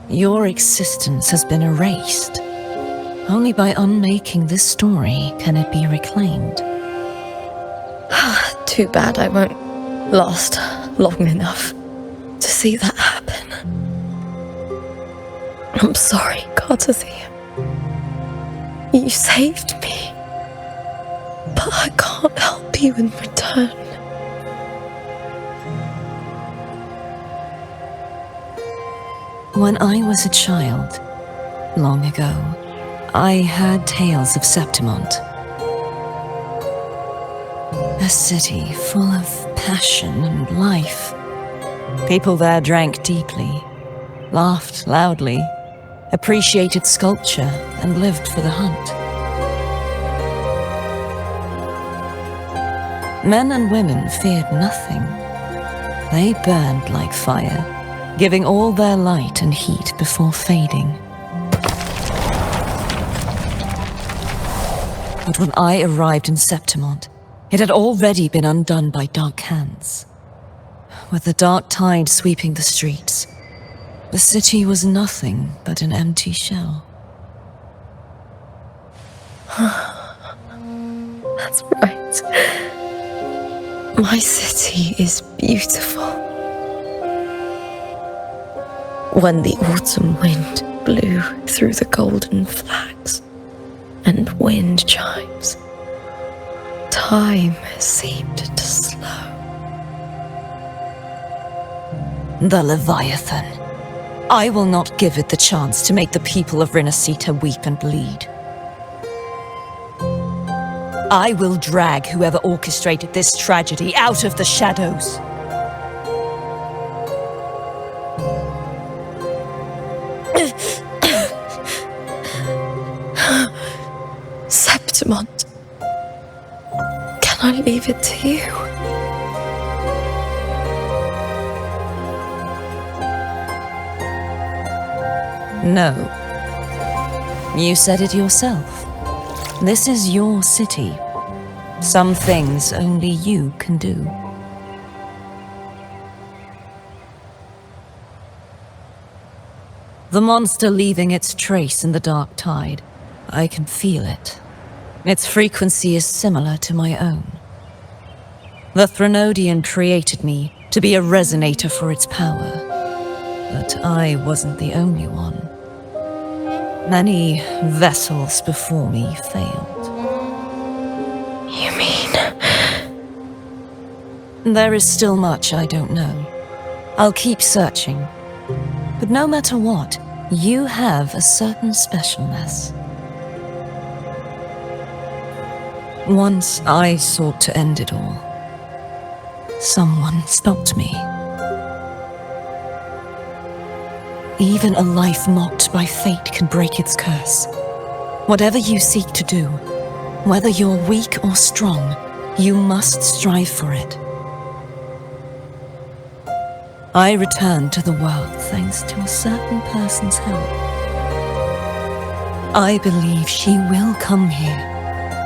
Your existence has been erased. Only by unmaking this story can it be reclaimed. Too bad I won't last long enough to see that happen. I'm sorry, Cartethyia. You saved me, but I can't help you in return. When I was a child, long ago, I heard tales of Septimont. A city full of passion and life. People there drank deeply, laughed loudly, appreciated sculpture, and lived for the hunt. Men and women feared nothing. They burned like fire, giving all their light and heat before fading. But when I arrived in Septimont, it had already been undone by dark hands. With the dark tide sweeping the streets, the city was nothing but an empty shell. That's right. My city is beautiful. When the autumn wind blew through the golden flags and wind chimes, time seemed to slow. The Leviathan. I will not give it the chance to make the people of Renacita weep and bleed. I will drag whoever orchestrated this tragedy out of the shadows. Septimont, can I leave it to you? No. You said it yourself. This is your city. Some things only you can do. The monster leaving its trace in the dark tide. I can feel it. Its frequency is similar to my own. The Threnodian created me to be a resonator for its power. But I wasn't the only one. Many vessels before me failed. You mean? There is still much I don't know. I'll keep searching. But no matter what, you have a certain specialness. Once I sought to end it all. Someone stopped me. Even a life mocked by fate can break its curse. Whatever you seek to do, whether you're weak or strong, you must strive for it. I returned to the world thanks to a certain person's help. I believe she will come here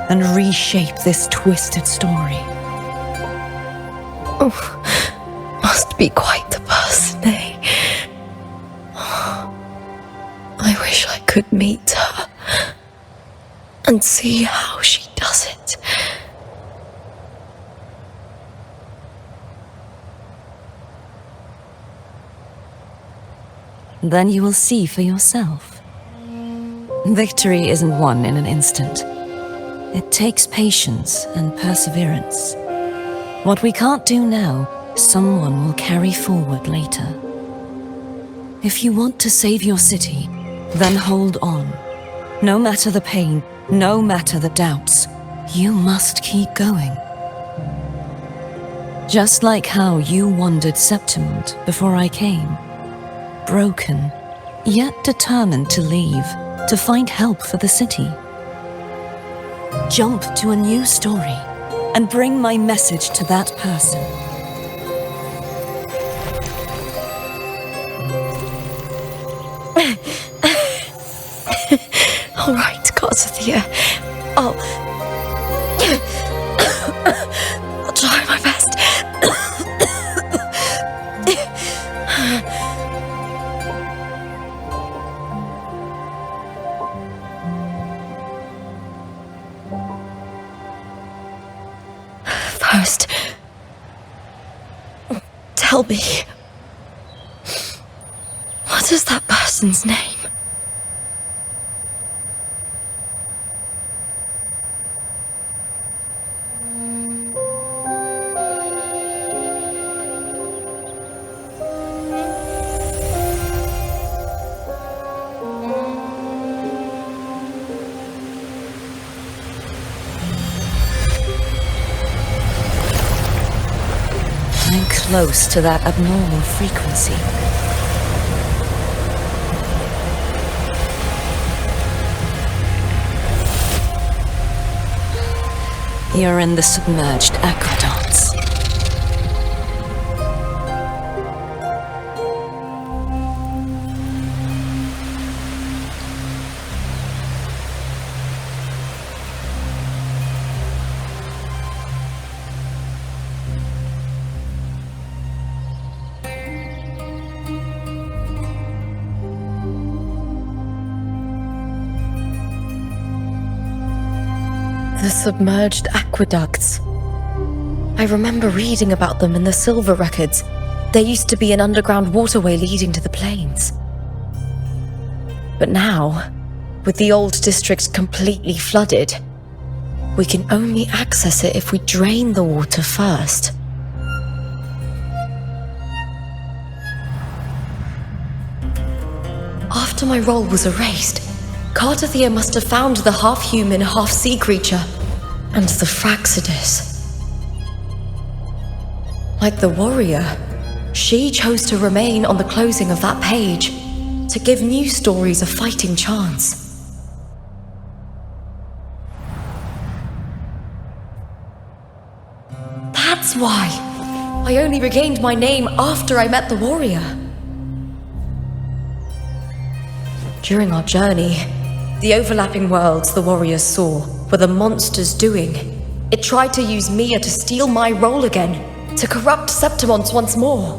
and reshape this twisted story. Oh, must be quite the person, eh? I wish I could meet her and see how she does it. Then you will see for yourself. Victory isn't won in an instant. It takes patience and perseverance. What we can't do now, someone will carry forward later. If you want to save your city, then hold on. No matter the pain, no matter the doubts, you must keep going. Just like how you wandered Septimont before I came. Broken, yet determined to leave, to find help for the city. Jump to a new story and bring my message to that person. All right, Cartethyia. I'll try my best. First, tell me, what is that person's name? I'm close to that abnormal frequency. You're in the submerged aqueducts. submerged aqueducts. I remember reading about them in the silver records. There used to be an underground waterway leading to the plains. But now, with the old district completely flooded, we can only access it if we drain the water first. After my role was erased, Cartethyia must have found the half-human, half-sea creature and the Fraxidus. Like the warrior, she chose to remain on the closing of that page to give new stories a fighting chance. That's why I only regained my name after I met the warrior. During our journey, the overlapping worlds the warriors saw were the monster's doing. It tried to use Mia to steal my role again, to corrupt Septimont once more.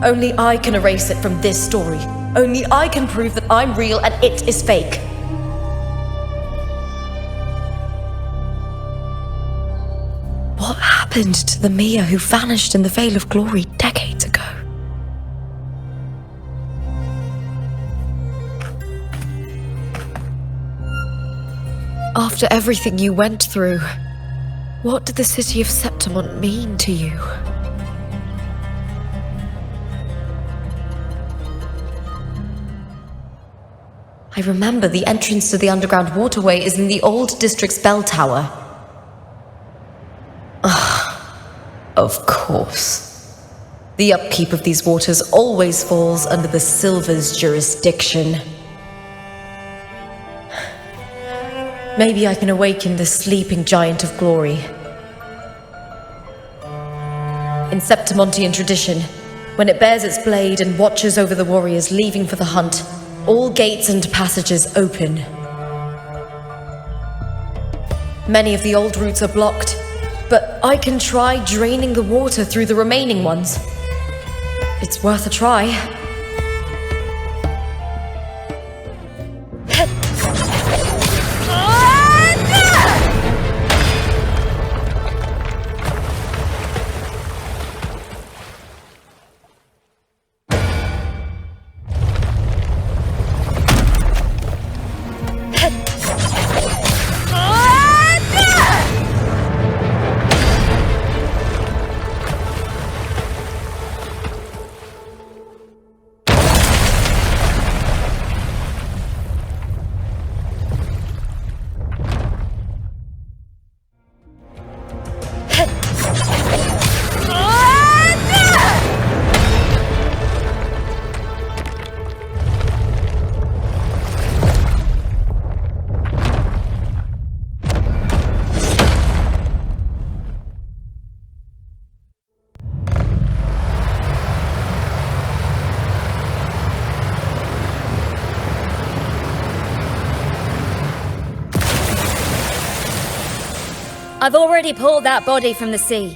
Only I can erase it from this story. Only I can prove that I'm real and it is fake. What happened to the Mia who vanished in the Vale of Glory decades ago? After everything you went through, what did the city of Septimont mean to you? I remember the entrance to the underground waterway is in the old district's bell tower. Of course. The upkeep of these waters always falls under the Silver's jurisdiction. Maybe I can awaken the sleeping giant of glory. In Septimontian tradition, when it bears its blade and watches over the warriors leaving for the hunt, all gates and passages open. Many of the old routes are blocked, but I can try draining the water through the remaining ones. It's worth a try. I've already pulled that body from the sea.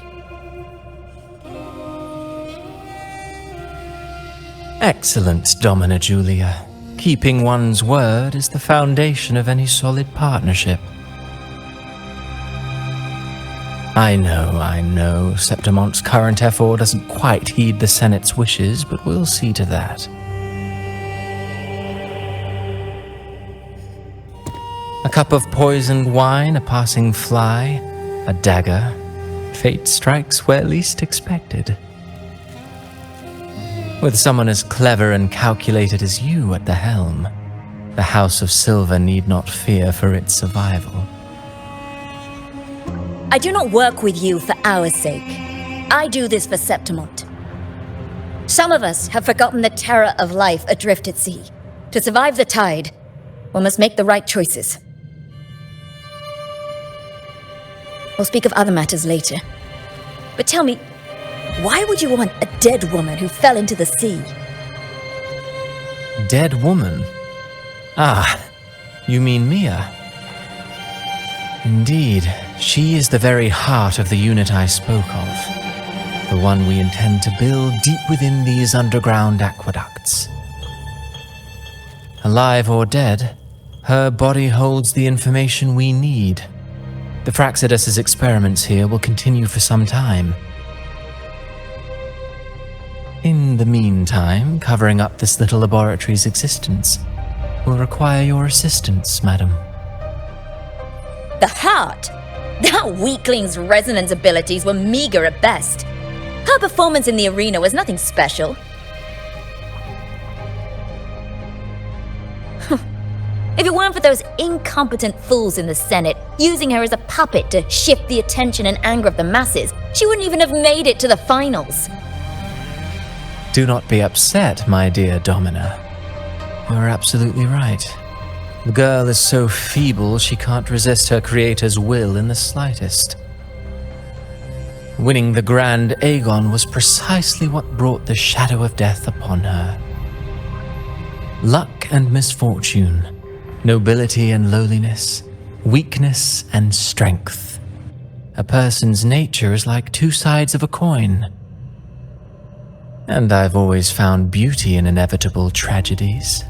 Excellent, Domina Julia. Keeping one's word is the foundation of any solid partnership. I know, Septimont's current effort doesn't quite heed the Senate's wishes, but we'll see to that. A cup of poisoned wine, a passing fly, a dagger. Fate strikes where least expected. With someone as clever and calculated as you at the helm, the House of Silver need not fear for its survival. I do not work with you for our sake. I do this for Septimont. Some of us have forgotten the terror of life adrift at sea. To survive the tide, one must make the right choices. We'll speak of other matters later. But tell me, why would you want a dead woman who fell into the sea? Dead woman? Ah, you mean Mia? Indeed, she is the very heart of the unit I spoke of. The one we intend to build deep within these underground aqueducts. Alive or dead, Her body holds the information we need. The Fraxidus's experiments here will continue for some time. In the meantime, covering up this little laboratory's existence will require your assistance, madam. The heart? That weakling's resonance abilities were meager at best. Her performance in the arena was nothing special. If it weren't for those incompetent fools in the Senate using her as a puppet to shift the attention and anger of the masses, she wouldn't even have made it to the finals. Do not be upset, my dear Domina. You are absolutely right. The girl is so feeble she can't resist her creator's will in the slightest. Winning the Grand Aegon was precisely what brought the shadow of death upon her. Luck and misfortune, nobility and lowliness, weakness and strength. A person's nature is like two sides of a coin. And I've always found beauty in inevitable tragedies.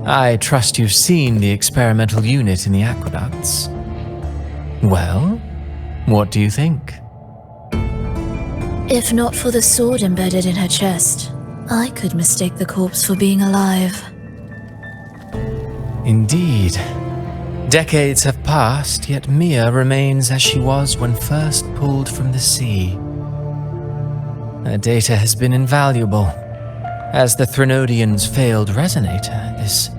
I trust you've seen the experimental unit in the aqueducts. Well, what do you think? If not for the sword embedded in her chest, I could mistake the corpse for being alive. Indeed. Decades have passed, yet Mia remains as she was when first pulled from the sea. Her data has been invaluable. As the Threnodian's failed resonator, this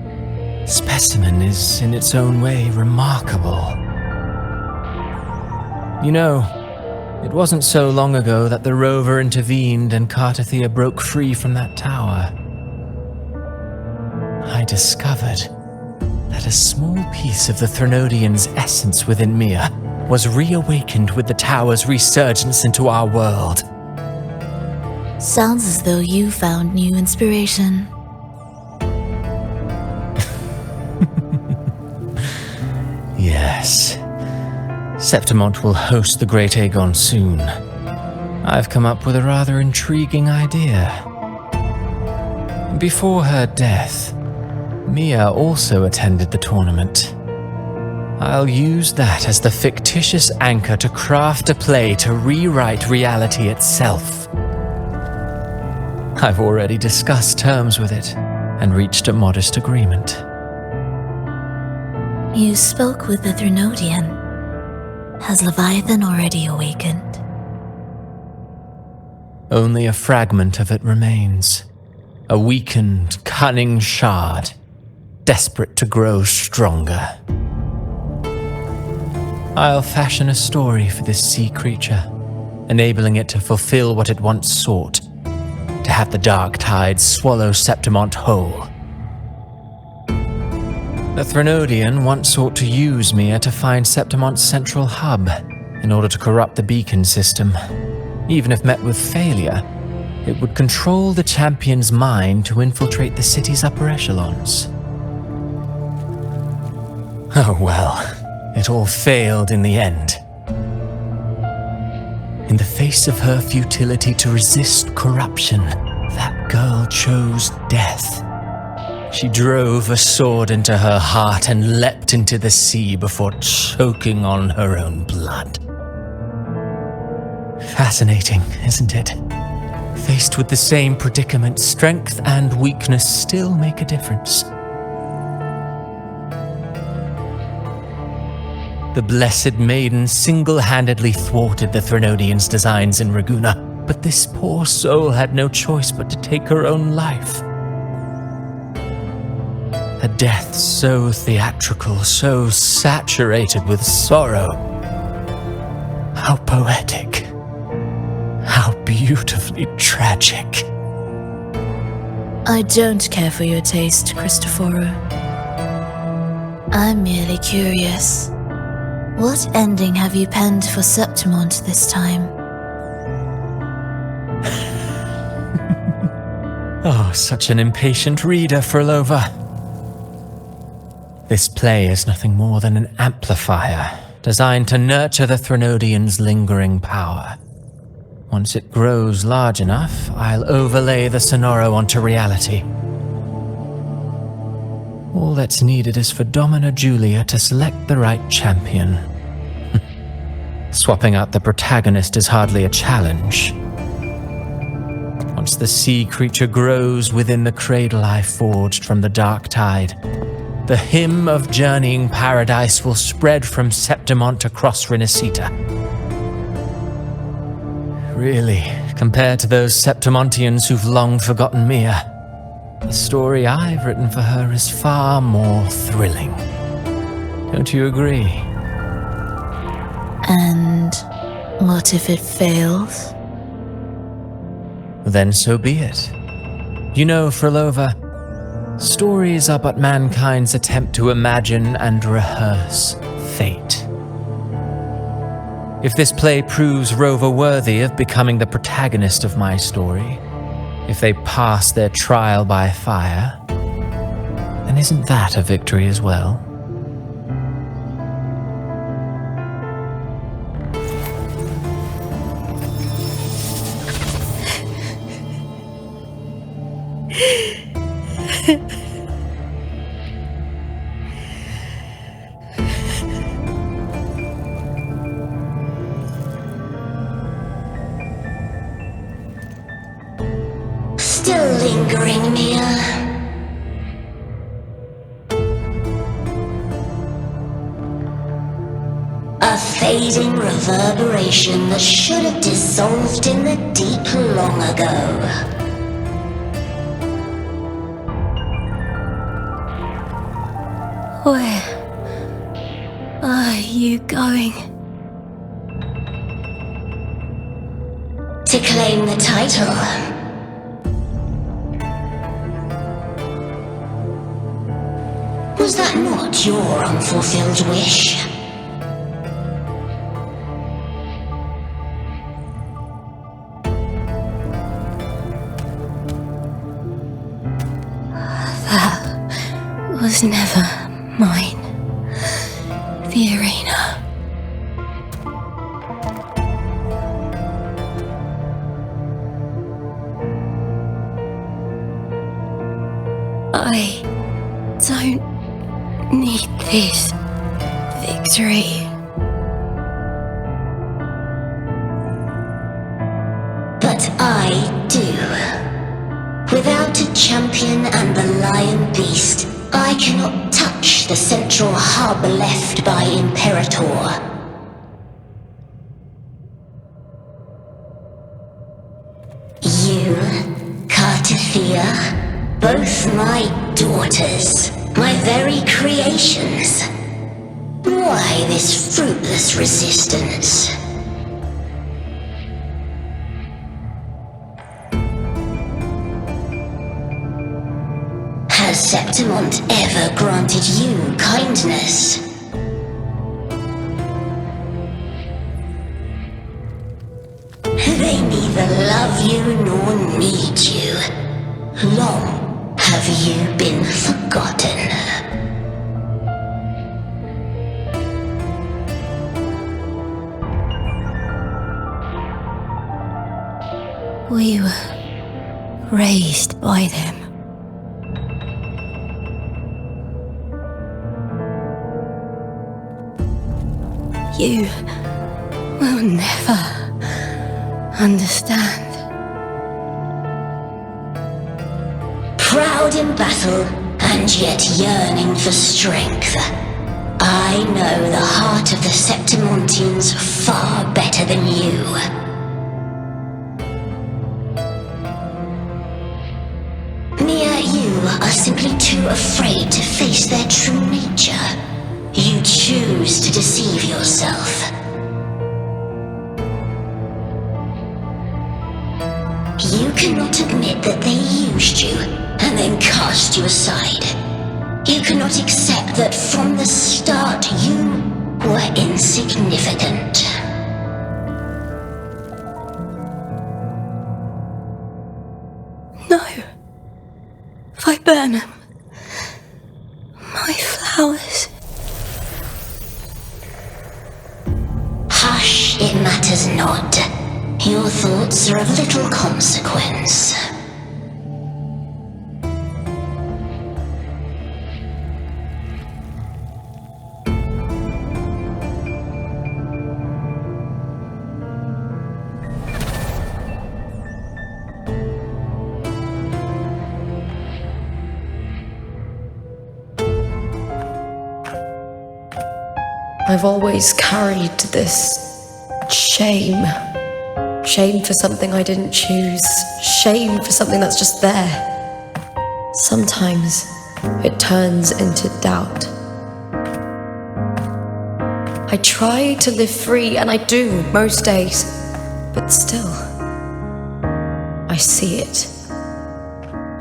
specimen is in its own way remarkable. You know, it wasn't so long ago that the rover intervened and Cartethyia broke free from that tower. I discovered that a small piece of the Threnodian's essence within Mia was reawakened with the tower's resurgence into our world. Sounds as though you found new inspiration. Yes. Septimont will host the Great Aegon soon. I've come up with a rather intriguing idea. Before her death, Mia also attended the tournament. I'll use that as the fictitious anchor to craft a play to rewrite reality itself. I've already discussed terms with it and reached a modest agreement. You spoke with the Threnodian. Has Leviathan already awakened? Only a fragment of it remains. A weakened, cunning shard, desperate to grow stronger. I'll fashion a story for this sea creature, enabling it to fulfill what it once sought, to have the dark tides swallow Septimont whole. The Threnodian once sought to use Mia to find Septimont's central hub in order to corrupt the beacon system. Even if met with failure, it would control the champion's mind to infiltrate the city's upper echelons. Oh well, it all failed in the end. In the face of her futility to resist corruption, that girl chose death. She drove a sword into her heart and leapt into the sea before choking on her own blood. Fascinating, isn't it? Faced with the same predicament, strength and weakness still make a difference. The Blessed Maiden single-handedly thwarted the Threnodian's designs in Raguna, but this poor soul had no choice but to take her own life. A death so theatrical, so saturated with sorrow. How poetic. How beautifully tragic. I don't care for your taste, Cristoforo. I'm merely curious. What ending have you penned for Septimont this time? Oh, such an impatient reader, Phrolova. This play is nothing more than an amplifier designed to nurture the Threnodian's lingering power. Once it grows large enough, I'll overlay the Sonoro onto reality. All that's needed is for Domina Julia to select the right champion. Swapping out the protagonist is hardly a challenge. Once the sea creature grows within the cradle I forged from the dark tide, the hymn of journeying paradise will spread from Septimont across Renacita. Really, compared to those Septimontians who've long forgotten Mia, the story I've written for her is far more thrilling. Don't you agree? And what if it fails? Then so be it. You know, Phrolova, stories are but mankind's attempt to imagine and rehearse fate. If this play proves Rover worthy of becoming the protagonist of my story, if they pass their trial by fire, then isn't that a victory as well? Still lingering, Mia. A fading reverberation that should have dissolved in the deep long ago. Where are you going? To claim the title. Was that not your unfulfilled wish? That was never mine. The arena. I don't need this victory. But I do. Without a champion and the lion beast, I cannot touch the central hub left by Imperator. You, Cartethyia, both my daughters, my very creations. Why this fruitless resistance? Has Septimont ever granted you kindness? They neither love you nor need you. Long have you been forgotten? We were raised by them. You will never understand. Proud in battle, and yet yearning for strength. I know the heart of the Septimontians far better than you. Mia, you are simply too afraid to face their true nature. You choose to deceive yourself. You cannot admit that they used you and then cast you aside. You cannot accept that from the start you were insignificant. No. Viburnum. My flowers. Hush, it matters not. Your thoughts are of little consequence. I've always carried this shame. Shame for something I didn't choose. Shame for something that's just there. Sometimes it turns into doubt. I try to live free, and I do most days, but still, I see it.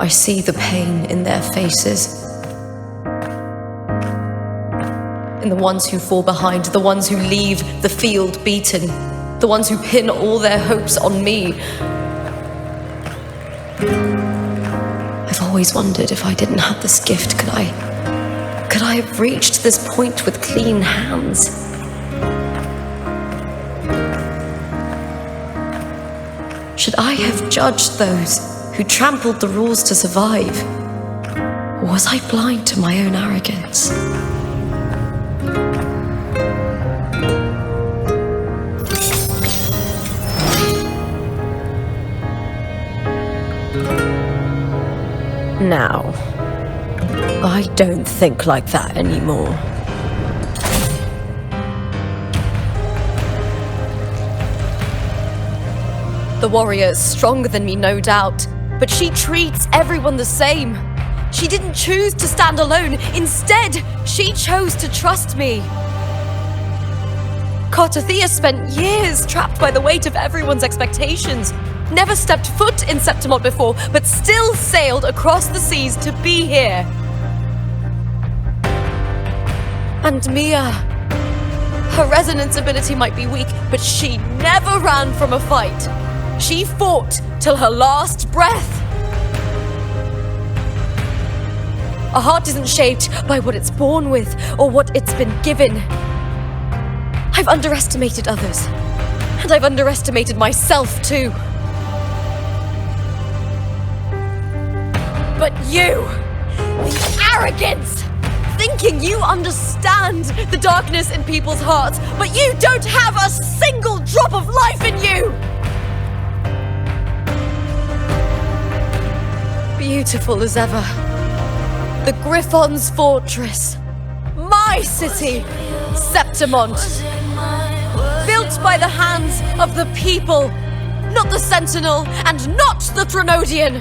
I see the pain in their faces. In the ones who fall behind, the ones who leave the field beaten, the ones who pin all their hopes on me. I've always wondered if I didn't have this gift, could I have reached this point with clean hands? Should I have judged those who trampled the rules to survive? Or was I blind to my own arrogance? Now, I don't think like that anymore. The warrior is stronger than me, no doubt, but she treats everyone the same. She didn't choose to stand alone. Instead, she chose to trust me. Cartethyia spent years trapped by the weight of everyone's expectations. Never stepped foot in Septimont before, but still sailed across the seas to be here. And Mia, her resonance ability might be weak, but she never ran from a fight. She fought till her last breath. A heart isn't shaped by what it's born with or what it's been given. I've underestimated others, and I've underestimated myself too. But you, the arrogance, thinking you understand the darkness in people's hearts, but you don't have a single drop of life in you! Beautiful as ever. The Gryphon's fortress. My city, Septimont. Built by the hands of the people, not the Sentinel and not the Threnodian.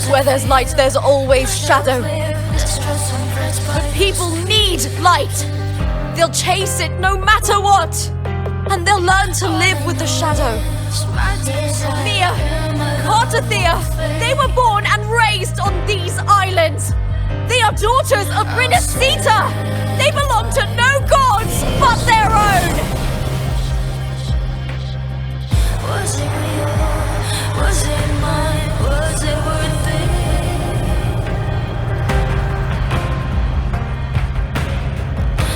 Where there's light, there's always shadow. But people need light. They'll chase it no matter what. And they'll learn to live with the shadow. Mia, Cartethyia, they were born and raised on these islands. They are daughters of Renasita. They belong to no gods but their own. Was it real? Was it mine? Was it worth it?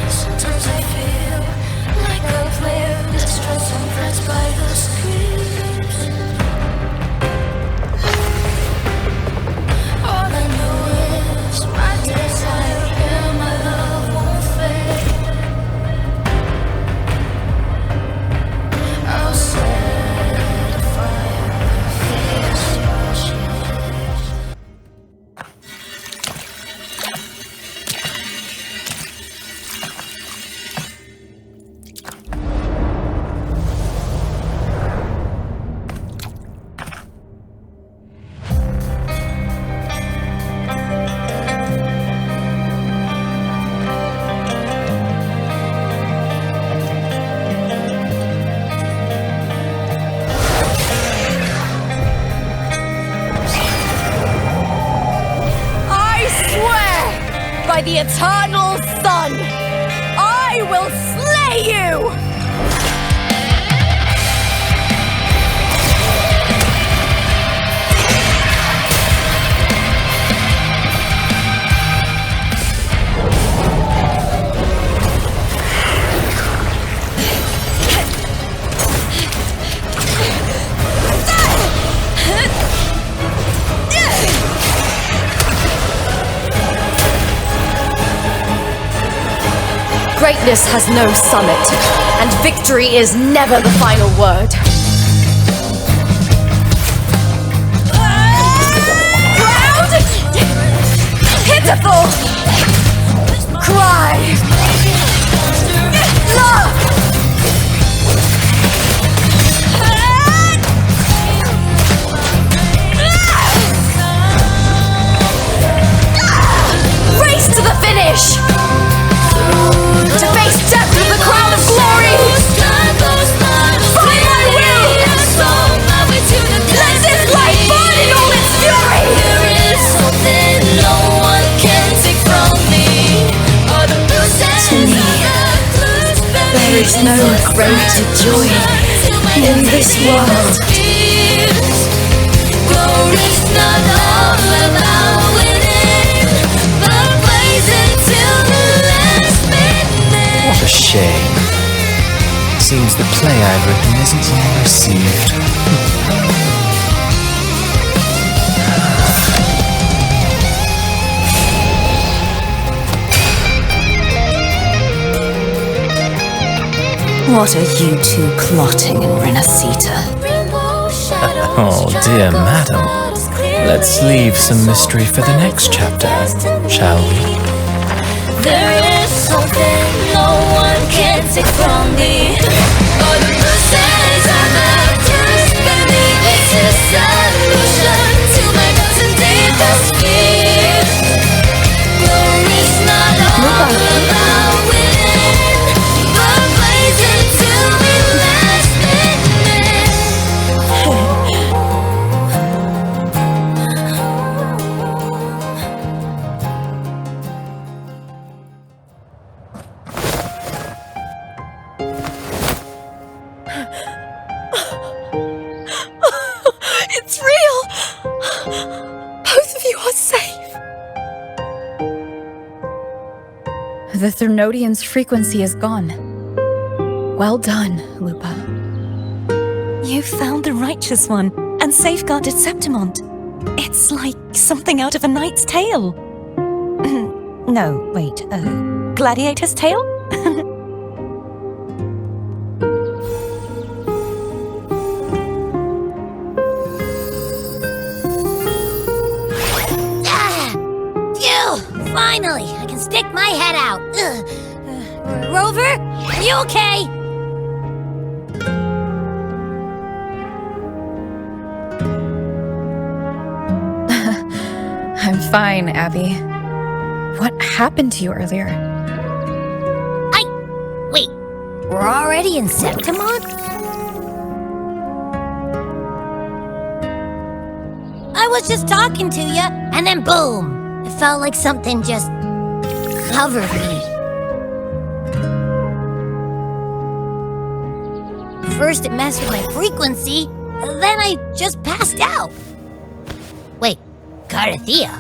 Sometimes I feel like a player distressed and pressed by the screams. All I know is my desire and my love won't fade. I'll set a fire against your the eternal sun, I will slay you! Greatness has no summit, and victory is never the final word. Proud! Pitiful! Cry! Love! Race to the finish! To face death with the crown of glory! By my will! Let this light burn in all its fury! There is something no one can take from me. To me, there is no greater joy in this world. Glory's not all about winning, but blazing till the last minute. What a shame. Seems the play I've written isn't well received. What are you two plotting in Renacita? Oh dear madam. Let's leave some mystery for the next chapter, shall we? There is something no one can take from me. All the bruises on the bruised baby. It's a solution to my dozen deepest fears. Glory's not all about winning, but blazing till the last minute. It's real! Both of you are safe! The Threnodian's frequency is gone. Well done, Lupa. You found the righteous one and safeguarded Septimont. It's like something out of a knight's tale. No, wait, gladiator's tale? Phew! Finally, I can stick my head out. Rover, are you okay? I'm fine, Abby. What happened to you earlier? Wait, we're already in Septimont? I was just talking to you, and then boom! It felt like something just covered me. First it messed with my frequency, then I just passed out. Wait, Cartethyia?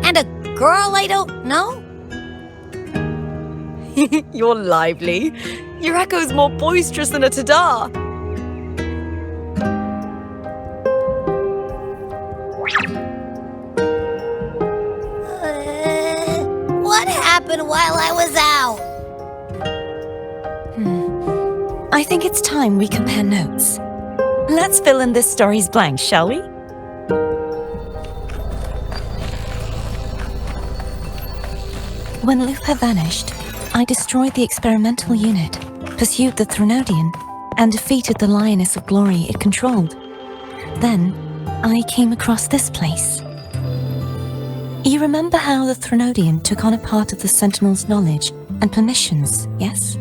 And a girl I don't know? You're lively. Your echo's more boisterous than a tada. What happened while I was out? I think it's time we compare notes. Let's fill in this story's blanks, shall we? When Lupa vanished, I destroyed the experimental unit, pursued the Threnodian, and defeated the Lioness of Glory it controlled. Then, I came across this place. You remember how the Threnodian took on a part of the Sentinel's knowledge and permissions, yes?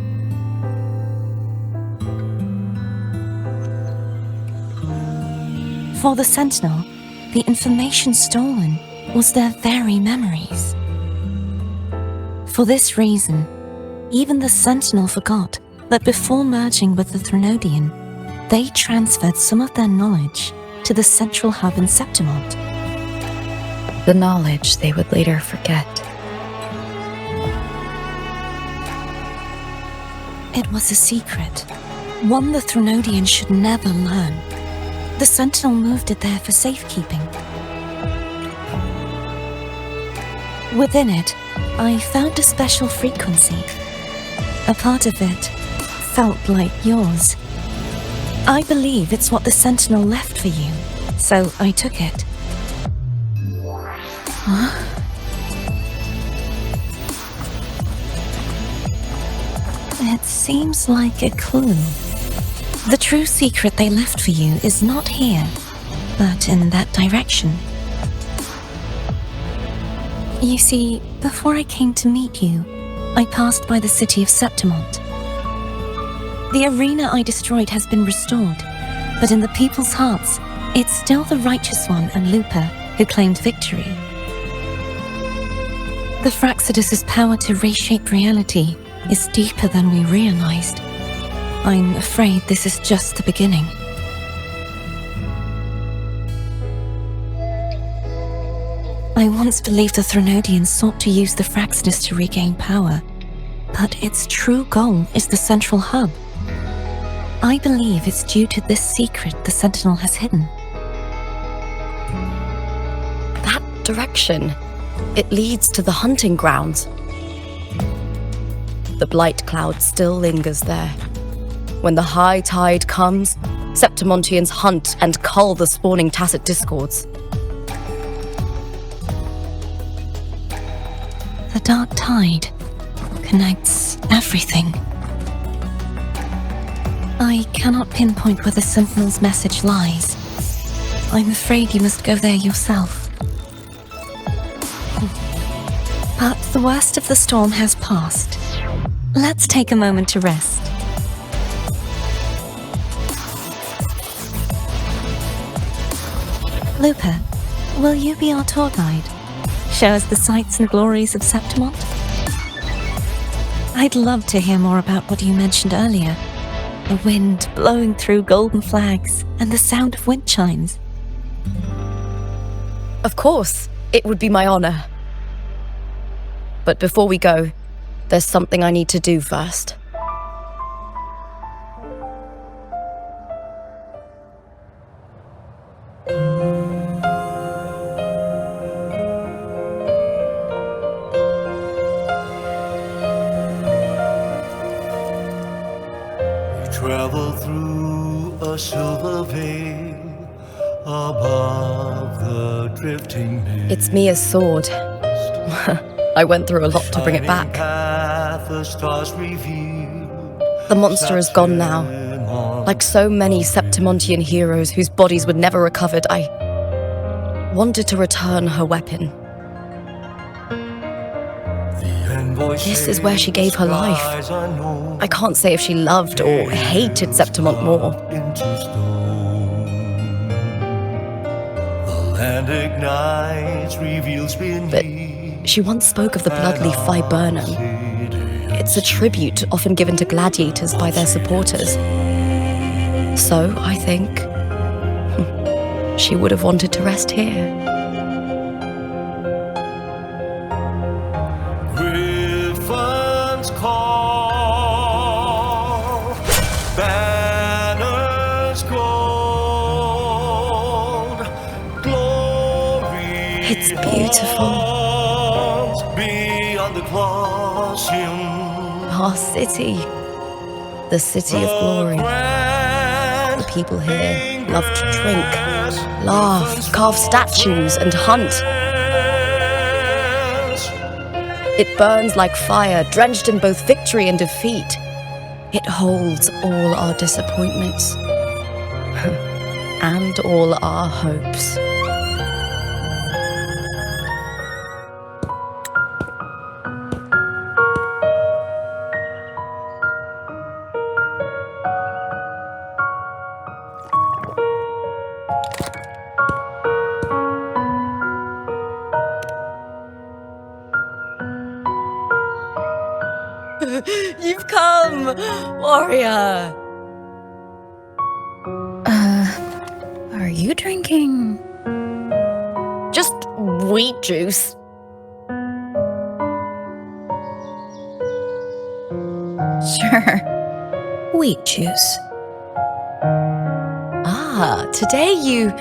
For the Sentinel, the information stolen was their very memories. For this reason, even the Sentinel forgot that before merging with the Threnodian, they transferred some of their knowledge to the central hub in Septimont. The knowledge they would later forget. It was a secret, one the Threnodian should never learn. The Sentinel moved it there for safekeeping. Within it, I found a special frequency. A part of it felt like yours. I believe it's what the Sentinel left for you, so I took it. Huh? It seems like a clue. The true secret they left for you is not here, but in that direction. You see, before I came to meet you, I passed by the city of Septimont. The arena I destroyed has been restored, but in the people's hearts, it's still the Righteous One and Lupa who claimed victory. The Fraxidus' power to reshape reality is deeper than we realized. I'm afraid this is just the beginning. I once believed the Threnodians sought to use the Fraxidus to regain power, but its true goal is the central hub. I believe it's due to this secret the Sentinel has hidden. That direction, it leads to the hunting grounds. The blight cloud still lingers there. When the high tide comes, Septimontians hunt and cull the spawning tacit discords. The dark tide connects everything. I cannot pinpoint where the Sentinel's message lies. I'm afraid you must go there yourself. But the worst of the storm has passed. Let's take a moment to rest. Lupa, will you be our tour guide? Show us the sights and glories of Septimont? I'd love to hear more about what you mentioned earlier. The wind blowing through golden flags and the sound of wind chimes. Of course, it would be my honor. But before we go, there's something I need to do first. Travel through a silver veil above the drifting mist. It's Mia's sword. I went through a lot to bring it back. The monster is gone now. Like so many Septimontian heroes whose bodies were never recovered, I wanted to return her weapon. This is where she gave her life. I can't say if she loved or hated Septimont more. But she once spoke of the bloodleaf viburnum. It's a tribute often given to gladiators by their supporters. So, I think, she would have wanted to rest here. Gryphon's call, banners gold, glory. It's beautiful. Beyond the Colosseum. Our city. The city of glory. The people here love to drink, laugh, carve statues, and hunt. It burns like fire, drenched in both victory and defeat. It holds all our disappointments and all our hopes. You've come, warrior! Are you drinking? Just wheat juice. Sure. Wheat juice. Ah, today you...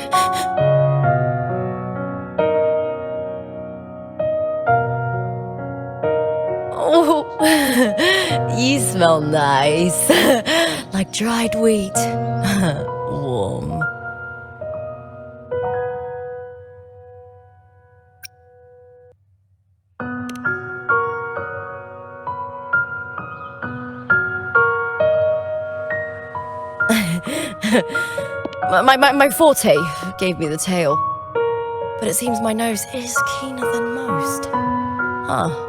Oh, You smell nice. Like dried wheat. Warm. My forte gave me the tail. But it seems my nose is keener than most. Huh.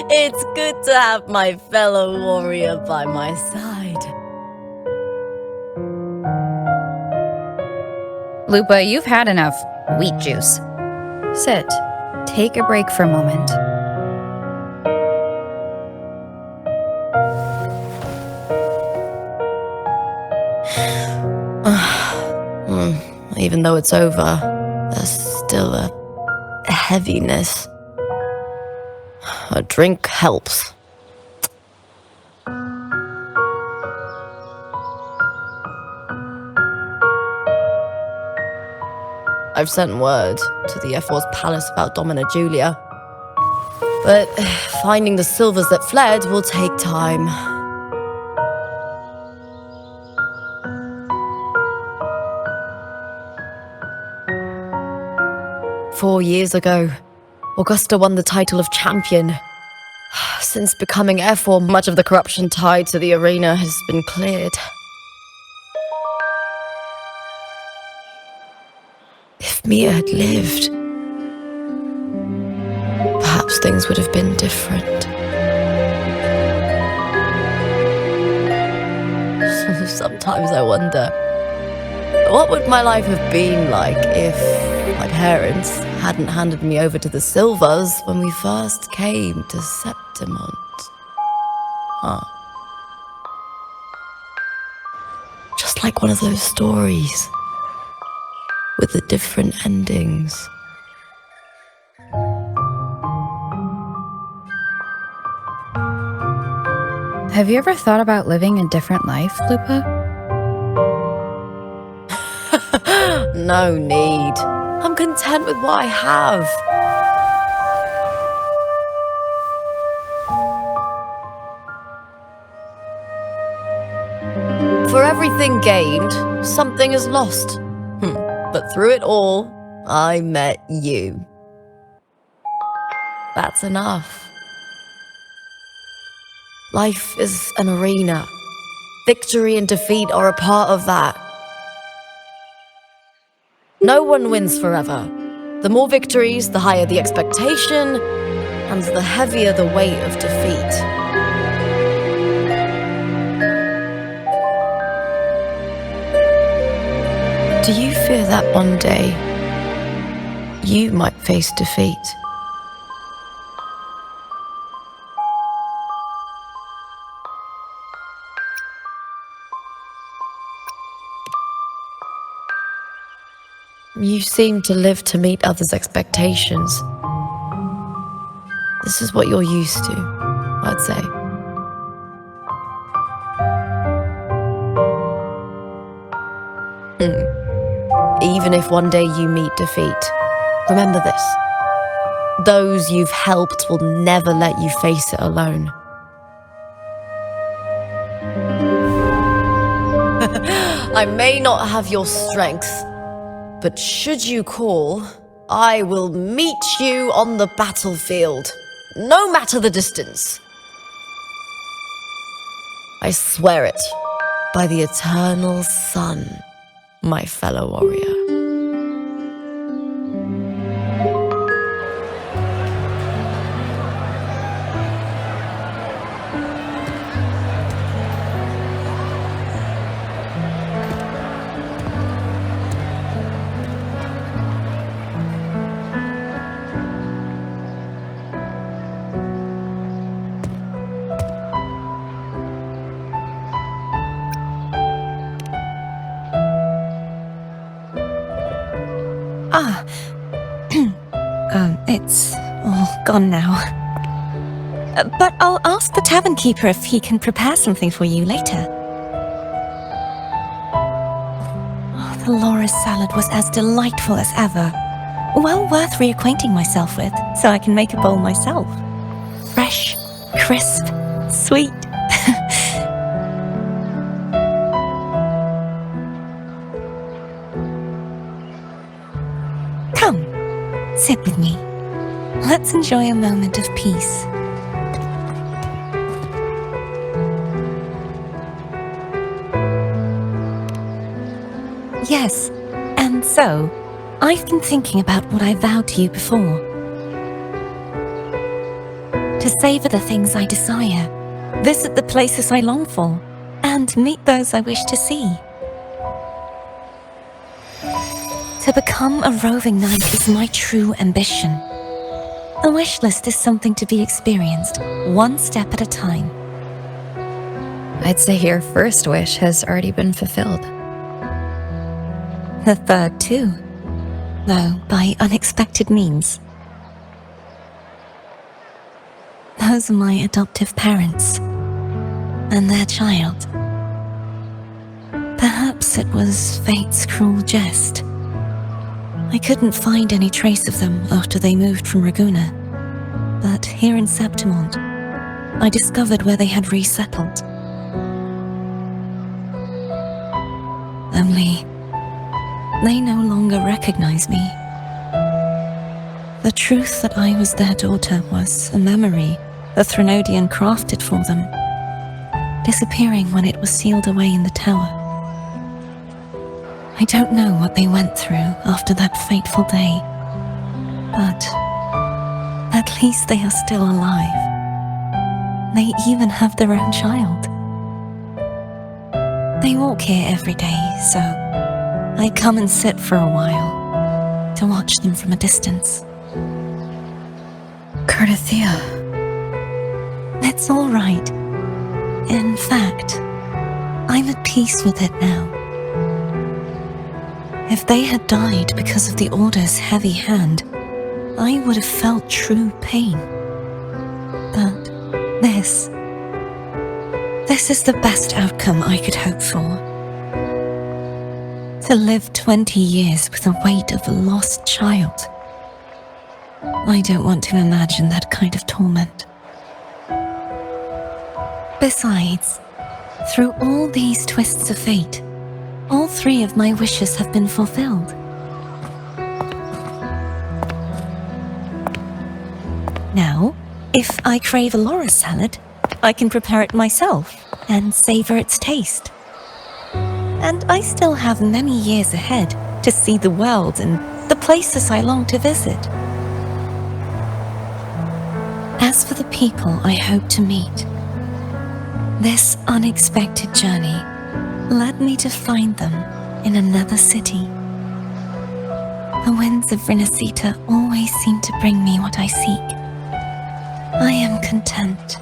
It's good to have my fellow warrior by my side. Lupa, you've had enough wheat juice. Sit. Take a break for a moment. Even though it's over, there's still a heaviness. A drink helps. I've sent word to the F4's palace about Domina Julia. But finding the silvers that fled will take time. Four years ago, Augusta won the title of champion. Since becoming F4, much of the corruption tied to the arena has been cleared. If Mia had lived, perhaps things would have been different. Sometimes I wonder, what would my life have been like if my parents hadn't handed me over to the Silvers when we first came to Septimont? Just like one of those stories with the different endings. Have you ever thought about living a different life, Lupa? No need. I'm content with what I have. For everything gained, something is lost. But through it all, I met you. That's enough. Life is an arena. Victory and defeat are a part of that. No one wins forever. The more victories, the higher the expectation, and the heavier the weight of defeat. Do you fear that one day you might face defeat? You seem to live to meet others' expectations. This is what you're used to, I'd say. Even if one day you meet defeat, remember this. Those you've helped will never let you face it alone. I may not have your strength, but should you call, I will meet you on the battlefield, no matter the distance. I swear it by the eternal sun, my fellow warrior. It's all gone now. But I'll ask the tavern keeper if he can prepare something for you later. Oh, the loris salad was as delightful as ever. Well worth reacquainting myself with, so I can make a bowl myself. Fresh, crisp, sweet. Come, sit with me. Let's enjoy a moment of peace. Yes, and so, I've been thinking about what I vowed to you before. To savor the things I desire, visit the places I long for, and meet those I wish to see. To become a roving knight is my true ambition. A wish list is something to be experienced, one step at a time. I'd say your first wish has already been fulfilled. The third too, though by unexpected means. Those are my adoptive parents, and their child. Perhaps it was fate's cruel jest. I couldn't find any trace of them after they moved from Ragusa, but here in Septimont, I discovered where they had resettled. Only, they no longer recognize me. The truth that I was their daughter was a memory the Threnodian crafted for them, disappearing when it was sealed away in the tower. I don't know what they went through after that fateful day, but at least they are still alive. They even have their own child. They walk here every day, so I come and sit for a while to watch them from a distance. Cartethyia. It's all right. In fact, I'm at peace with it now. If they had died because of the Order's heavy hand, I would have felt true pain. But this is the best outcome I could hope for. To live 20 years with the weight of a lost child. I don't want to imagine that kind of torment. Besides, through all these twists of fate, all three of my wishes have been fulfilled. Now, if I crave a loris salad, I can prepare it myself and savor its taste. And I still have many years ahead to see the world and the places I long to visit. As for the people I hope to meet, this unexpected journey led me to find them in another city. The winds of Rinascita always seem to bring me what I seek. I am content.